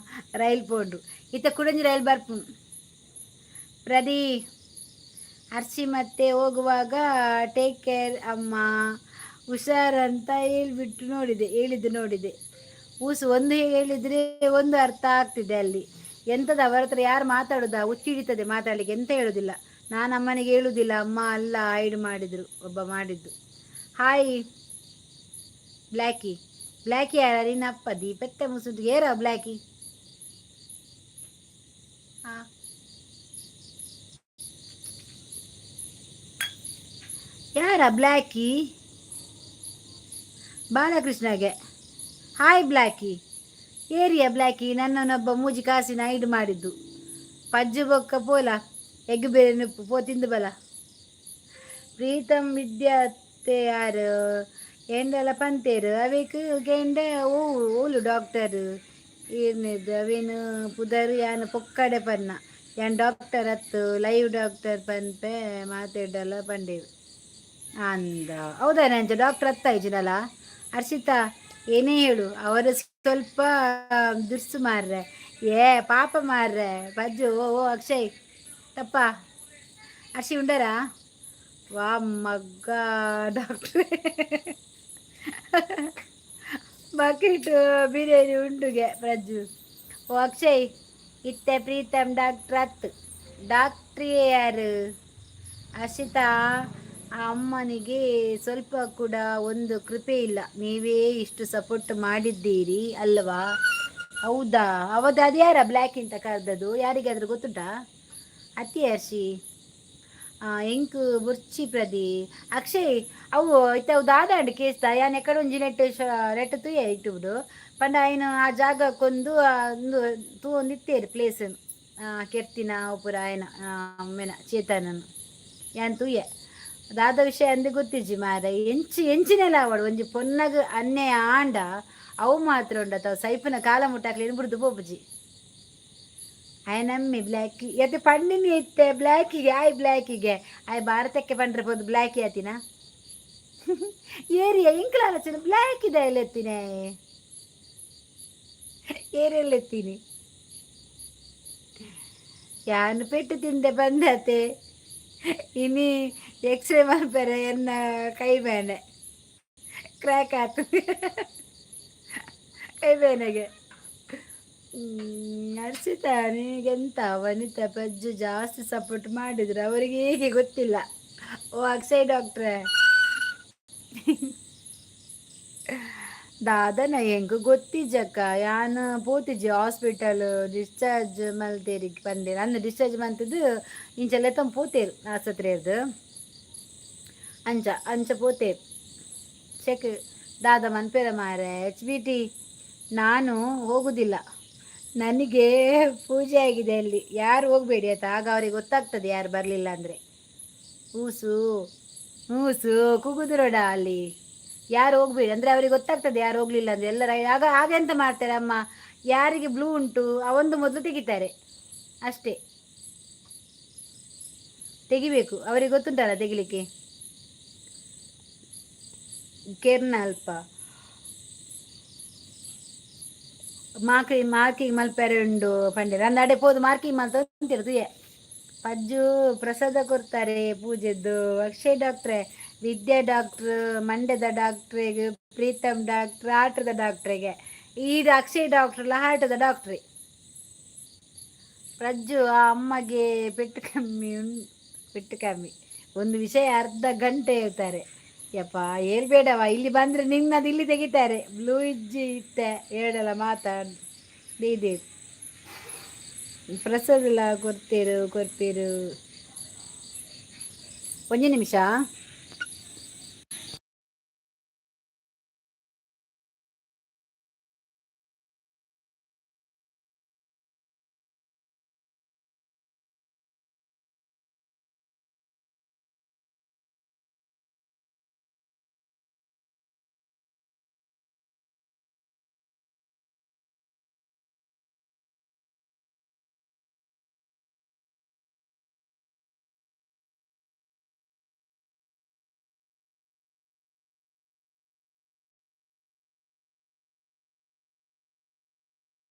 ರೈಲ್ ಪೋಂಡು ಇತ್ತ ಕುಡಂಜಿ ರೈಲ್ ಬರ್ಪು ಪ್ರದಿ ಅರ್ಚಿ ಮತ್ತೆ ಹೋಗುವಾಗ ಟೇಕ್ ಕೇರ್ ಅಮ್ಮ ಹುಷಾರಂತ ಹೇಳಿದ್ದು ನೋಡಿದೆ ಊಸು ಒಂದು ಹೇಳಿದರೆ ಒಂದು ಅರ್ಥ ಆಗ್ತಿದೆ ಅಲ್ಲಿ ಎಂಥದ್ದು ಅವರ ಹತ್ರ ಯಾರು ಮಾತಾಡೋದಾ ಹುಚ್ಚಿಡಿತದೆ ಮಾತಾಡಲಿಕ್ಕೆ ಎಂತ ಹೇಳೋದಿಲ್ಲ ನಾನು ಅಮ್ಮನಿಗೆ ಹೇಳುವುದಿಲ್ಲ ಅಮ್ಮ ಅಲ್ಲ ಹೈಡ್ ಮಾಡಿದರು ಒಬ್ಬ ಮಾಡಿದ್ದು ಹಾಯ್ ಬ್ಲ್ಯಾಕಿ ಯಾರ ನಿನ್ನಪ್ಪ ದೀಪತ್ತೆ ಮುಸುಂಟು ಏರ ಬ್ಲ್ಯಾಕಿ ಹಾಂ ಯಾರ ಬ್ಲ್ಯಾಕಿ ಬಾಲಕೃಷ್ಣಗೆ ಹಾಯ್ ಬ್ಲ್ಯಾಕಿ ಏರಿಯಾ ಬ್ಲ್ಯಾಕಿ ನನ್ನನ್ನೊಬ್ಬ ಮೂಜಿ ಕಾಸಿನ ಹೈಡ್ ಮಾಡಿದ್ದು ಪಜ್ಜು ಬೊಕ್ಕ ಪೋಲ ಎಗ್ ಬೇರೆ ನುಪ್ಪು ಪೋ ತಿಂದು ಬಲ ಪ್ರೀತಮ್ ವಿದ್ಯಾರ್ಥಿ ಯಾರು ಎಂಡೆಲ್ಲ ಪಂತೇರು ಅವೇಕು ಗೆಂಡೆ ಓಲು ಡಾಕ್ಟರ್ ಏನಿದ್ದು ಅವೇನು ಪುದರ್ ಯಾನು ಪೊಕ್ಕಡೆ ಪನ್ನ ಯಾನ್ ಡಾಕ್ಟರ್ ಹತ್ತು ಲೈವ್ ಡಾಕ್ಟರ್ ಪನ್ಪೆ ಮಾತಾಡಲ್ಲ ಪಂಡೇವು ಅಂದ ಹೌದಾ ನಂಚ ಡಾಕ್ಟರ್ ಹತ್ತ ಇಜಿನಲ್ಲ ಹರ್ಷಿತಾ ಏನೇ ಹೇಳು ಅವರು ಸ್ವಲ್ಪ ದುರ್ಸು ಮಾರ್ರೆ ಪಾಪ ಮಾರ್ರೆ ಪಜ್ಜು ಓ ಅಕ್ಷಯ್ ತಪ್ಪ ಹರ್ಷಿ ಉಂಡರಾ ವಾ ಮಗ್ಗ ಡಾಕ್ಟ್ರೇ ಬಕೆಟ್ ಬಿರಿಯಾನಿ ಉಂಡುಗೆ ಪ್ರಜ್ಜು ಓ ಅಕ್ಷಯ್ ಇತ್ತೆ ಪ್ರೀತಮ್ ಡಾಕ್ಟ್ರ್ ಹತ್ತು ಡಾಕ್ಟ್ರಿಯೇ ಯಾರು ಹರ್ಷಿತಾ ಆ ಅಮ್ಮನಿಗೆ ಸ್ವಲ್ಪ ಕೂಡ ಒಂದು ಕೃಪೆ ಇಲ್ಲ ನೀವೇ ಇಷ್ಟು ಸಪೋರ್ಟ್ ಮಾಡಿದ್ದೀರಿ ಅಲ್ವಾ ಹೌದಾ ಅವತ್ತು ಅದು ಯಾರ ಬ್ಲ್ಯಾಕ್ ಅಂತ ಕರೆದದು ಯಾರಿಗಾದ್ರೂ ಗೊತ್ತುಂಟಾ ಅತಿ ಹರ್ಷಿ ಎಂಕು ಬುರ್ಚಿ ಪ್ರದಿ ಅಕ್ಷಯ್ ಅವು ಇತ್ತವು ದಾದಾಂಡು ಕೇಸ್ತಾ ಯಾನ್ ಎಕಡೆ ಒಂಜಿ ನೆಟ್ಟು ತುಯ್ಯ ಇಟ್ಟುಬಿಡು ಪಂಡ ಆಯ್ನ ಆ ಜಾಗಕ್ಕೊಂದು ಒಂದು ತೂ ಒಂದು ಇತ್ತೇರು ಪ್ಲೇಸ್ ಕೆರ್ತಿನ ಪೂರ ಆಯ್ನ ಮೆನ ಚೇತನನು ಯಾನ್ ತೂಯೆ ದಾದ ವಿಷಯ ಅಂದೆ ಗೊತ್ತಿಜ್ಜಿ ಮಾರ ಎಂಚಿನೆಲ್ಲ ಆವಡು ಒಂಜಿ ಪೊನ್ನಗ ಅನ್ನೆ ಆಂಡ ಅವು ಮಾತ್ರ ಉಂಡತ ಸೈಪುನ ಕಾಲ ಮುಟ್ಟಾಕ್ಲಿ ಬಿಡ್ದು ಬೋಪುಜಿ ಆಯ್ ನಮ್ಮಿ ಬ್ಲ್ಯಾಕ್ ಎತ್ತೆ ಪಂಡಿನಿ ಇತ್ತೆ ಬ್ಲ್ಯಾಕಿಗೆ ಆಯ್ ಬ್ಲ್ಯಾಕಿಗೆ ಆಯ್ ಭಾರತಕ್ಕೆ ಪಂಡ್ರೆ ಪೋದು ಬ್ಲ್ಯಾಕ್ ಯಾತಿನ ಏರಿಯಾ ಇಂಕ್ಲ ಆಲೋಚನೆ ಬ್ಲ್ಯಾಕ್ ಇದೆ ಎಲ್ಲ ಎತ್ತಿನ ಏರೆಲ್ಲ ಎತ್ತೀನಿ ಯಾನು ಪೆಟ್ಟು ತಿಂದೆ ಬಂದತೆ ಇನಿ ಎಕ್ಸ್ರೇ ಮಾಡ್ತಾರೆ ಎನ್ನ ಕೈ ಬೇನೆ ಕ್ರ್ಯಾಕ್ ಆತು ಕೈ ಬೇನೆಗೆ ನಡ್ಸಿತಾ ನೀಗೆಂತ ವನಿತಾ ಪಜ್ಜು ಜಾಸ್ತಿ ಸಪೋರ್ಟ್ ಮಾಡಿದ್ರು ಅವರಿಗೆ ಹೇಗೆ ಗೊತ್ತಿಲ್ಲ. ಓ ಅಕ್ಷಯ್ ಡಾಕ್ಟ್ರೆ ದಾದನ ಹೆಂಗ ಗೊತ್ತಿಜ್ಜಕ್ಕ ಯಾನ್ ಪೋತಿಜ್ಜಿ ಹಾಸ್ಪಿಟಲ್ ಡಿಸ್ಚಾರ್ಜ್ ಮಲ್ತೇರಿ ಬಂದೇರು ಅಂದು ಡಿಸ್ಚಾರ್ಜ್ ಮಂತದ್ದು ಇಂಚೆಲ್ಲ ತಮ್ಮ ಪೋತೇರು ಆಸ್ಪತ್ರೆಯದು ಅಂಚ ಅಂಚ ಪೋತೇರು ಚೆಕ್ ದಾದ ಮನ್ಪೇರ ಮಾರೆ HBT ನಾನು ಹೋಗುದಿಲ್ಲ, ನನಗೆ ಪೂಜೆ ಆಗಿದೆ ಅಲ್ಲಿ, ಯಾರು ಹೋಗಬೇಡಿ ಆಯ್ತಾ, ಆಗ ಅವ್ರಿಗೆ ಗೊತ್ತಾಗ್ತದೆ ಯಾರು ಬರಲಿಲ್ಲ ಅಂದರೆ. ಹೂಸು ಹೂಸು ಕೂಗುದುರೋಡ ಅಲ್ಲಿ ಯಾರು ಹೋಗ್ಬೇಡಿ ಅಂದರೆ ಅವ್ರಿಗೆ ಗೊತ್ತಾಗ್ತದೆ ಯಾರು ಹೋಗಲಿಲ್ಲ ಅಂದರೆ ಎಲ್ಲರ ಆಗ ಎಂತ ಮಾಡ್ತಾರೆ ಅಮ್ಮ, ಯಾರಿಗೆ ಬ್ಲೂ ಉಂಟು ಅವೊಂದು ಮೊದಲು ತೆಗಿತಾರೆ ಅಷ್ಟೇ, ತೆಗಿಬೇಕು ಅವರಿಗೆ ಗೊತ್ತುಂಟಲ್ಲ ತೆಗಿಲಿಕ್ಕೆ. ಕೆರ್ನಲ್ಪ ಮಾರ್ಕಿಂಗ್ ಮಲ್ಪೆರೆ ಉಂಡು ಪಂಡಿರ ಅಂದ ಅಡೆ ಪೋದು ಮಾರ್ಕಿಂಗ್ ಮಲ್ತಿರ್ದು ಪಜ್ಜು ಪ್ರಸಾದ ಕೊಡ್ತಾರೆ ಪೂಜೆದ್ದು. ಅಕ್ಷಯ್ ಡಾಕ್ಟ್ರೆ, ವಿದ್ಯಾ ಡಾಕ್ಟ್ರ್, ಮಂಡ್ಯದ ಡಾಕ್ಟ್ರಿಗೆ, ಪ್ರೀತಮ್ ಡಾಕ್ಟ್ರ್, ಆಟದ ಡಾಕ್ಟ್ರಿಗೆ, ಈಗ ಅಕ್ಷಯ್ ಡಾಕ್ಟ್ರಲ್ಲ ಹಾರ್ಟದ ಡಾಕ್ಟ್ರಿ. ಪ್ರಜ್ಜು ಆ ಅಮ್ಮಗೆ ಪೆಟ್ಟು ಕಮ್ಮಿ ಒಂದು ವಿಷಯ ಅರ್ಧ ಗಂಟೆ ಹೇಳ್ತಾರೆ. ಯಪ್ಪ ಹೇಳ್ಬೇಡವ, ಇಲ್ಲಿ ಬಂದರೆ ನಿನ್ನದು ಇಲ್ಲಿ ತೆಗಿತಾರೆ, ಬ್ಲೂ ಇಜ್ಜಿ ಇತ್ತೆ ಹೇಳಲ್ಲ ಮಾತಾಡಿ ಪ್ರಸಾದಲ್ಲ ಕೊಡ್ತೀರು ಒಂದೇ ನಿಮಿಷ.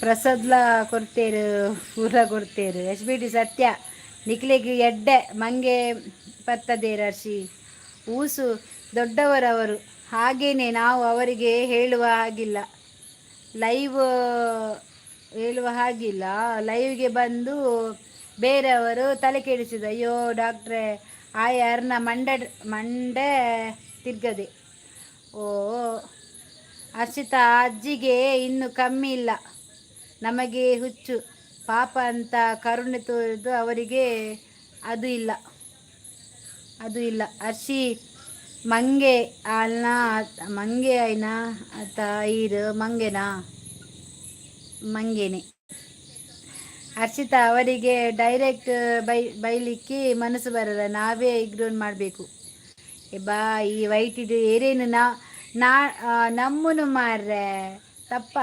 ಪ್ರಸಾದ್ಲ ಕೊಡ್ತೇರು ಪೂರ ಕೊಡ್ತೇರು. HBT ಸತ್ಯ ನಿಕ್ಲಿಗೆ ಎಡ್ಡೆ ಮಂಗೆ ಪತ್ತದೇರು ಅರ್ಶಿ ಊಸು ದೊಡ್ಡವರವರು, ಹಾಗೇನೆ ನಾವು ಅವರಿಗೆ ಹೇಳುವ ಹಾಗಿಲ್ಲ, ಲೈವ್ ಹೇಳುವ ಹಾಗಿಲ್ಲ. ಲೈವ್ಗೆ ಬಂದು ಬೇರೆಯವರು ತಲೆ ಕೆಡಿಸಿದ, ಅಯ್ಯೋ ಡಾಕ್ಟ್ರೆ ಯಾರನ್ನ ಮಂಡೆ ತಿರ್ಗದೆ. ಓ ಹರ್ಷಿತಾ ಅಜ್ಜಿಗೆ ಇನ್ನು ಕಮ್ಮಿ ಇಲ್ಲ, ನಮಗೆ ಹುಚ್ಚು ಪಾಪ ಅಂತ ಕರುಣೆ ತೋರಿದು ಅವರಿಗೆ ಅದು ಇಲ್ಲ ಹರ್ಷಿ ಮಂಗೆ ಅಲ್ಲ ಮಂಗೆ ಆಯ್ನಾ ಆತ ಈರು ಮಂಗೇನೆ. ಹರ್ಷಿತಾ ಅವರಿಗೆ ಡೈರೆಕ್ಟ್ ಬೈಲಿಕ್ಕೆ ಮನಸ್ಸು ಬರಲ್ಲ, ನಾವೇ ಇಗ್ನೋರ್ ಮಾಡಬೇಕು. ಬಾ ಈ ವೈಟ್ ಇದು ಏರೇನು ನಮ್ಮನು ಮಾರ್ರೆ ತಪ್ಪ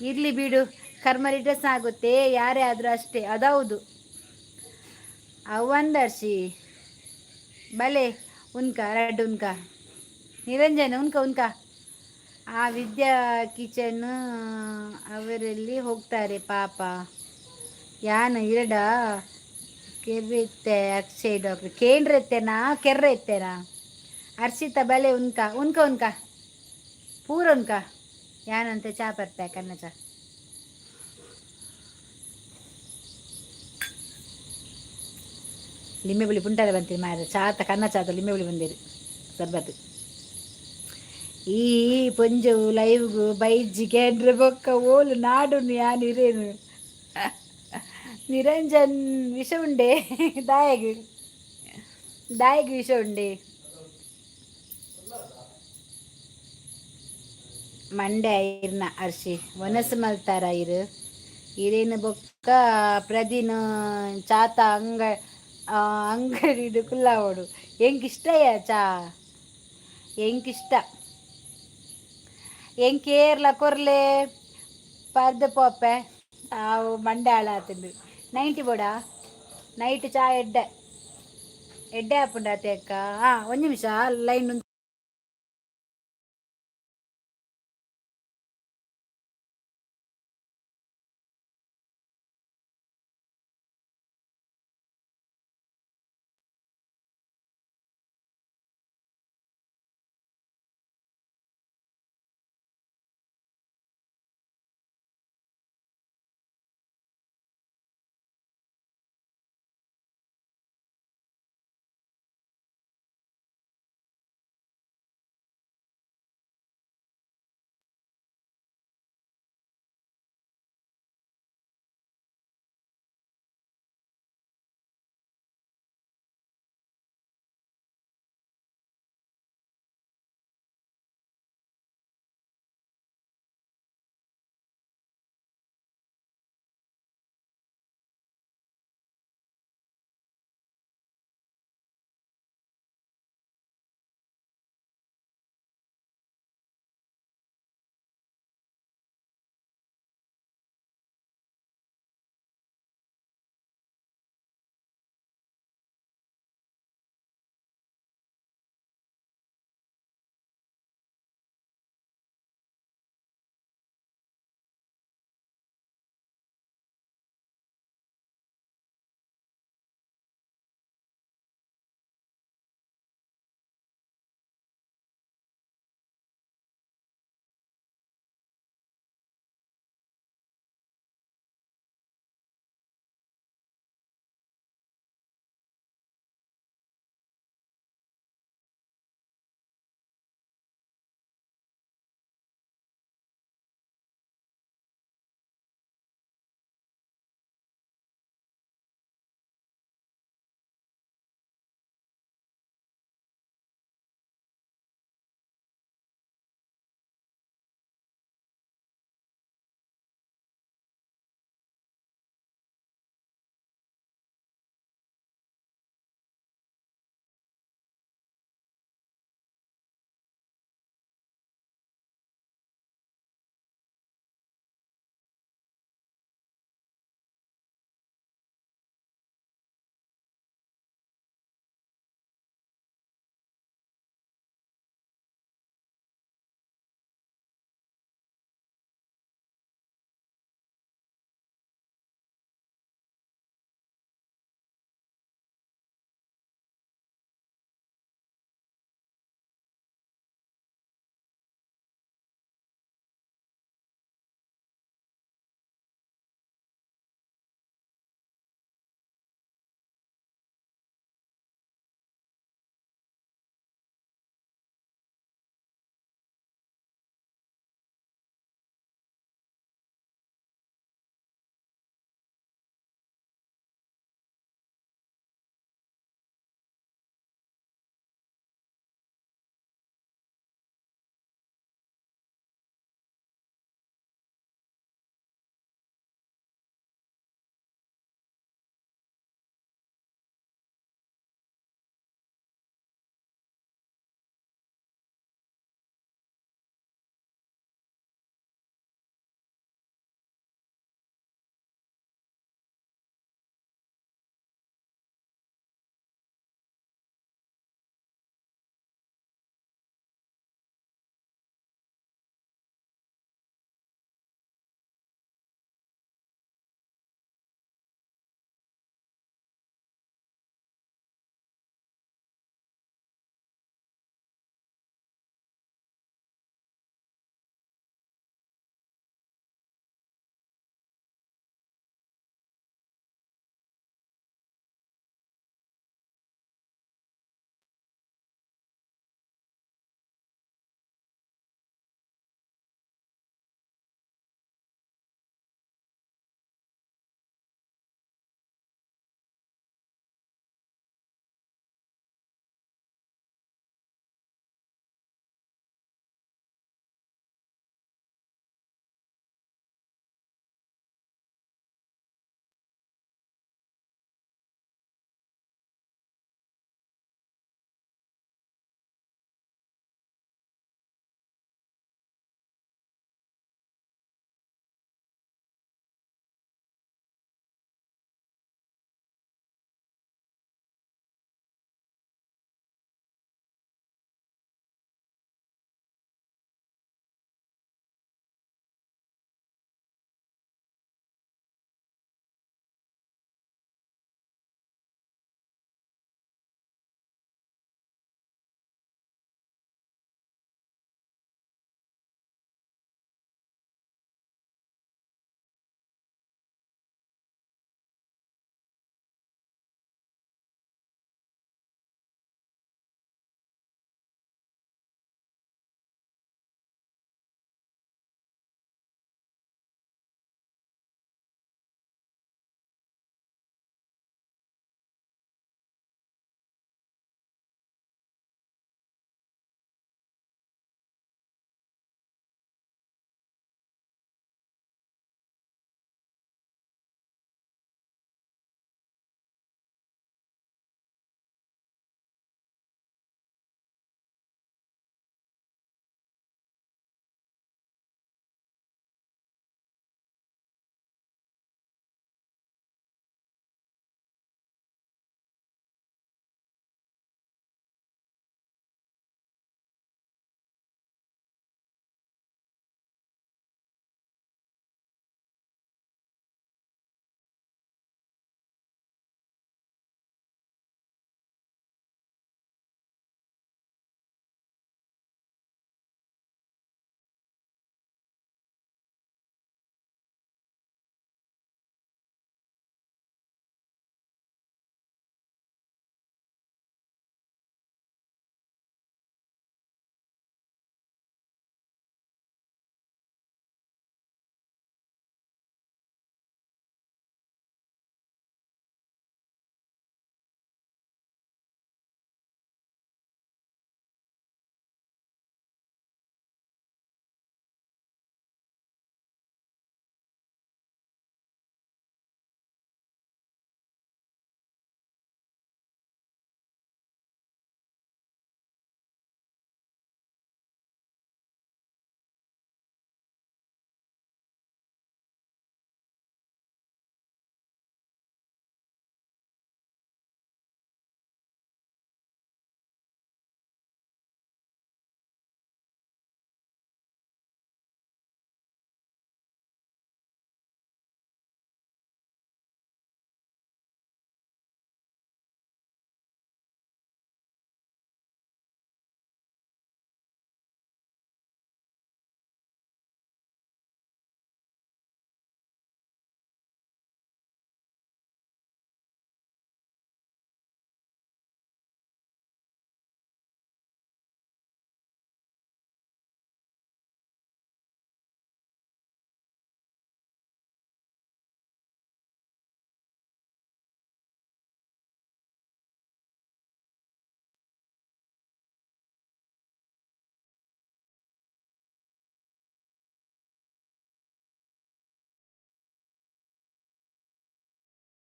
ಇರಲಿ ಬಿಡು, ಕರ್ಮ ರಿಟರ್ಸ್ ಆಗುತ್ತೆ, ಯಾರೇ ಆದರೂ ಅಷ್ಟೇ. ಅದೌದು ಅವಂದರ್ಶಿ ಬಲೆ ಉನ್ಕ ರೆಡ್ ಉನ್ಕ ನಿರಂಜನ ಉನ್ಕ ಆ ವಿದ್ಯಾ ಕಿಚನ್ ಅವರಲ್ಲಿ ಹೋಗ್ತಾರೆ ಪಾಪ. ಯಾನು ಇರಡ ಕೆರ್ರೆತ್ತೆ ಅಕ್ಷಯ್ ಡಾಕ್ಟ್ರ್ ಕೇಂದ್ರೆತ್ತೇನಾ ಕೆರ್ರೆ ಎತ್ತೇನಾ. ಹರ್ಷಿತಾ ಬಲೆ ಉನ್ಕ ಪೂರ ಉನ್ಕ ಯಾನಂತೆ ಚಾ ಬರ್ತೆ ಕನ್ನ ಚಾ ಲಿಂಬೆ ಬುಳಿ ಪುಂಟಾರೆ ಬಂತೀರಿ ಮಾರ ಚಾತ ಕನ್ನ ಚಾತ ಲಿಂಬೆ ಬುಳಿ ಬಂದಿರಿ ಸರ್ಬತ್ತು. ಈ ಪೊಂಜವು ಲೈವ್ಗು ಬೈಜ್ಜಿ ಕೇಂದ್ರ ಬೊಕ್ಕ ಓಲು ನಾಡು ಯಾನಿರೇನು ನಿರಂಜನ್ ವಿಷ ಉಂಡೆ ದಾಯಗ್ ದಾಯಿಗೆ ವಿಷ ಉಂಡೆ ಮಂಡೆ ಇರ್ನ ಅರ್ಶಿ ಒನಸು ಮಲ್ತಾರ ಇರು ಇರೇನು ಬೊಕ್ಕ ಪ್ರದಿನ ಚಾತ ಅಂಗಡಿ ಕುಲ್ಲಾವೋಡು ಎಂಕಿಷ್ಟಯ ಚಾ ಎಂಕಿಷ್ಟ ಎಂಕೇರ್ಲ ಕೊರ್ಲೆ ಪರ್ದೆ ಪೋಪೆ ಅವು ಮಂಡೆ ಹಾಳಾತಂದು ನೈಂಟಿ ಬೋಡ ನೈಟ್ ಚಾ ಎಡ್ಡೆ ಎಡ್ಡೆ ಹಾಪುಂಡ ಅಕ್ಕ ಒಂದ್ ನಿಮಿಷ ಲೈನ್